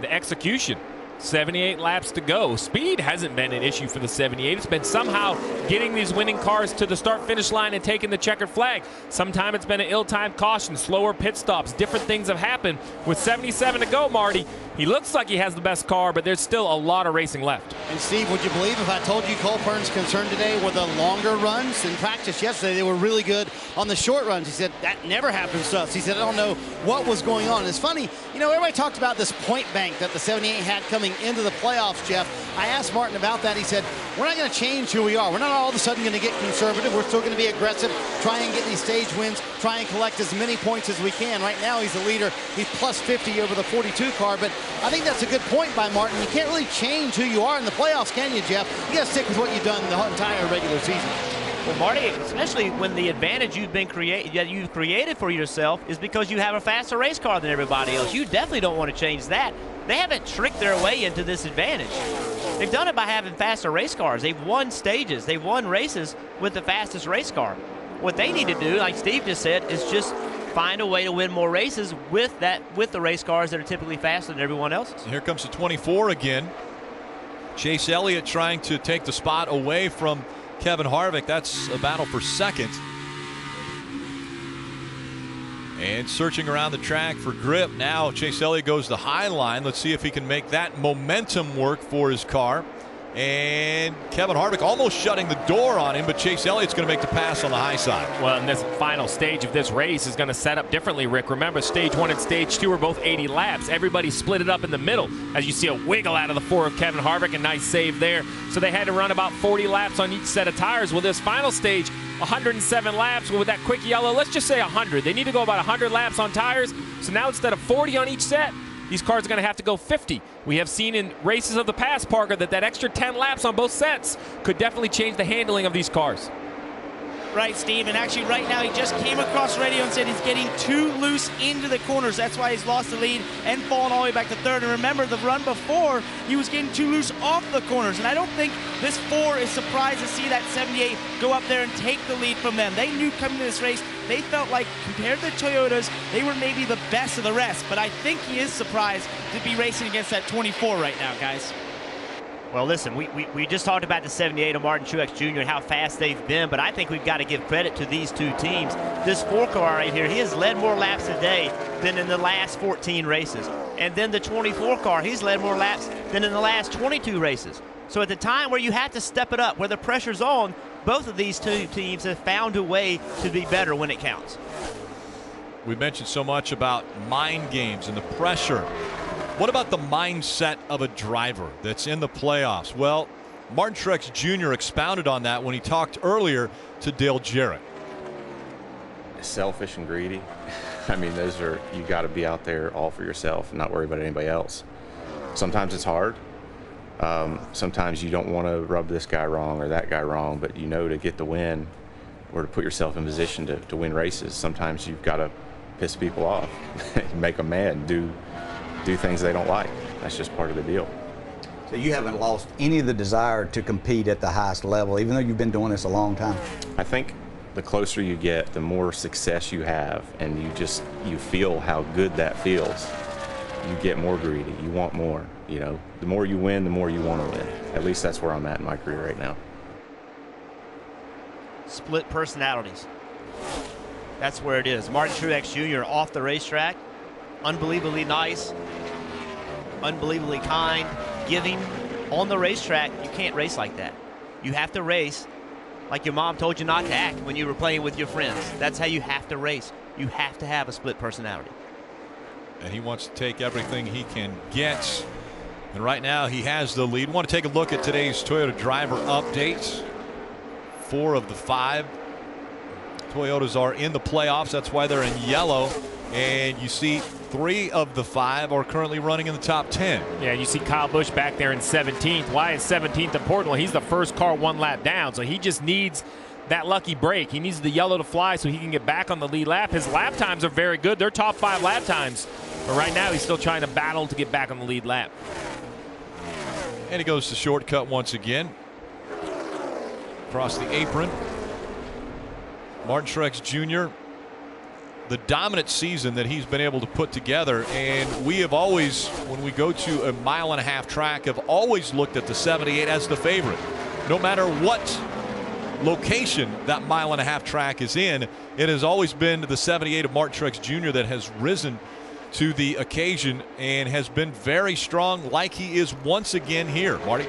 the execution. 78 laps to go. Speed hasn't been an issue for the 78. It's been somehow getting these winning cars to the start-finish line and taking the checkered flag. Sometimes it's been an ill-timed caution, slower pit stops. Different things have happened. With 77 to go, Marty, he looks like he has the best car, but there's still a lot of racing left. And Steve, would you believe if I told you Cole Pearn's concern today were the longer runs? In practice yesterday, they were really good on the short runs. He said, that never happens to us. He said, I don't know what was going on. And it's funny, you know, everybody talked about this point bank that the 78 had coming into the playoffs, Jeff. I asked Martin about that. He said, we're not going to change who we are. We're not all of a sudden going to get conservative. We're still going to be aggressive, try and get these stage wins, try and collect as many points as we can. Right now, he's the leader. He's plus 50 over the 42 car, but I think that's a good point by Martin. You can't really change who you are in the playoffs, can you, Jeff? You got to stick with what you've done the entire regular season. Well, Marty, especially when the advantage you've created for yourself is because you have a faster race car than everybody else. You definitely don't want to change that. They haven't tricked their way into this advantage. They've done it by having faster race cars. They've won stages. They've won races with the fastest race car. What they need to do, like Steve just said, is just find a way to win more races with the race cars that are typically faster than everyone else's. And here comes the 24 again. Chase Elliott trying to take the spot away from Kevin Harvick. That's a battle for second. And searching around the track for grip. Now Chase Elliott goes the high line. Let's see if he can make that momentum work for his car. And Kevin Harvick almost shutting the door on him, but Chase Elliott's going to make the pass on the high side. Well, and this final stage of this race is going to set up differently, Rick. Remember, stage 1 and stage 2 are both 80 laps. Everybody split it up in the middle as you see a wiggle out of the 4 of Kevin Harvick. A nice save there. So they had to run about 40 laps on each set of tires. Well, this final stage, 107 laps. Well, with that quick yellow, let's just say 100. They need to go about 100 laps on tires. So now instead of 40 on each set, these cars are going to have to go 50. We have seen in races of the past, Parker, that extra 10 laps on both sets could definitely change the handling of these cars. Right, Steve, and actually right now he just came across radio and said he's getting too loose into the corners. That's why he's lost the lead and fallen all the way back to third. And remember, the run before, he was getting too loose off the corners. And I don't think this 4 is surprised to see that 78 go up there and take the lead from them. They knew coming to this race, they felt like compared to the Toyotas, they were maybe the best of the rest. But I think he is surprised to be racing against that 24 right now, guys. Well, listen, we just talked about the 78 of Martin Truex Jr. and how fast they've been, but I think we've got to give credit to these two teams. This 4 car right here, he has led more laps today than in the last 14 races. And then the 24 car, he's led more laps than in the last 22 races. So at the time where you have to step it up, where the pressure's on, both of these two teams have found a way to be better when it counts. We mentioned so much about mind games and the pressure. What about the mindset of a driver that's in the playoffs? Well, Martin Truex Jr. expounded on that when he talked earlier to Dale Jarrett. Selfish and greedy. I mean, those are, you got to be out there all for yourself and not worry about anybody else. Sometimes it's hard. Sometimes you don't want to rub this guy wrong or that guy wrong, but you know to get the win or to put yourself in position to win races, sometimes you've got to piss people off, make them mad, do things they don't like. That's just part of the deal. So you haven't lost any of the desire to compete at the highest level, even though you've been doing this a long time? I think the closer you get, the more success you have, and you feel how good that feels. You get more greedy. You want more. You know, the more you win, the more you want to win. At least that's where I'm at in my career right now. Split personalities. That's where it is. Martin Truex Jr. off the racetrack, unbelievably nice, unbelievably kind, giving. On the racetrack, you can't race like that. You have to race like your mom told you not to act when you were playing with your friends. That's how you have to race. You have to have a split personality. And he wants to take everything he can get. And right now he has the lead. We want to take a look at today's Toyota driver updates. 4 of the 5 Toyotas are in the playoffs. That's why they're in yellow. And you see 3 of the 5 are currently running in the top 10. Yeah, you see Kyle Busch back there in 17th. Why is 17th important? Well, he's the first car 1 lap down, so he just needs that lucky break. He needs the yellow to fly so he can get back on the lead lap. His lap times are very good. They're top 5 lap times. But right now he's still trying to battle to get back on the lead lap. And he goes to shortcut once again. Across the apron. Martin Truex Jr., the dominant season that he's been able to put together, and we have always, when we go to a 1.5-mile track, have always looked at the 78 as the favorite. No matter what location that 1.5-mile track is in, it has always been the 78 of Martin Truex Jr. that has risen to the occasion and has been very strong, like he is once again here. Marty?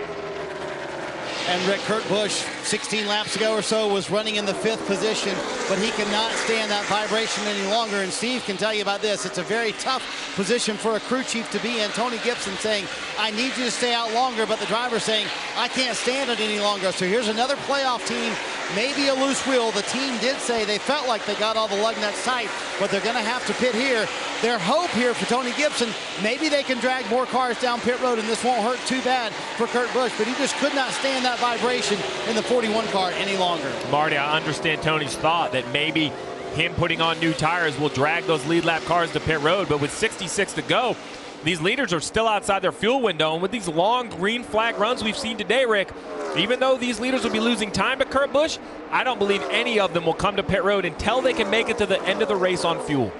And Rick, Kurt Busch 16 laps ago or so was running in the 5th position, but he cannot stand that vibration any longer. And Steve can tell you about this. It's a very tough position for a crew chief to be in. Tony Gibson saying, I need you to stay out longer, but the driver saying, I can't stand it any longer. So here's another playoff team, maybe a loose wheel. The team did say they felt like they got all the lug nuts tight, but they're going to have to pit here. Their hope here for Tony Gibson, maybe they can drag more cars down pit road and this won't hurt too bad for Kurt Busch, but he just could not stand that vibration in the 41 car any longer. Marty, I understand Tony's thought that maybe him putting on new tires will drag those lead lap cars to pit road, but with 66 to go, these leaders are still outside their fuel window, and with these long green flag runs we've seen today, Rick, even though these leaders will be losing time to Kurt Busch, I don't believe any of them will come to pit road until they can make it to the end of the race on fuel.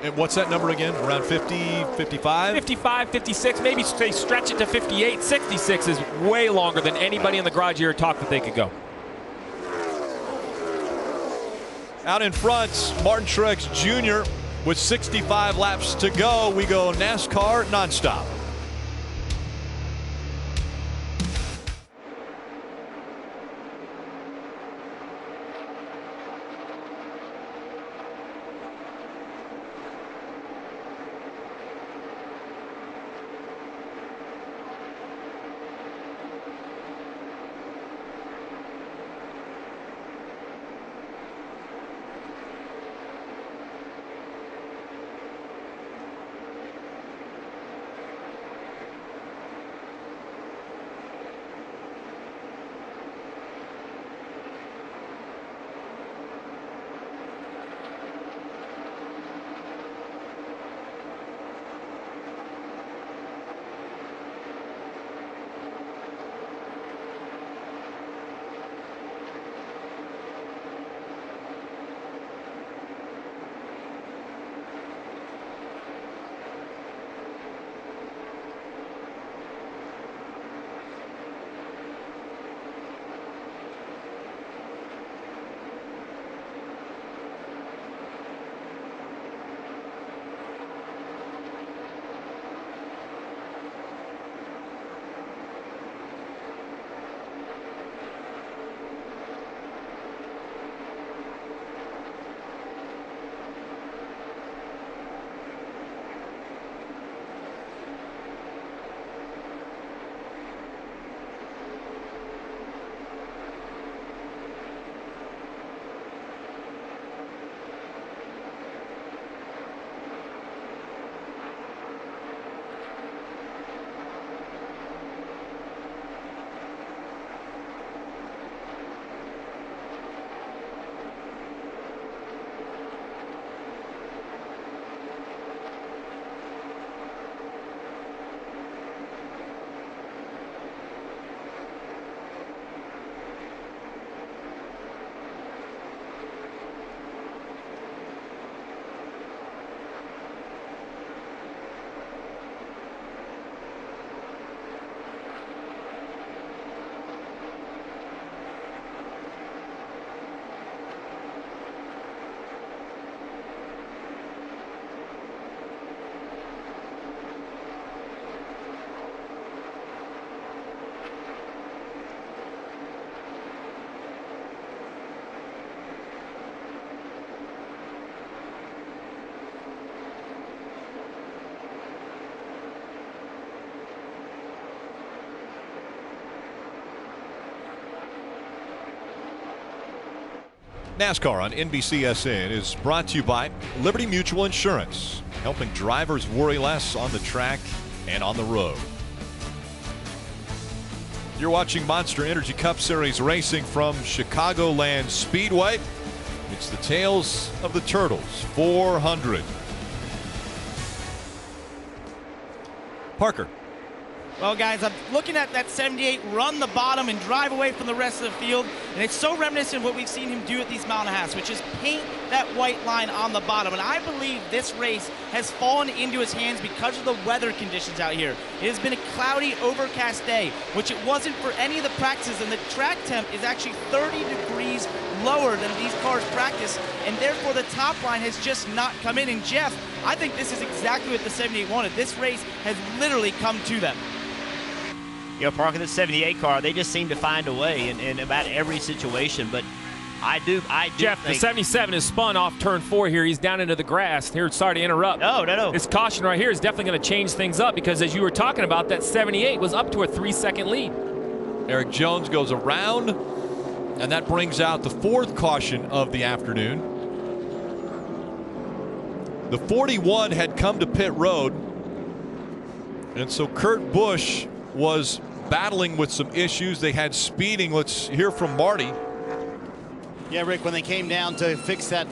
And what's that number again? Around 50, 55? 55, 56, maybe they stretch it to 58. 66 is way longer than anybody in the garage here talked that they could go. Out in front, Martin Truex Jr. with 65 laps to go. We go NASCAR nonstop. NASCAR on NBCSN is brought to you by Liberty Mutual Insurance, helping drivers worry less on the track and on the road. You're watching Monster Energy Cup Series racing from Chicagoland Speedway. It's the Tales of the Turtles 400. Parker. Well, guys, I'm looking at that 78 run the bottom and drive away from the rest of the field, and it's so reminiscent of what we've seen him do at these mile and a halves, which is paint that white line on the bottom. And I believe this race has fallen into his hands because of the weather conditions out here. It has been a cloudy, overcast day, which it wasn't for any of the practices, and the track temp is actually 30 degrees lower than these cars practice, and therefore the top line has just not come in. And Jeff, I think this is exactly what the 78 wanted. This race has literally come to them. You know, Parker, the 78 car, they just seem to find a way in about every situation. But I do Jeff, think the 77 is spun off turn 4 here. He's down into the grass. Here, sorry to interrupt. No. This caution right here is definitely going to change things up because, as you were talking about, that 78 was up to a 3-second lead. Erik Jones goes around, and that brings out the 4th caution of the afternoon. The 41 had come to pit road, and so Kurt Busch was battling with some issues. They had speeding. Let's hear from Marty. Yeah, Rick, when they came down to fix that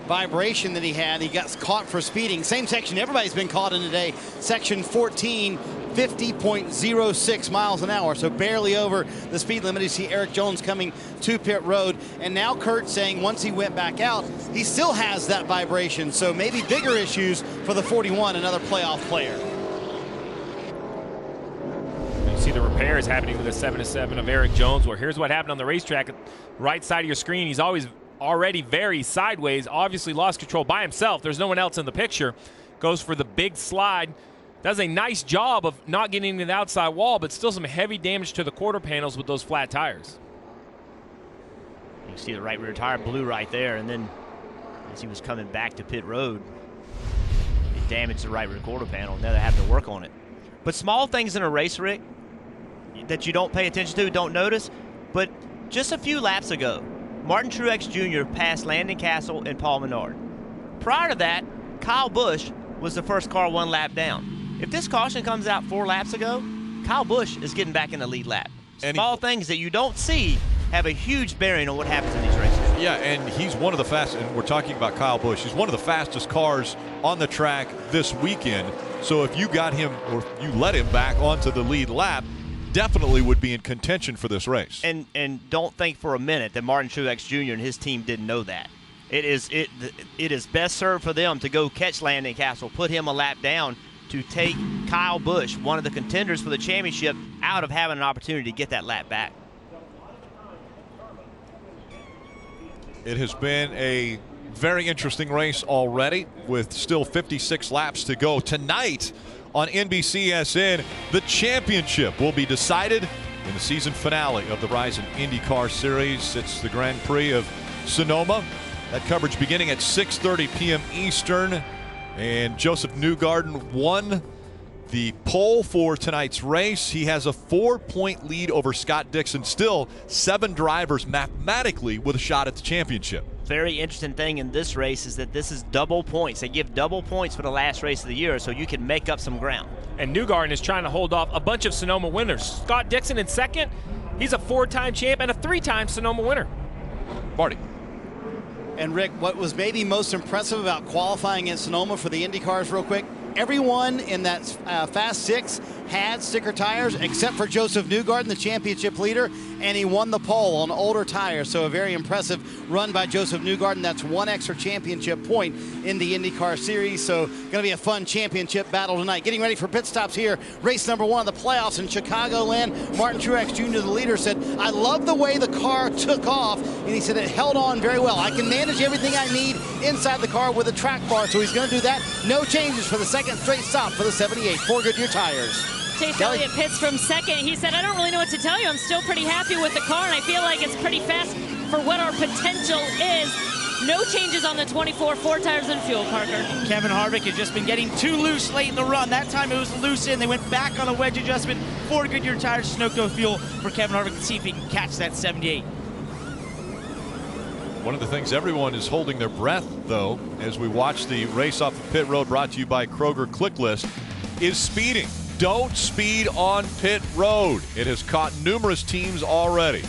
vibration that he had, he got caught for speeding. Same section everybody's been caught in today. Section 14, 50.06 miles an hour, so barely over the speed limit. You see Erik Jones coming to pit road, and now Kurt saying once he went back out, he still has that vibration, so maybe bigger issues for the 41, another playoff player. You see the repairs happening with the 7-7 of Erik Jones. Well, here's what happened on the racetrack. Right side of your screen, he's already very sideways, obviously lost control by himself. There's no one else in the picture. Goes for the big slide. Does a nice job of not getting into the outside wall, but still some heavy damage to the quarter panels with those flat tires. You can see the right rear tire blew right there, and then as he was coming back to pit road, it damaged the right rear quarter panel. Now they're having to work on it. But small things in a race, Rick, that you don't pay attention to, don't notice, but just a few laps ago, Martin Truex Jr. passed Landon Cassill and Paul Menard. Prior to that, Kyle Busch was the first car 1 lap down. If this caution comes out 4 laps ago, Kyle Busch is getting back in the lead lap. Small things that you don't see have a huge bearing on what happens in these races. Yeah, and he's one of the fastest, and we're talking about Kyle Busch. He's one of the fastest cars on the track this weekend. So if you got him, or if you let him back onto the lead lap, definitely would be in contention for this race. And don't think for a minute that Martin Truex Jr. and his team didn't know that. It is best served for them to go catch Landon Cassill, put him a lap down to take Kyle Busch, one of the contenders for the championship, out of having an opportunity to get that lap back. It has been a very interesting race already with still 56 laps to go. Tonight on NBCSN, the championship will be decided in the season finale of the Rise in IndyCar Series. It's the Grand Prix of Sonoma. That coverage beginning at 6:30 p.m. Eastern. And Joseph Newgarden won the pole for tonight's race. He has a 4-point lead over Scott Dixon. Still 7 drivers mathematically with a shot at the championship. Very interesting thing in this race is that this is double points. They give double points for the last race of the year, so you can make up some ground. And Newgarden is trying to hold off a bunch of Sonoma winners. Scott Dixon in second. He's a 4-time champ and a 3-time Sonoma winner. Marty. And Rick, what was maybe most impressive about qualifying in Sonoma for the Indy cars real quick, everyone in that Fast 6 had sticker tires except for Joseph Newgarden, the championship leader, and he won the pole on older tires. So a very impressive run by Joseph Newgarden. That's 1 extra championship point in the IndyCar Series. So going to be a fun championship battle tonight. Getting ready for pit stops here. Race number 1 of the playoffs in Chicagoland. Martin Truex Jr., the leader, said, I love the way the car took off. And he said it held on very well. I can manage everything I need inside the car with a track bar. So he's going to do that. No changes for the second straight stop for the 78. 4 Goodyear tires. Chase Elliott pits from second. He said, I don't really know what to tell you. I'm still pretty happy with the car, and I feel like it's pretty fast for what our potential is. No changes on the 24, 4 tires and fuel, Parker. Kevin Harvick has just been getting too loose late in the run. That time it was loose in. They went back on a wedge adjustment. 4 Goodyear tires, Sunoco fuel for Kevin Harvick to see if he can catch that 78. One of the things everyone is holding their breath, though, as we watch the race off the pit road brought to you by Kroger Click List, is speeding. Don't speed on pit road. It has caught numerous teams already.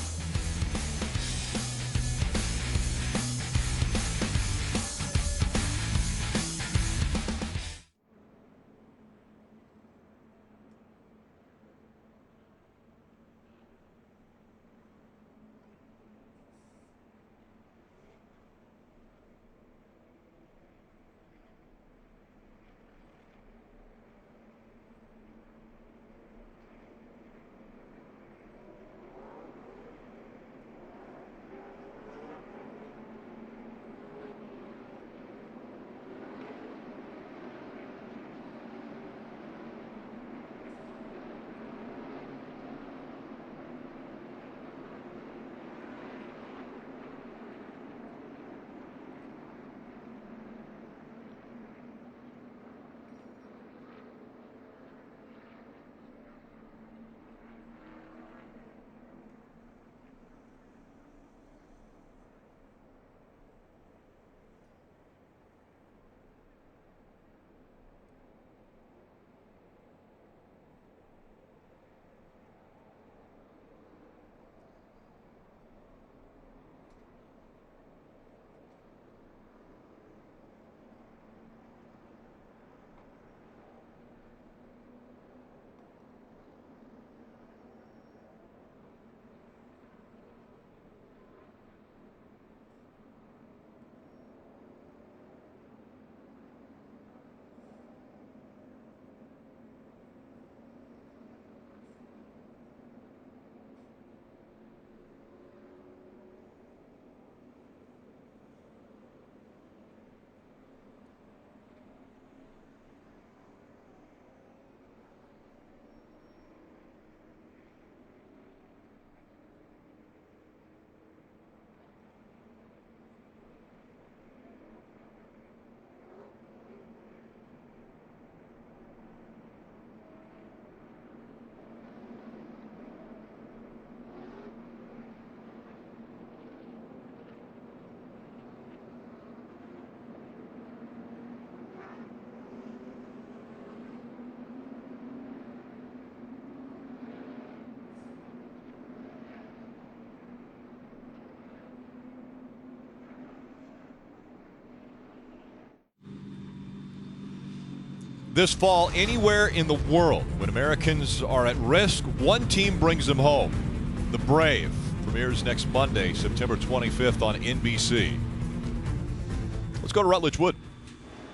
This fall, anywhere in the world, when Americans are at risk, one team brings them home. The Brave premieres next Monday, September 25th on NBC. Let's go to Rutledge Wood.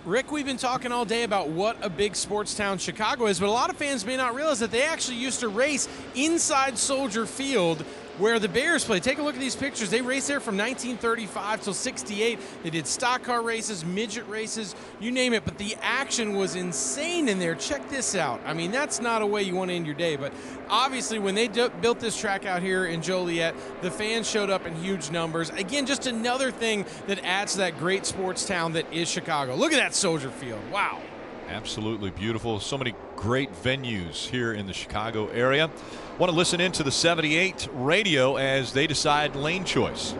Rick, we've been talking all day about what a big sports town Chicago is, but a lot of fans may not realize that they actually used to race inside Soldier Field where the Bears play. Take a look at these pictures. They raced there from 1935 till 68. They did stock car races, midget races, you name it, but the action was insane in there. Check this out. I mean, that's not a way you want to end your day, but obviously when they built this track out here in Joliet, the fans showed up in huge numbers. Again, just another thing that adds to that great sports town that is Chicago. Look at that Soldier Field. Wow. Absolutely beautiful. So many great venues here in the Chicago area. Want to listen into the 78 radio as they decide lane choice.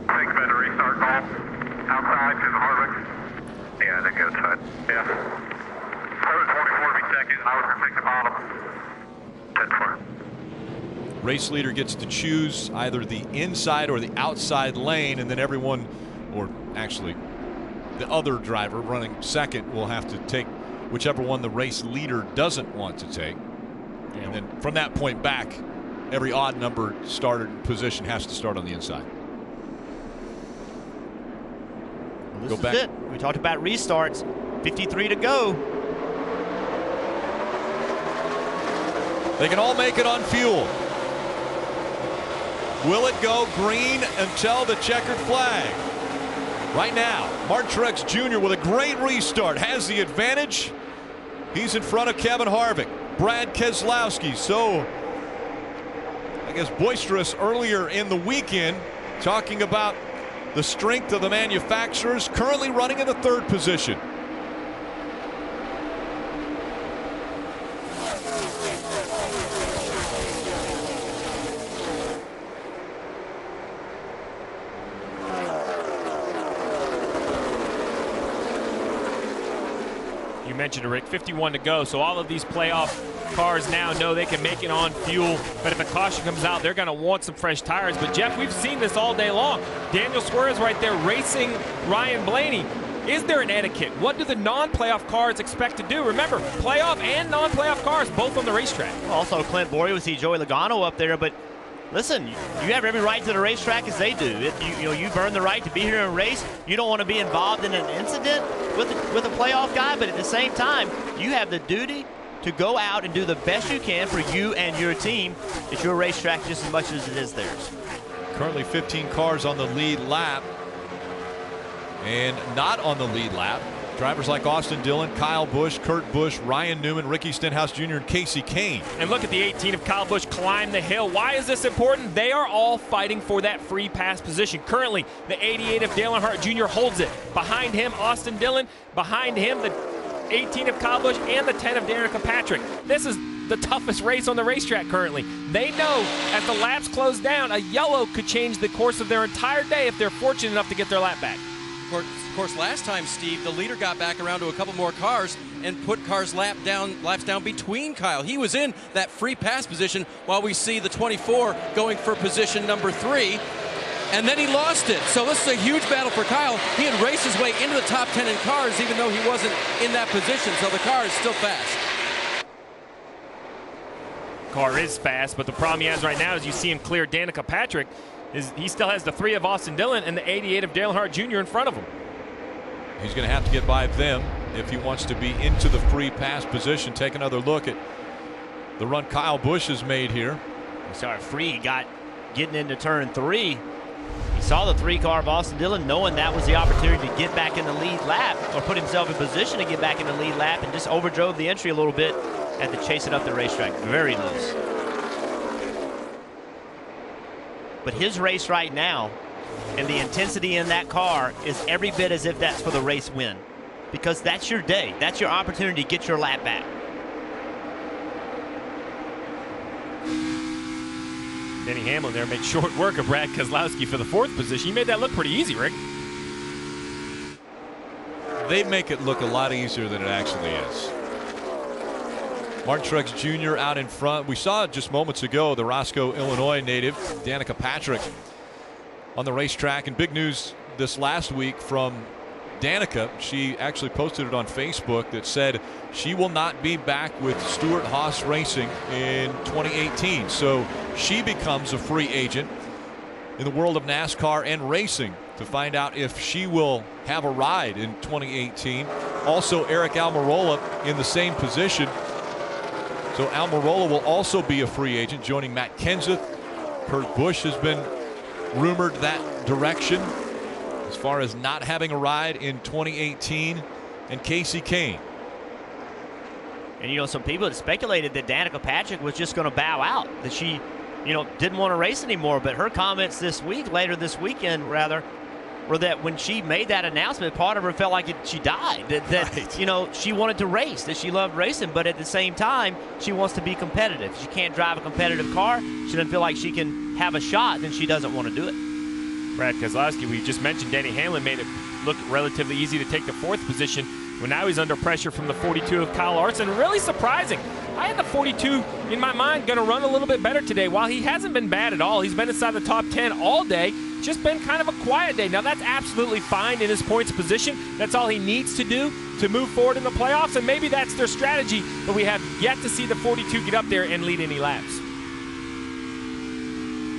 I think better restart call. Outside to the Harvick. Yeah, I think that's fine. Yeah. 724 to be second. I was going to take the bottom. 10-4. Race leader gets to choose either the inside or the outside lane, and then everyone, or actually the other driver running second, will have to take whichever one the race leader doesn't want to take. And then from that point back, every odd number started position has to start on the inside. Well, this is it. We talked about restarts. 53 to go. They can all make it on fuel. Will it go green until the checkered flag? Right now, Truex Jr. with a great restart has the advantage. He's in front of Kevin Harvick, Brad Keselowski. So, I guess boisterous earlier in the weekend, talking about the strength of the manufacturers, currently running in the third position. You mentioned it, Rick, 51 to go, so all of these playoff cars now know they can make it on fuel, but if a caution comes out, they're going to want some fresh tires. But, Jeff, we've seen this all day long. Daniel Suarez right there racing Ryan Blaney. Is there an etiquette? What do the non-playoff cars expect to do? Remember, playoff and non-playoff cars both on the racetrack. Also, Clint Boyer, we see Joey Logano up there, but listen, you have every right to the racetrack as they do. You've earned the right to be here and race. You don't want to be involved in an incident with a playoff guy, but at the same time, you have the duty to go out and do the best you can for you and your team. It's your racetrack just as much as it is theirs. Currently 15 cars on the lead lap. And not on the lead lap, drivers like Austin Dillon, Kyle Busch, Kurt Busch, Ryan Newman, Ricky Stenhouse Jr., and Kasey Kahne. And look at the 18 of Kyle Busch climb the hill. Why is this important? They are all fighting for that free pass position. Currently, the 88 of Dale Earnhardt Jr. holds it. Behind him, Austin Dillon. Behind him, the 18 of Kyle Busch and the 10 of Danica Patrick. This is the toughest race on the racetrack currently. They know as the laps close down, a yellow could change the course of their entire day if they're fortunate enough to get their lap back. Of course, last time, Steve, the leader got back around to a couple more cars and put cars laps down between Kyle. He was in that free pass position while we see the 24 going for position number 3. And then he lost it. So this is a huge battle for Kyle. He had raced his way into the top 10 in cars even though he wasn't in that position. So the car is still fast. Car is fast, but the problem he has right now is you see him clear Danica Patrick. He still has the 3 of Austin Dillon and the 88 of Dale Earnhardt Jr. in front of him. He's going to have to get by them if he wants to be into the free pass position. Take another look at the run Kyle Busch has made here. He started free, getting into turn 3. He saw the 3 car of Austin Dillon, knowing that was the opportunity to get back in the lead lap or put himself in position to get back in the lead lap, and just overdrove the entry a little bit. Had to chase it up the racetrack. Very loose. But his race right now and the intensity in that car is every bit as if that's for the race win, because that's your day. That's your opportunity to get your lap back. Denny Hamlin there made short work of Brad Keselowski for the 4th position. He made that look pretty easy, Rick. They make it look a lot easier than it actually is. Martin Truex Jr. out in front. We saw just moments ago the Roscoe, Illinois native Danica Patrick on the racetrack. And big news this last week from Danica. She actually posted it on Facebook that said she will not be back with Stewart Haas Racing in 2018. So she becomes a free agent in the world of NASCAR and racing to find out if she will have a ride in 2018. Also, Eric Almirola in the same position. So Almirola will also be a free agent, joining Matt Kenseth. Kurt Busch has been rumored that direction as far as not having a ride in 2018, and Kasey Kahne. And some people had speculated that Danica Patrick was just going to bow out, that she didn't want to race anymore. But her comments later this weekend were that when she made that announcement, part of her felt like she died. That she wanted to race, that she loved racing, but at the same time, she wants to be competitive. She can't drive a competitive car. She doesn't feel like she can have a shot, then she doesn't want to do it. Brad Keselowski, we just mentioned Denny Hamlin made it look relatively easy to take the 4th position. Well, now he's under pressure from the 42 of Kyle Larson. Really surprising. I had the 42 in my mind going to run a little bit better today. While he hasn't been bad at all, he's been inside the top 10 all day. Just been kind of a quiet day. Now, that's absolutely fine in his points position. That's all he needs to do to move forward in the playoffs, and maybe that's their strategy, but we have yet to see the 42 get up there and lead any laps.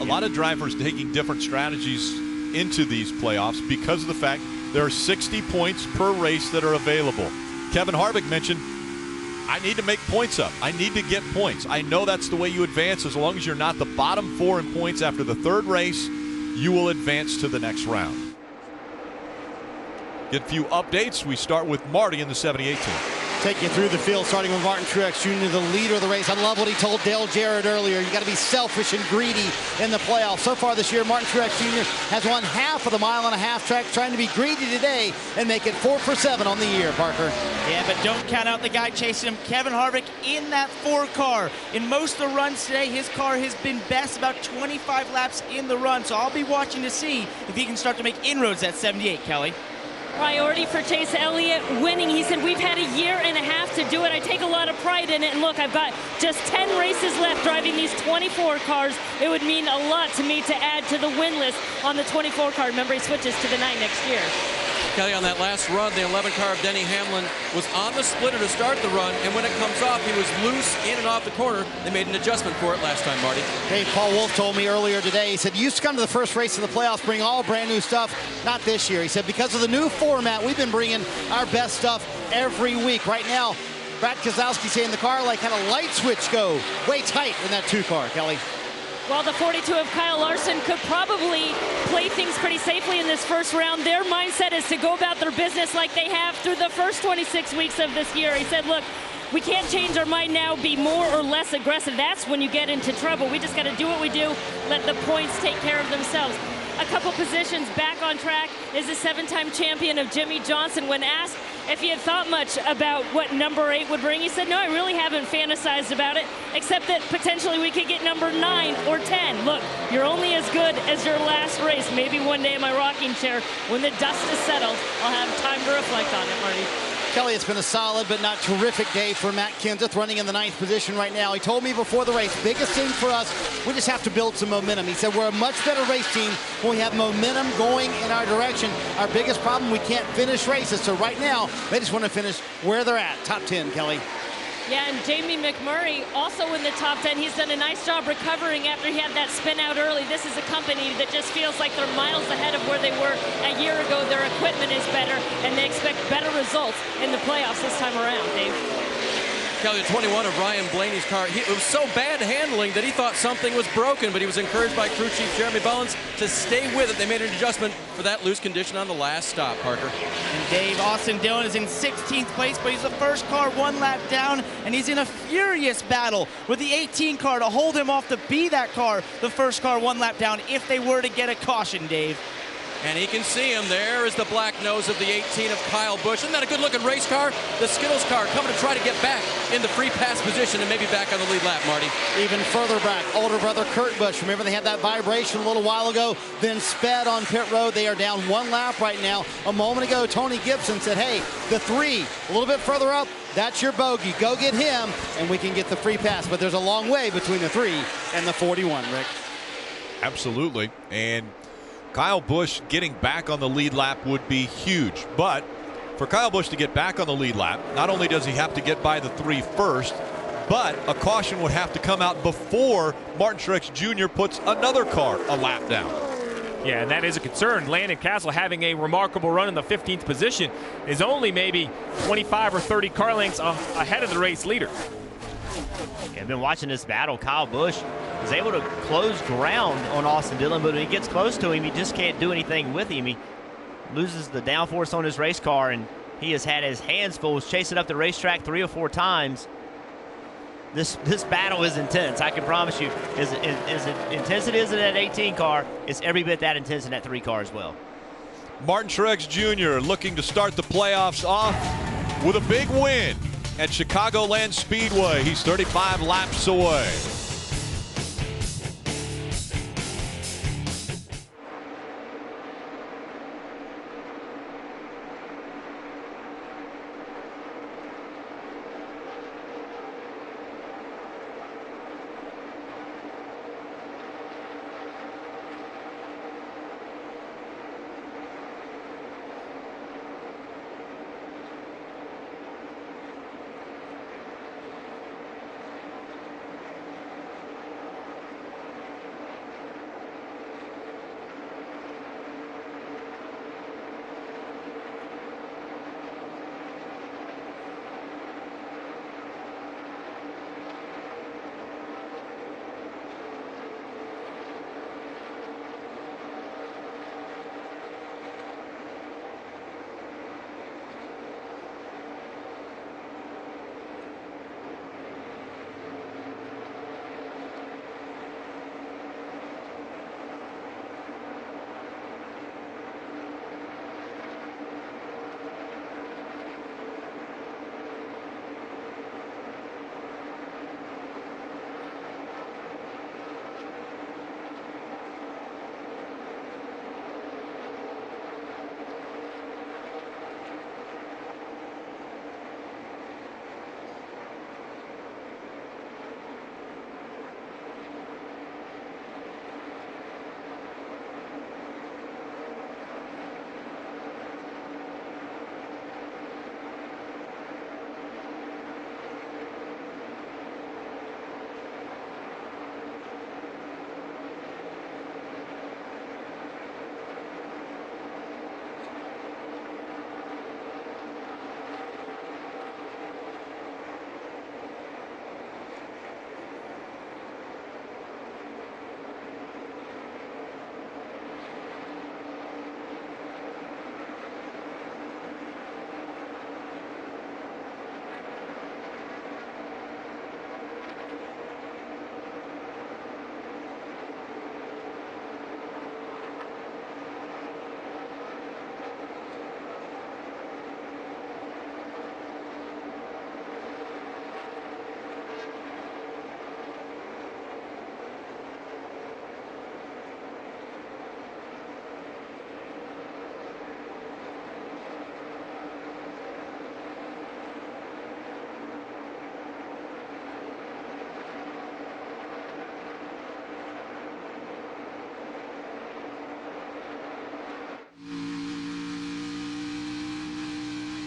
A lot of drivers taking different strategies into these playoffs because of the fact there are 60 points per race that are available. Kevin Harvick mentioned, I need to make points up. I need to get points. I know that's the way you advance. As long as you're not the bottom 4 in points after the 3rd race, you will advance to the next round. Get a few updates. We start with Marty in the 78 team. Take you through the field, starting with Martin Truex Jr., the leader of the race. I love what he told Dale Jarrett earlier. You got to be selfish and greedy in the playoffs. So far this year, Martin Truex Jr. has won half of the mile-and-a-half track, trying to be greedy today and make it 4 for 7 on the year, Parker. Yeah, but don't count out the guy chasing him, Kevin Harvick, in that 4 car. In most of the runs today, his car has been best about 25 laps in the run. So I'll be watching to see if he can start to make inroads at 78, Kelly. Priority for Chase Elliott winning. He said, we've had a year and a half to do it. I take a lot of pride in it. And look, I've got just 10 races left driving these 24 cars. It would mean a lot to me to add to the win list on the 24 car. Remember, he switches to the 9 next year. Kelly, on that last run, the 11 car of Denny Hamlin was on the splitter to start the run, and when it comes off, he was loose in and off the corner. They made an adjustment for it last time, Marty. Hey, Paul Wolf told me earlier today, he said, you used to come to the first race of the playoffs, bring all brand new stuff. Not this year. He said, because of the new format, we've been bringing our best stuff every week. Right now, Brad Keselowski saying the car like had a light switch go way tight in that 2 car, Kelly. Well, the 42 of Kyle Larson could probably play things pretty safely in this first round. Their mindset is to go about their business like they have through the first 26 weeks of this year. He said, look, we can't change our mind now, be more or less aggressive. That's when you get into trouble. We just got to do what we do, let the points take care of themselves. A couple positions back on track is the 7-time champion of Jimmie Johnson. When asked if he had thought much about what number 8 would bring, he said, no, I really haven't fantasized about it, except that potentially we could get number 9 or 10. Look, you're only as good as your last race. Maybe one day in my rocking chair, when the dust is settled, I'll have time to reflect on it, Marty. Kelly, it's been a solid but not terrific day for Matt Kenseth, running in the 9th position right now. He told me before the race, biggest thing for us, we just have to build some momentum. He said we're a much better race team when we have momentum going in our direction. Our biggest problem, we can't finish races. So right now, they just want to finish where they're at, top 10, Kelly. Yeah, and Jamie Mcmurray also in the top 10. He's done a nice job recovering after he had that spin out early. This is a company that just feels like they're miles ahead of where they were a year ago. Their equipment is better, and they expect better results in the playoffs this time around, Dave. Kelly, the 21 of Ryan Blaney's car, it was so bad handling that he thought something was broken, but he was encouraged by crew chief Jeremy Bullins to stay with it. They made an adjustment for that loose condition on the last stop, Parker. And Dave, Austin Dillon is in 16th place, but he's the first car 1 lap down, and he's in a furious battle with the 18 car to hold him off to be that car, the first car 1 lap down, if they were to get a caution, Dave. And he can see him. There is the black nose of the 18 of Kyle Busch. Isn't that a good-looking race car? The Skittles car coming to try to get back in the free pass position and maybe back on the lead lap, Marty. Even further back, older brother Kurt Busch. Remember they had that vibration a little while ago, then sped on pit road. They are down 1 lap right now. A moment ago, Tony Gibson said, hey, the 3, a little bit further up, that's your bogey. Go get him, and we can get the free pass. But there's a long way between the 3 and the 41, Rick. Absolutely. And Kyle Busch getting back on the lead lap would be huge. But for Kyle Busch to get back on the lead lap, not only does he have to get by the 3 first, but a caution would have to come out before Martin Truex Jr. puts another car a lap down. Yeah, and that is a concern. Landon Cassill, having a remarkable run in the 15th position, is only maybe 25 or 30 car lengths ahead of the race leader. Yeah, I've been watching this battle. Kyle Busch is able to close ground on Austin Dillon, but when he gets close to him, he just can't do anything with him. He loses the downforce on his race car, and he has had his hands full. He's chasing up the racetrack 3 or 4 times. This battle is intense. I can promise you, as intense it is in that 18 car, it's every bit that intense in that 3 car as well. Martin Truex Jr. looking to start the playoffs off with a big win at Chicagoland Speedway. He's 35 laps away.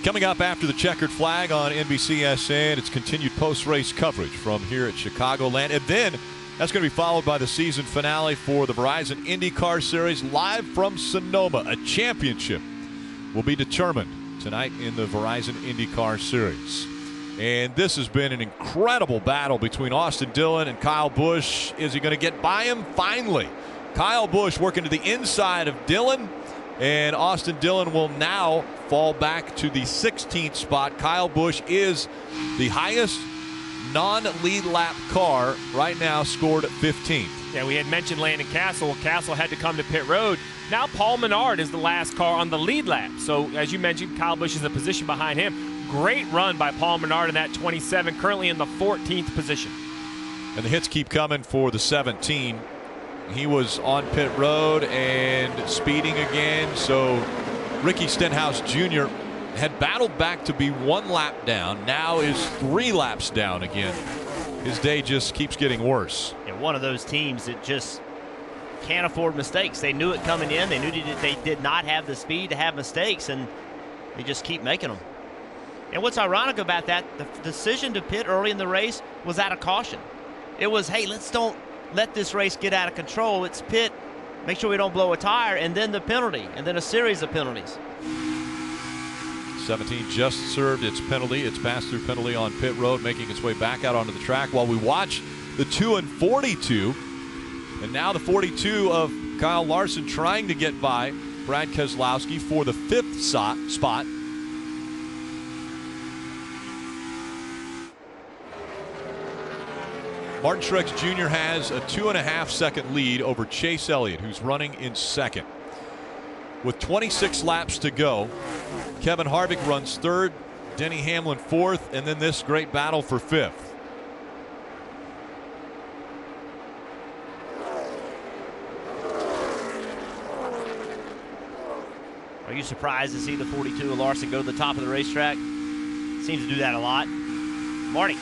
Coming up after the checkered flag on NBCSN, it's continued post-race coverage from here at Chicagoland. And then that's going to be followed by the season finale for the Verizon IndyCar Series live from Sonoma. A championship will be determined tonight in the Verizon IndyCar Series. And this has been an incredible battle between Austin Dillon and Kyle Busch. Is he going to get by him? Finally. Kyle Busch working to the inside of Dillon. And Austin Dillon will now fall back to the 16th spot. Kyle Busch is the highest non-lead lap car right now, scored at 15th. Yeah, we had mentioned Landon Cassill. Cassill had to come to pit road. Now Paul Menard is the last car on the lead lap. So as you mentioned, Kyle Busch is a position behind him. Great run by Paul Menard in that 27, currently in the 14th position. And the hits keep coming for the 17. He was on pit road and speeding again. So Ricky Stenhouse Jr. had battled back to be 1 lap down. Now is 3 laps down again. His day just keeps getting worse. And one of those teams that just can't afford mistakes. They knew it coming in. They knew they did not have the speed to have mistakes, and they just keep making them. And what's ironic about that, the decision to pit early in the race was out of caution. It was, hey, let's don't let this race get out of control. It's pit, make sure we don't blow a tire, and then the penalty, and then a series of penalties. 17 just served its penalty, its pass-through penalty on pit road, making its way back out onto the track while we watch the 2 and 42. And now the 42 of Kyle Larson trying to get by Brad Keselowski for the 5th spot. Martin Truex Jr. has a 2.5-second lead over Chase Elliott, who's running in 2nd. With 26 laps to go, Kevin Harvick runs 3rd, Denny Hamlin 4th, and then this great battle for 5th. Are you surprised to see the 42 of Larson go to the top of the racetrack? Seems to do that a lot. Marty.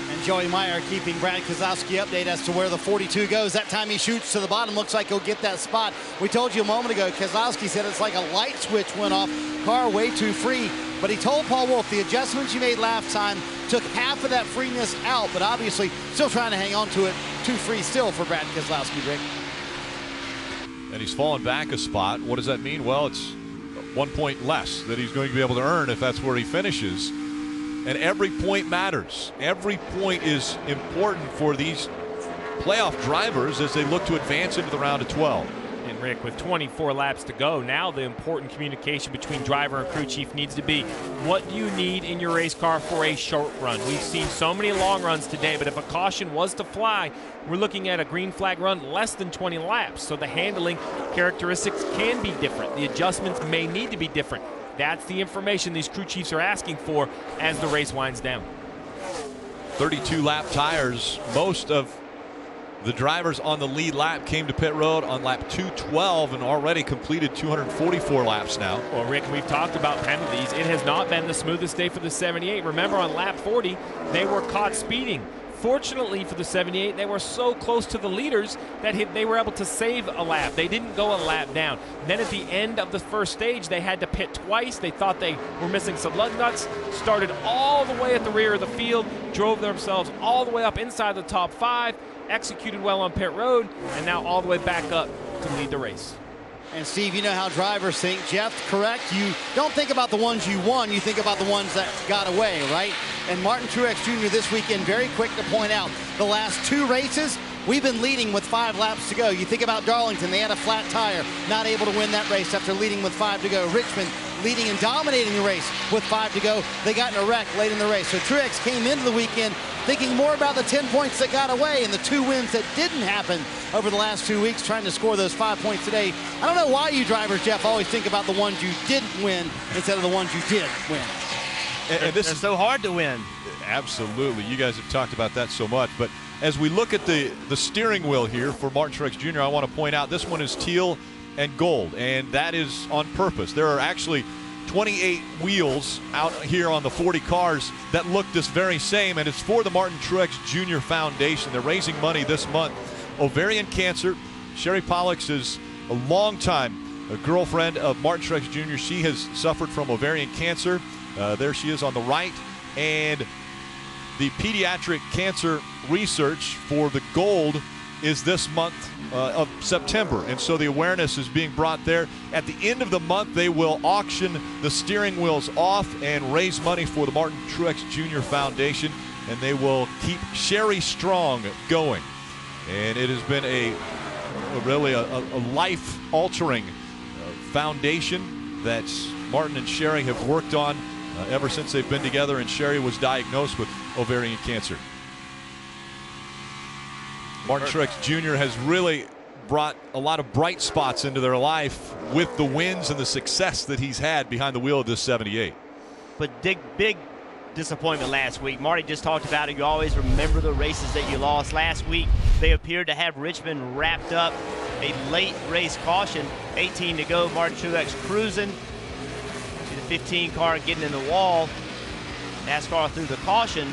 And Joey Meyer keeping Brad Keselowski update as to where the 42 goes. That time he shoots to the bottom. Looks like he'll get that spot. We told you a moment ago, Keselowski said it's like a light switch went off. Car way too free. But he told Paul Wolfe the adjustments you made last time took half of that freeness out. But obviously still trying to hang on to it. Too free still for Brad Keselowski, Rick. And he's fallen back a spot. What does that mean? Well, it's 1 point less that he's going to be able to earn if that's where he finishes. And every point matters. Every point is important for these playoff drivers as they look to advance into the round of 12. And Rick, with 24 laps to go, now the important communication between driver and crew chief needs to be, what do you need in your race car for a short run? We've seen so many long runs today, but if a caution was to fly, we're looking at a green flag run less than 20 laps. So the handling characteristics can be different. The adjustments may need to be different. That's the information these crew chiefs are asking for as the race winds down. 32 lap tires. Most of the drivers on the lead lap came to pit road on lap 212 and already completed 244 laps now. Well, Rick, we've talked about penalties. It has not been the smoothest day for the 78. Remember, on lap 40, they were caught speeding. Fortunately for the 78, they were so close to the leaders that they were able to save a lap. They didn't go a lap down. Then at the end of the first stage, they had to pit twice. They thought they were missing some lug nuts, started all the way at the rear of the field, drove themselves all the way up inside the top 5, executed well on pit road, and now all the way back up to lead the race. And Steve, you know how drivers think. Jeff, correct? You don't think about the ones you won, you think about the ones that got away, right? And Martin Truex Jr. this weekend, very quick to point out, the last 2 races, we've been leading with 5 laps to go. You think about Darlington, they had a flat tire, not able to win that race after leading with 5 to go. Richmond leading and dominating the race with 5 to go. They got in a wreck late in the race. So Truex came into the weekend thinking more about the 10 points that got away and the 2 wins that didn't happen over the last 2 weeks, trying to score those 5 points today. I don't know why you drivers, Jeff, always think about the ones you didn't win instead of the ones you did win. And this is so hard to win. Absolutely. You guys have talked about that so much. But as we look at the steering wheel here for Martin Truex Jr., I want to point out this one is teal and gold, and that is on purpose. There are actually 28 wheels out here on the 40 cars that look this very same, and it's for the Martin Truex Jr. Foundation. They're raising money this month. Ovarian cancer. Sherry Pollux is a long-time a girlfriend of Martin Truex Jr. She has suffered from ovarian cancer. There she is on the right. And the pediatric cancer research for the gold is this month of September. And so the awareness is being brought there. At the end of the month, they will auction the steering wheels off and raise money for the Martin Truex Jr. Foundation. And they will keep Sherry Strong going. And it has been a really life-altering foundation that Martin and Sherry have worked on ever since they've been together, and Sherry was diagnosed with ovarian cancer. Martin Truex Jr. has really brought a lot of bright spots into their life with the wins and the success that he's had behind the wheel of this 78. But big disappointment last week. Marty just talked about it. You always remember the races that you lost. Last week, they appeared to have Richmond wrapped up. A late race caution, 18 to go. Martin Truex cruising. The 15 car getting in the wall. NASCAR threw the caution.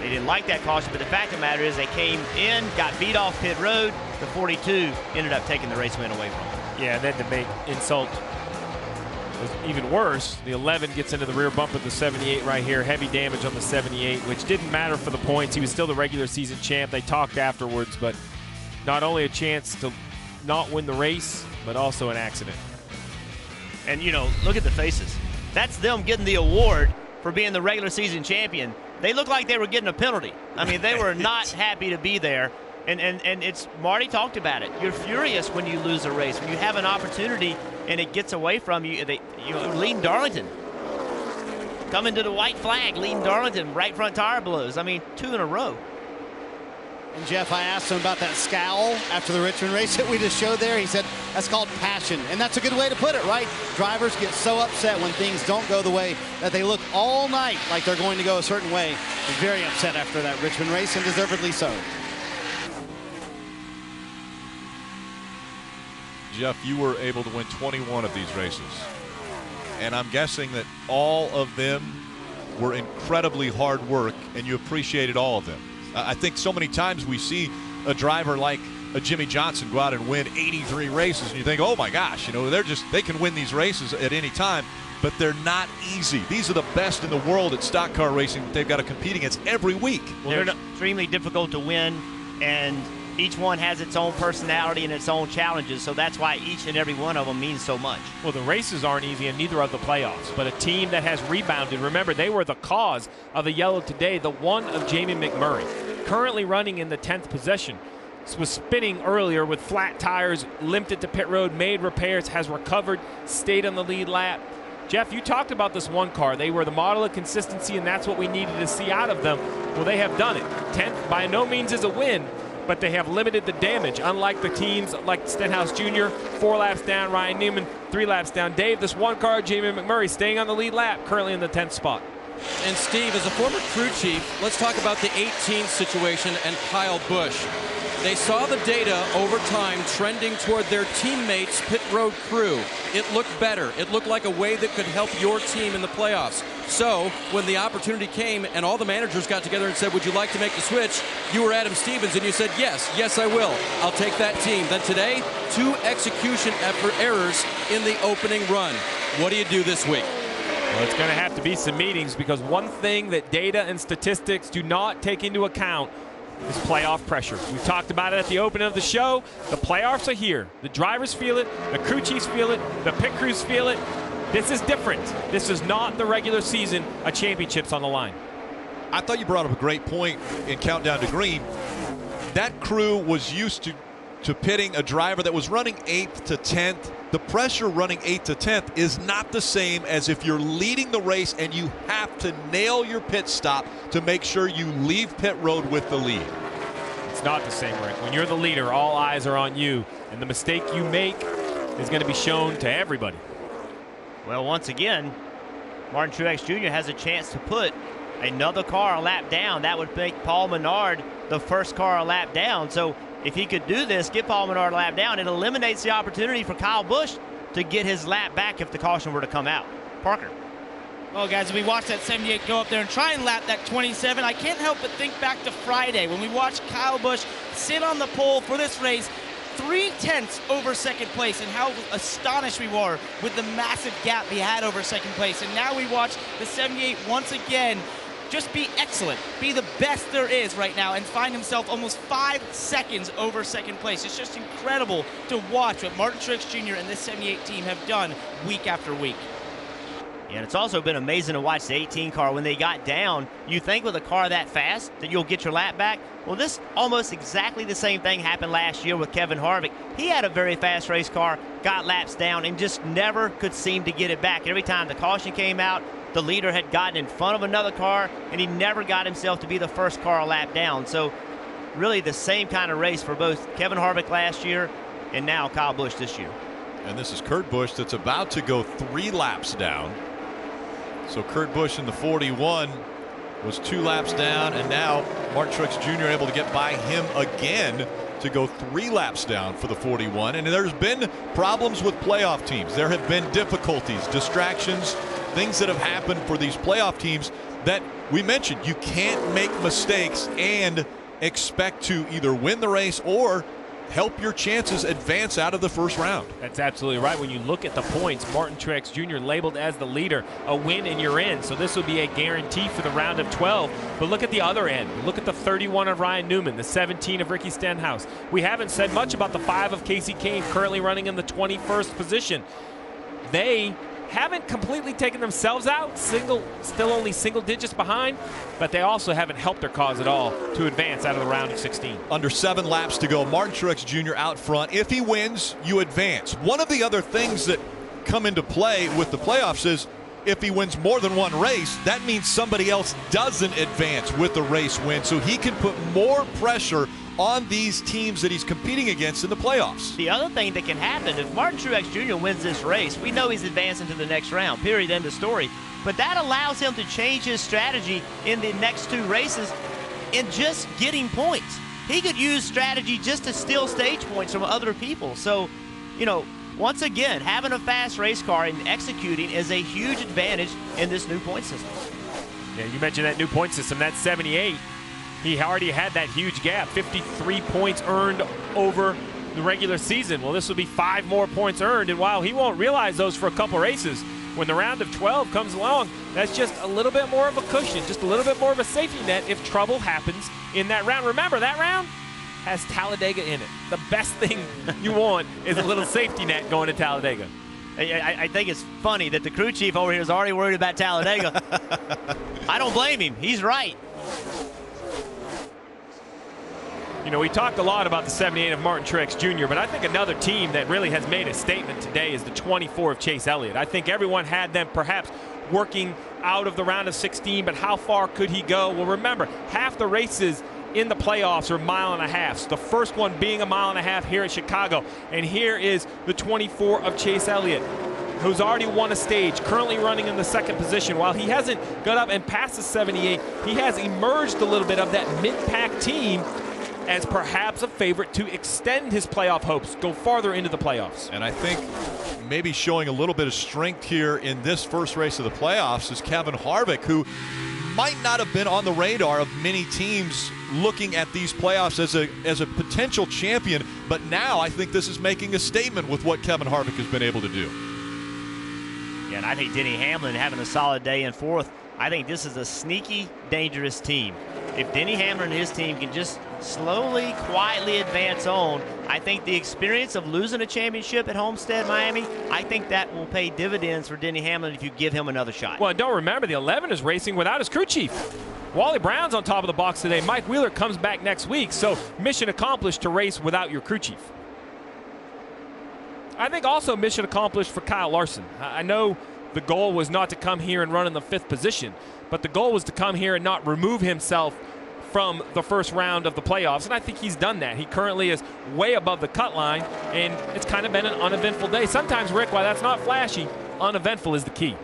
They didn't like that caution, but the fact of the matter is they came in, got beat off pit road. The 42 ended up taking the race win away from them. Yeah, and then to make insult was even worse, the 11 gets into the rear bumper of the 78 right here. Heavy damage on the 78, which didn't matter for the points. He was still the regular season champ. They talked afterwards, but not only a chance to not win the race, but also an accident. And, you know, look at the faces. That's them getting the award for being the regular season champion. They looked like they were getting a penalty. I mean, they were not happy to be there. And it's, Marty talked about it. You're furious when you lose a race. When you have an opportunity and it gets away from you. Leading Darlington. Coming to the white flag, leading Darlington, right front tire blows. I mean, 2 in a row. And Jeff, I asked him about that scowl after the Richmond race that we just showed there. He said that's called passion, and that's a good way to put it, right? Drivers get so upset when things don't go the way that they look all night like they're going to go a certain way. Very upset after that Richmond race, and deservedly so. Jeff, you were able to win 21 of these races, and I'm guessing that all of them were incredibly hard work, and you appreciated all of them. I think so many times we see a driver like a Jimmie Johnson go out and win 83 races, and you think, oh my gosh, you know, they can win these races at any time, but they're not easy. These are the best in the world at stock car racing that they've got to compete against every week. Well, they're extremely difficult to win, and each one has its own personality and its own challenges, so that's why each and every one of them means so much. Well, the races aren't easy, and neither are the playoffs, but a team that has rebounded. Remember, they were the cause of the yellow today, the one of Jamie McMurray, currently running in the 10th position. Was spinning earlier with flat tires, limped it to pit road, made repairs, has recovered, stayed on the lead lap. Jeff, you talked about this one car. They were the model of consistency, and that's what we needed to see out of them. Well, they have done it. 10th by no means is a win, but they have limited the damage, unlike the teams like Stenhouse Jr., 4 laps down, Ryan Newman, 3 laps down. Dave, this one car, Jamie McMurray, staying on the lead lap, currently in the 10th spot. And Steve, as a former crew chief, let's talk about the 18 situation and Kyle Busch. They saw the data over time trending toward their teammates' pit road crew. It looked better. It looked like a way that could help your team in the playoffs. So when the opportunity came and all the managers got together and said, would you like to make the switch? You were Adam Stevens and you said, yes, I will. I'll take that team. Then today, 2 execution errors in the opening run. What do you do this week? Well, it's going to have to be some meetings, because one thing that data and statistics do not take into account is playoff pressure. We talked about it at the opening of the show. The playoffs are here. The drivers feel it. The crew chiefs feel it. The pit crews feel it. This is different. This is not the regular season. A championship's on the line. I thought you brought up a great point in Countdown to Green. That crew was used to pitting a driver that was running 8th to 10th. The pressure running 8th to 10th is not the same as if you're leading the race and you have to nail your pit stop to make sure you leave pit road with the lead. It's not the same, Rick. When you're the leader, all eyes are on you, and the mistake you make is going to be shown to everybody. Well, once again, Martin Truex Jr. has a chance to put another car a lap down. That would make Paul Menard the first car a lap down. So if he could do this, get Paul Menard a lap down, it eliminates the opportunity for Kyle Busch to get his lap back if the caution were to come out. Parker. Well, guys, if we watch that 78 go up there and try and lap that 27, I can't help but think back to Friday when we watched Kyle Busch sit on the pole for this race, 3/10 over second place, and how astonished we were with the massive gap he had over second place. And now we watch the 78 once again just be excellent, be the best there is right now, and find himself almost 5 seconds over second place. It's just incredible to watch what Martin Truex Jr. and this 78 team have done week after week. Yeah, and it's also been amazing to watch the 18 car. When they got down, you think with a car that fast that you'll get your lap back. Well, this almost exactly the same thing happened last year with Kevin Harvick. He had a very fast race car, got laps down, and just never could seem to get it back. Every time the caution came out, the leader had gotten in front of another car, and he never got himself to be the first car a lap down. So really the same kind of race for both Kevin Harvick last year and now Kyle Busch this year. And this is Kurt Busch that's about to go 3 laps down. So Kurt Busch in the 41 was 2 laps down, and now Martin Truex Jr. able to get by him again to go 3 laps down for the 41. And there's been problems with playoff teams. There have been difficulties, distractions, things that have happened for these playoff teams that we mentioned. You can't make mistakes and expect to either win the race or help your chances advance out of the first round. That's absolutely right. When you look at the points, Martin Truex Jr. labeled as the leader, a win and you're in. So this would be a guarantee for the round of 12. But look at the other end. Look at the 31 of Ryan Newman, the 17 of Ricky Stenhouse. We haven't said much about the 5 of Casey Kane, currently running in the 21st position. They haven't completely taken themselves out, still only single digits behind, but they also haven't helped their cause at all to advance out of the round of 16. Under 7 laps to go, Martin Truex Jr. out front. If he wins, you advance. One of the other things that come into play with the playoffs is if he wins more than 1 race, that means somebody else doesn't advance with the race win, so he can put more pressure on these teams that he's competing against in the playoffs. The other thing that can happen, if Martin Truex Jr. wins this race, we know he's advancing to the next round, period, end of story. But that allows him to change his strategy in the next 2 races in just getting points. He could use strategy just to steal stage points from other people. So, you know, once again, having a fast race car and executing is a huge advantage in this new point system. Yeah, you mentioned that new point system, that's 78. He already had that huge gap, 53 points earned over the regular season. Well, this will be 5 more points earned, and while he won't realize those for a couple races, when the round of 12 comes along, that's just a little bit more of a cushion, just a little bit more of a safety net if trouble happens in that round. Remember, that round has Talladega in it. The best thing you want is a little safety net going to Talladega. I think it's funny that the crew chief over here is already worried about Talladega. I don't blame him. He's right. You know, we talked a lot about the 78 of Martin Truex Jr., but I think another team that really has made a statement today is the 24 of Chase Elliott. I think everyone had them perhaps working out of the round of 16, but how far could he go? Well, remember, half the races in the playoffs are 1.5 miles. The first one being 1.5 miles here at Chicago. And here is the 24 of Chase Elliott, who's already won a stage, currently running in the 2nd position. While he hasn't got up and passed the 78, he has emerged a little bit of that mid-pack team as perhaps a favorite to extend his playoff hopes, go farther into the playoffs. And I think maybe showing a little bit of strength here in this first race of the playoffs is Kevin Harvick, who might not have been on the radar of many teams looking at these playoffs as a potential champion, but now I think this is making a statement with what Kevin Harvick has been able to do. Yeah, and I think Denny Hamlin having a solid day in 4th. I think this is a sneaky, dangerous team. If Denny Hamlin and his team can just slowly, quietly advance on, I think the experience of losing a championship at Homestead, Miami, I think that will pay dividends for Denny Hamlin if you give him another shot. Well, don't remember, the 11 is racing without his crew chief. Wally Brown's on top of the box today. Mike Wheeler comes back next week, so mission accomplished to race without your crew chief. I think also mission accomplished for Kyle Larson. I know the goal was not to come here and run in the 5th position, but the goal was to come here and not remove himself from the first round of the playoffs, and I think he's done that. He currently is way above the cut line, and it's kind of been an uneventful day. Sometimes, Rick, while that's not flashy, uneventful is the key.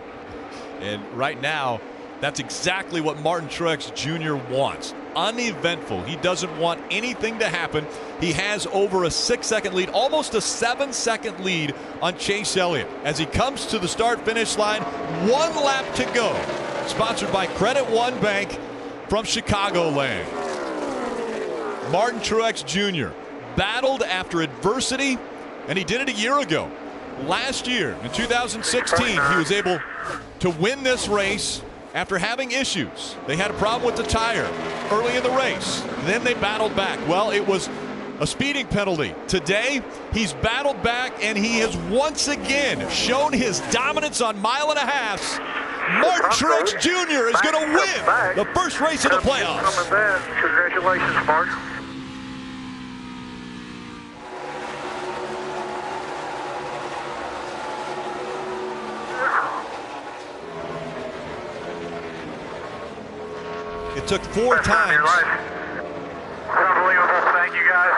And right now, that's exactly what Martin Truex Jr. wants. Uneventful. He doesn't want anything to happen. He has over a 6-second lead, almost a 7-second lead on Chase Elliott. As he comes to the start-finish line, 1 lap to go. Sponsored by Credit One Bank from Chicagoland. Martin Truex Jr. battled after adversity, and he did it a year ago. Last year, in 2016, he was able to win this race after having issues. They had a problem with the tire early in the race. Then they battled back. Well, it was a speeding penalty. Today, he's battled back, and he has once again shown his dominance on mile-and-a-halfs. Martin Truex Jr. is going to win the first race of the playoffs. Congratulations, Martin. It took 4 times. It's unbelievable. Thank you, guys.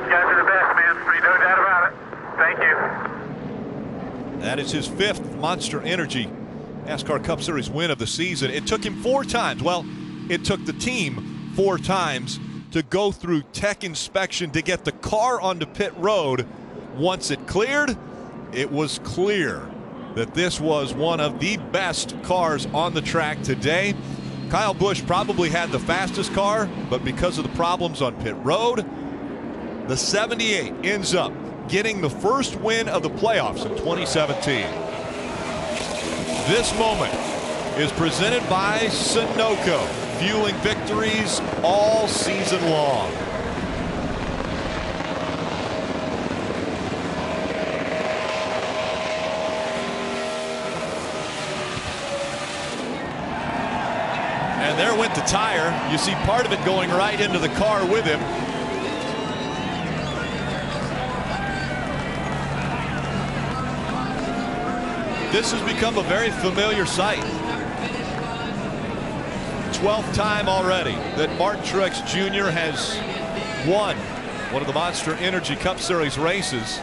You guys are the best, man. No doubt about it. Thank you. That is his 5th Monster Energy NASCAR Cup Series win of the season. It took him 4 times. Well, it took the team 4 times to go through tech inspection to get the car onto pit road. Once it cleared, it was clear that this was one of the best cars on the track today. Kyle Busch probably had the fastest car, but because of the problems on pit road, the 78 ends up getting the first win of the playoffs in 2017. This moment is presented by Sunoco, fueling victories all season long. And there went the tire. You see part of it going right into the car with him. This has become a very familiar sight. 12th time already that Martin Truex Jr. has won one of the Monster Energy Cup Series races.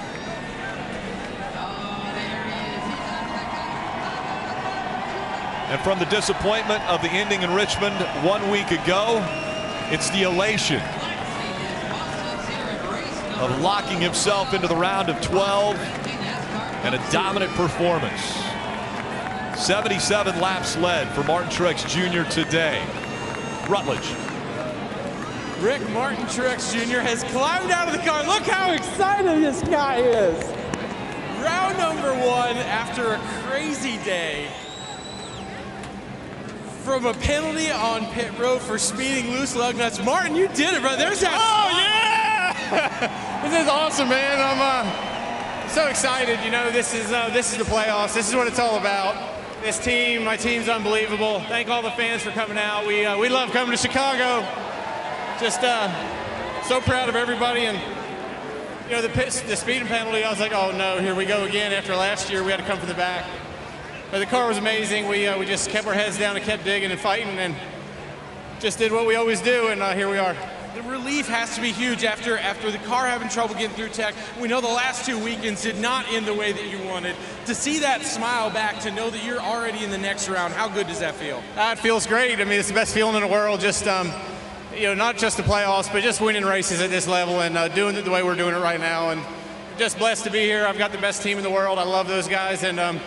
And from the disappointment of the ending in Richmond 1 week ago, it's the elation of locking himself into the round of 12 and a dominant performance. 77 laps led for Martin Truex Jr. today. Rutledge. Rick Martin Truex Jr. has climbed out of the car. Look how excited this guy is. Round number 1 after a crazy day. From a penalty on pit road for speeding loose lug nuts. Martin, you did it, bro. There's that. Oh, yeah! This is awesome, man. I'm so excited. You know, this is the playoffs. This is what it's all about. This team, my team's unbelievable. Thank all the fans for coming out. We love coming to Chicago. Just so proud of everybody. And you know, the speeding penalty, I was like, oh no, here we go again. After last year, we had to come from the back. But the car was amazing. We just kept our heads down and kept digging and fighting and just did what we always do, and here we are. The relief has to be huge after the car having trouble getting through tech. We know the last 2 weekends did not end the way that you wanted. To see that smile back, to know that you're already in the next round, how good does that feel? It feels great. I mean, it's the best feeling in the world. Just you know, not just the playoffs, but just winning races at this level and doing it the way we're doing it right now. And just blessed to be here. I've got the best team in the world. I love those guys, and I'm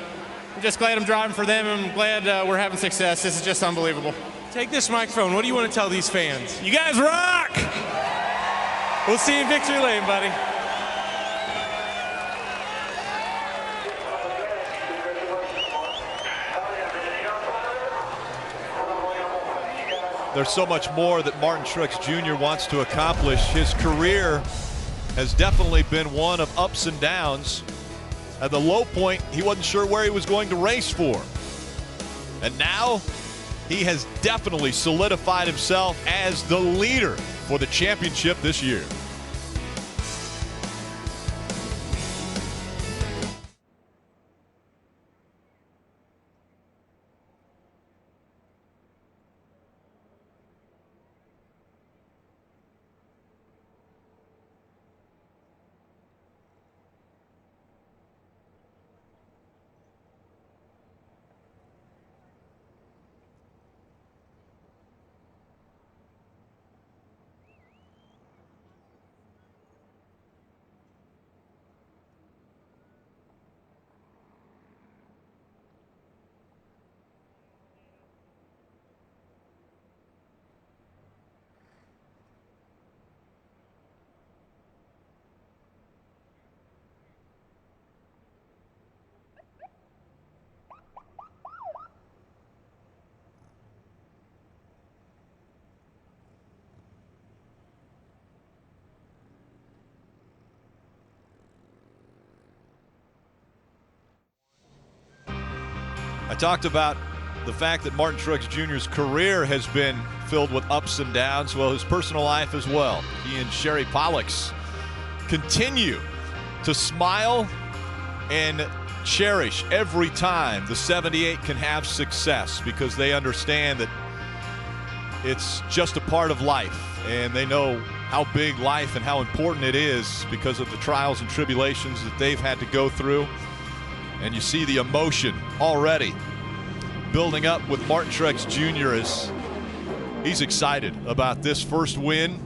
just glad I'm driving for them. I'm glad we're having success. This is just unbelievable. Take this microphone. What do you want to tell these fans? You guys rock! We'll see you in victory lane, buddy. There's so much more that Martin Truex Jr. wants to accomplish. His career has definitely been one of ups and downs. At the low point, he wasn't sure where he was going to race for. And now, he has definitely solidified himself as the leader for the championship this year. I talked about the fact that Martin Truex Jr.'s career has been filled with ups and downs, well, his personal life as well. He and Sherry Pollux continue to smile and cherish every time the 78 can have success, because they understand that it's just a part of life, and they know how big life and how important it is because of the trials and tribulations that they've had to go through. And you see the emotion already building up with Martin Truex Jr. as he's excited about this first win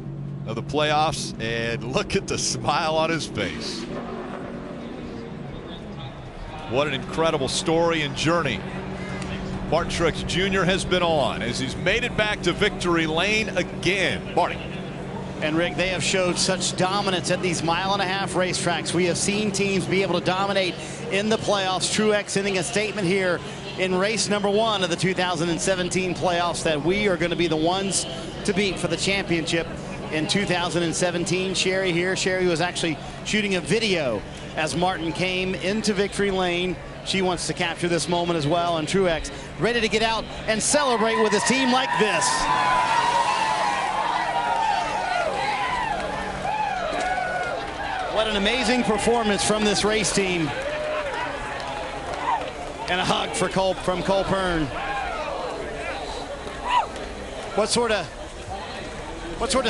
of the playoffs, and look at the smile on his face. What an incredible story and journey Martin Truex Jr. has been on as he's made it back to victory lane again. Marty. And Rick, they have showed such dominance at these mile-and-a-half racetracks. We have seen teams be able to dominate in the playoffs. Truex sending a statement here in race number 1 of the 2017 playoffs that we are going to be the ones to beat for the championship in 2017. Sherry here. Sherry was actually shooting a video as Martin came into victory lane. She wants to capture this moment as well, and Truex ready to get out and celebrate with his team like this. What an amazing performance from this race team. And a hug for from Cole Pearn. What sort of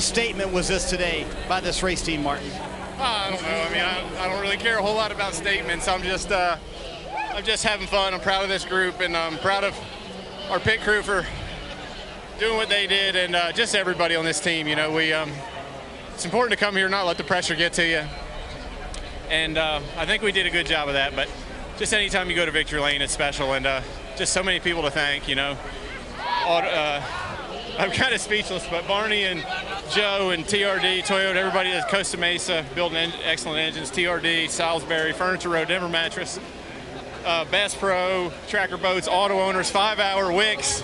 statement was this today by this race team, Martin? I don't know. I mean, I don't really care a whole lot about statements. I'm just having fun. I'm proud of this group, and I'm proud of our pit crew for doing what they did, and just everybody on this team. You know, it's important to come here, not let the pressure get to you. And I think we did a good job of that. But just anytime you go to victory lane, it's special, and just so many people to thank. You know, I'm kind of speechless, but Barney and Joe and TRD, Toyota, everybody at Costa Mesa building excellent engines, TRD, Salisbury, Furniture Row, Denver Mattress, Bass Pro, Tracker Boats, Auto Owners, 5 Hour, Wix,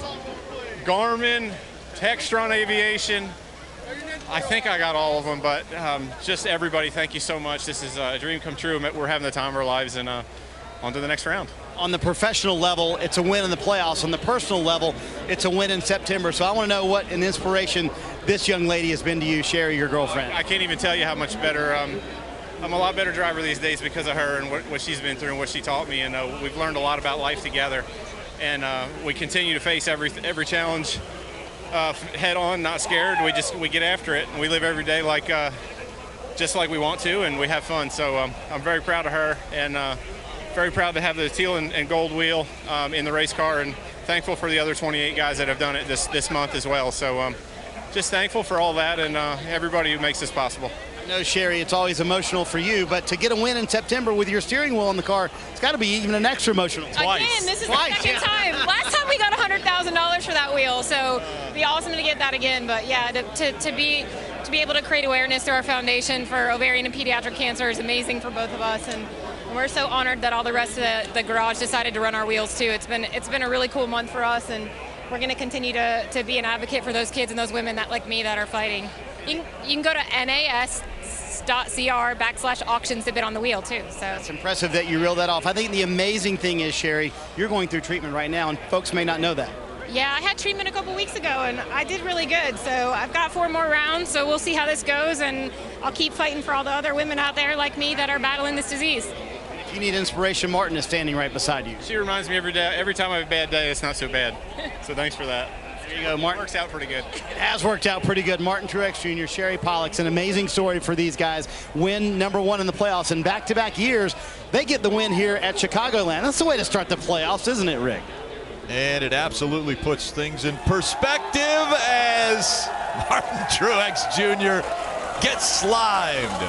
Garmin, Textron Aviation. I think I got all of them, but just everybody, thank you so much. This is a dream come true. We're having the time of our lives, and on to the next round. On the professional level, it's a win in the playoffs. On the personal level, it's a win in September. So I want to know what an inspiration this young lady has been to you, Sherry, your girlfriend. I can't even tell you how much better. I'm a lot better driver these days because of her and what she's been through and what she taught me. And we've learned a lot about life together. And we continue to face every challenge head on, not scared. We get after it, and we live every day like just like we want to, and we have fun. So I'm very proud of her, and very proud to have the teal and gold wheel in the race car, and thankful for the other 28 guys that have done it this month as well. So just thankful for all that and everybody who makes this possible. I know, Sherry, it's always emotional for you, but to get a win in September with your steering wheel in the car, it's got to be even an extra emotional. Again, this is the second time. Last time we got $100,000 for that wheel, so it'd be awesome to get that again. But yeah, to be able to create awareness through our foundation for ovarian and pediatric cancer is amazing for both of us, and we're so honored that all the rest of the garage decided to run our wheels too. It's been a really cool month for us, and we're going to continue to be an advocate for those kids and those women that, like me, that are fighting. You can go to nas.cr/auctions to bid on the wheel too. So it's impressive that you reeled that off. I think the amazing thing is, Sherry, you're going through treatment right now, and folks may not know that. Yeah, I had treatment a couple weeks ago, and I did really good. So I've got 4 more rounds, so we'll see how this goes, and I'll keep fighting for all the other women out there like me that are battling this disease. If you need inspiration, Martin is standing right beside you. She reminds me every day. Every time I have a bad day, it's not so bad. So thanks for that. There you go, Martin. It works out pretty good. It has worked out pretty good. Martin Truex Jr., Sherry Pollux, an amazing story for these guys. Win number 1 in the playoffs, and back-to-back years, they get the win here at Chicagoland. That's the way to start the playoffs, isn't it, Rick? And it absolutely puts things in perspective as Martin Truex Jr. gets slimed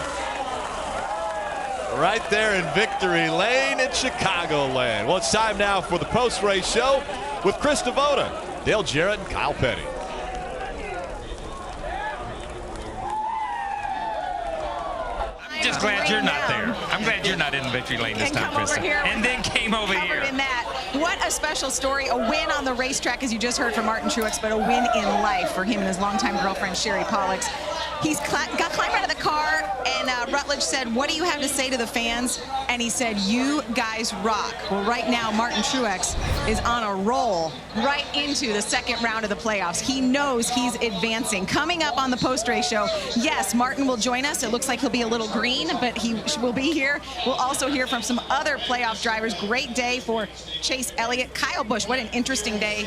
right there in victory lane at Chicagoland. Well, it's time now for the post-race show with Chris Devoda, Dale Jarrett, and Kyle Petty. I'm just glad you're not there. I'm glad you're not in victory lane this time, Krista. And then came over here. In that. What a special story. A win on the racetrack, as you just heard from Martin Truex, but a win in life for him and his longtime girlfriend, Sherry Pollux. He's got climbed out of the car, and Rutledge said, "What do you have to say to the fans?" And he said, "You guys rock." Well, right now, Martin Truex is on a roll right into the second round of the playoffs. He knows he's advancing. Coming up on the post-race show, yes, Martin will join us. It looks like he'll be a little green, but he will be here. We'll also hear from some other playoff drivers. Great day for Chase Elliott. Kyle Busch, what an interesting day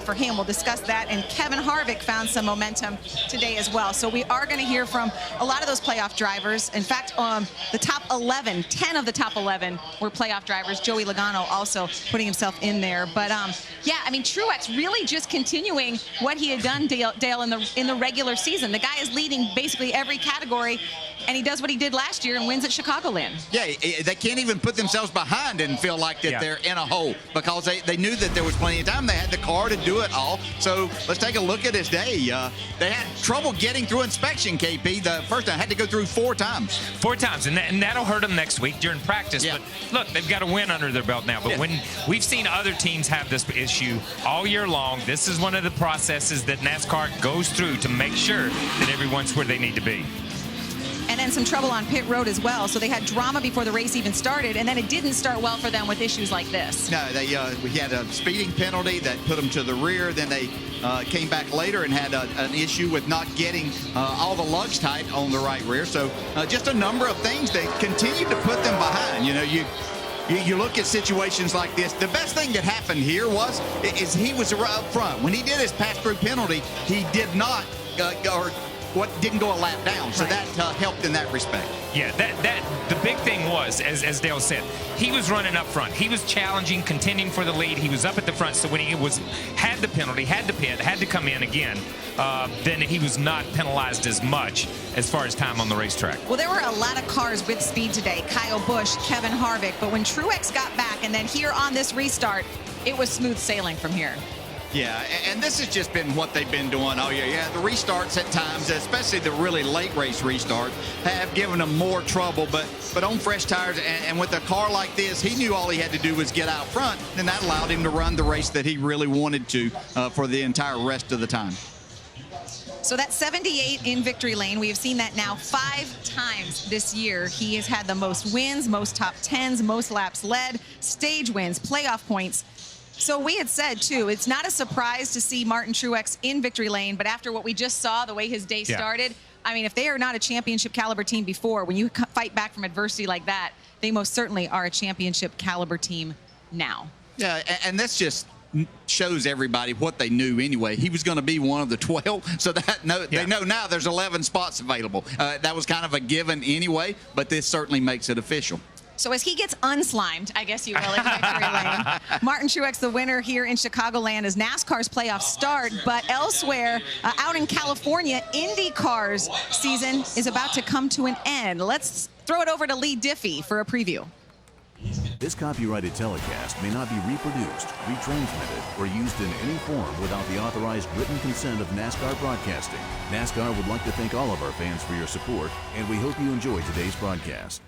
for him. We'll discuss that. And Kevin Harvick found some momentum today as well. So we are going to hear from a lot of those playoff drivers. In fact, the top 11, 10 of the top 11 were playoff drivers. Joey Logano also putting himself in there. But yeah, I mean, Truex really just continuing what he had done, Dale, in the regular season. The guy is leading basically every category, and he does what he did last year and wins at Chicagoland. Yeah, they can't even put themselves behind and feel like that they're in a hole, because they knew that there was plenty of time. They had the car to do it all. So let's take a look at his day. They had trouble getting through inspection, KP. The first time had to go through 4 times. 4 times, and that'll hurt them next week during practice. Yeah. But look, they've got a win under their belt now. But when we've seen other teams have this issue all year long, this is one of the processes that NASCAR goes through to make sure that everyone's where they need to be. And then some trouble on pit road as well. So they had drama before the race even started, and then it didn't start well for them with issues like this. No, we had a speeding penalty that put them to the rear. Then they came back later and had an issue with not getting all the lugs tight on the right rear. So just a number of things that continue to put them behind. You know, you look at situations like this. The best thing that happened here is he was up front. When he did his pass-through penalty, he did not didn't go a lap down, so that helped in that respect. Yeah, the big thing was, as Dale said, he was running up front. He was challenging, contending for the lead. He was up at the front, so when he had the penalty, had to pit, had to come in again, then he was not penalized as much as far as time on the racetrack. Well, there were a lot of cars with speed today. Kyle Busch, Kevin Harvick, but when Truex got back, and then here on this restart, it was smooth sailing from here. Yeah, and this has just been what they've been doing all year. Yeah, the restarts at times, especially the really late race restart, have given them more trouble. But on fresh tires and with a car like this, he knew all he had to do was get out front, and that allowed him to run the race that he really wanted to for the entire rest of the time. So that's 78 in victory lane. We have seen that now 5 times this year. He has had the most wins, most top 10s, most laps led, stage wins, playoff points. So we had said, too, it's not a surprise to see Martin Truex in victory lane, but after what we just saw, the way his day started, I mean, if they are not a championship caliber team before, when you fight back from adversity like that, they most certainly are a championship caliber team now. Yeah, and that's just shows everybody what they knew anyway. He was going to be one of the 12, so they know now there's 11 spots available. That was kind of a given anyway, but this certainly makes it official. So as he gets unslimed, I guess you will, in victory lane, Martin Truex, the winner here in Chicagoland, as NASCAR's playoffs start. But elsewhere, out in California, IndyCar's season is about to come to an end. Let's throw it over to Lee Diffie for a preview. This copyrighted telecast may not be reproduced, retransmitted, or used in any form without the authorized written consent of NASCAR Broadcasting. NASCAR would like to thank all of our fans for your support, and we hope you enjoyed today's broadcast.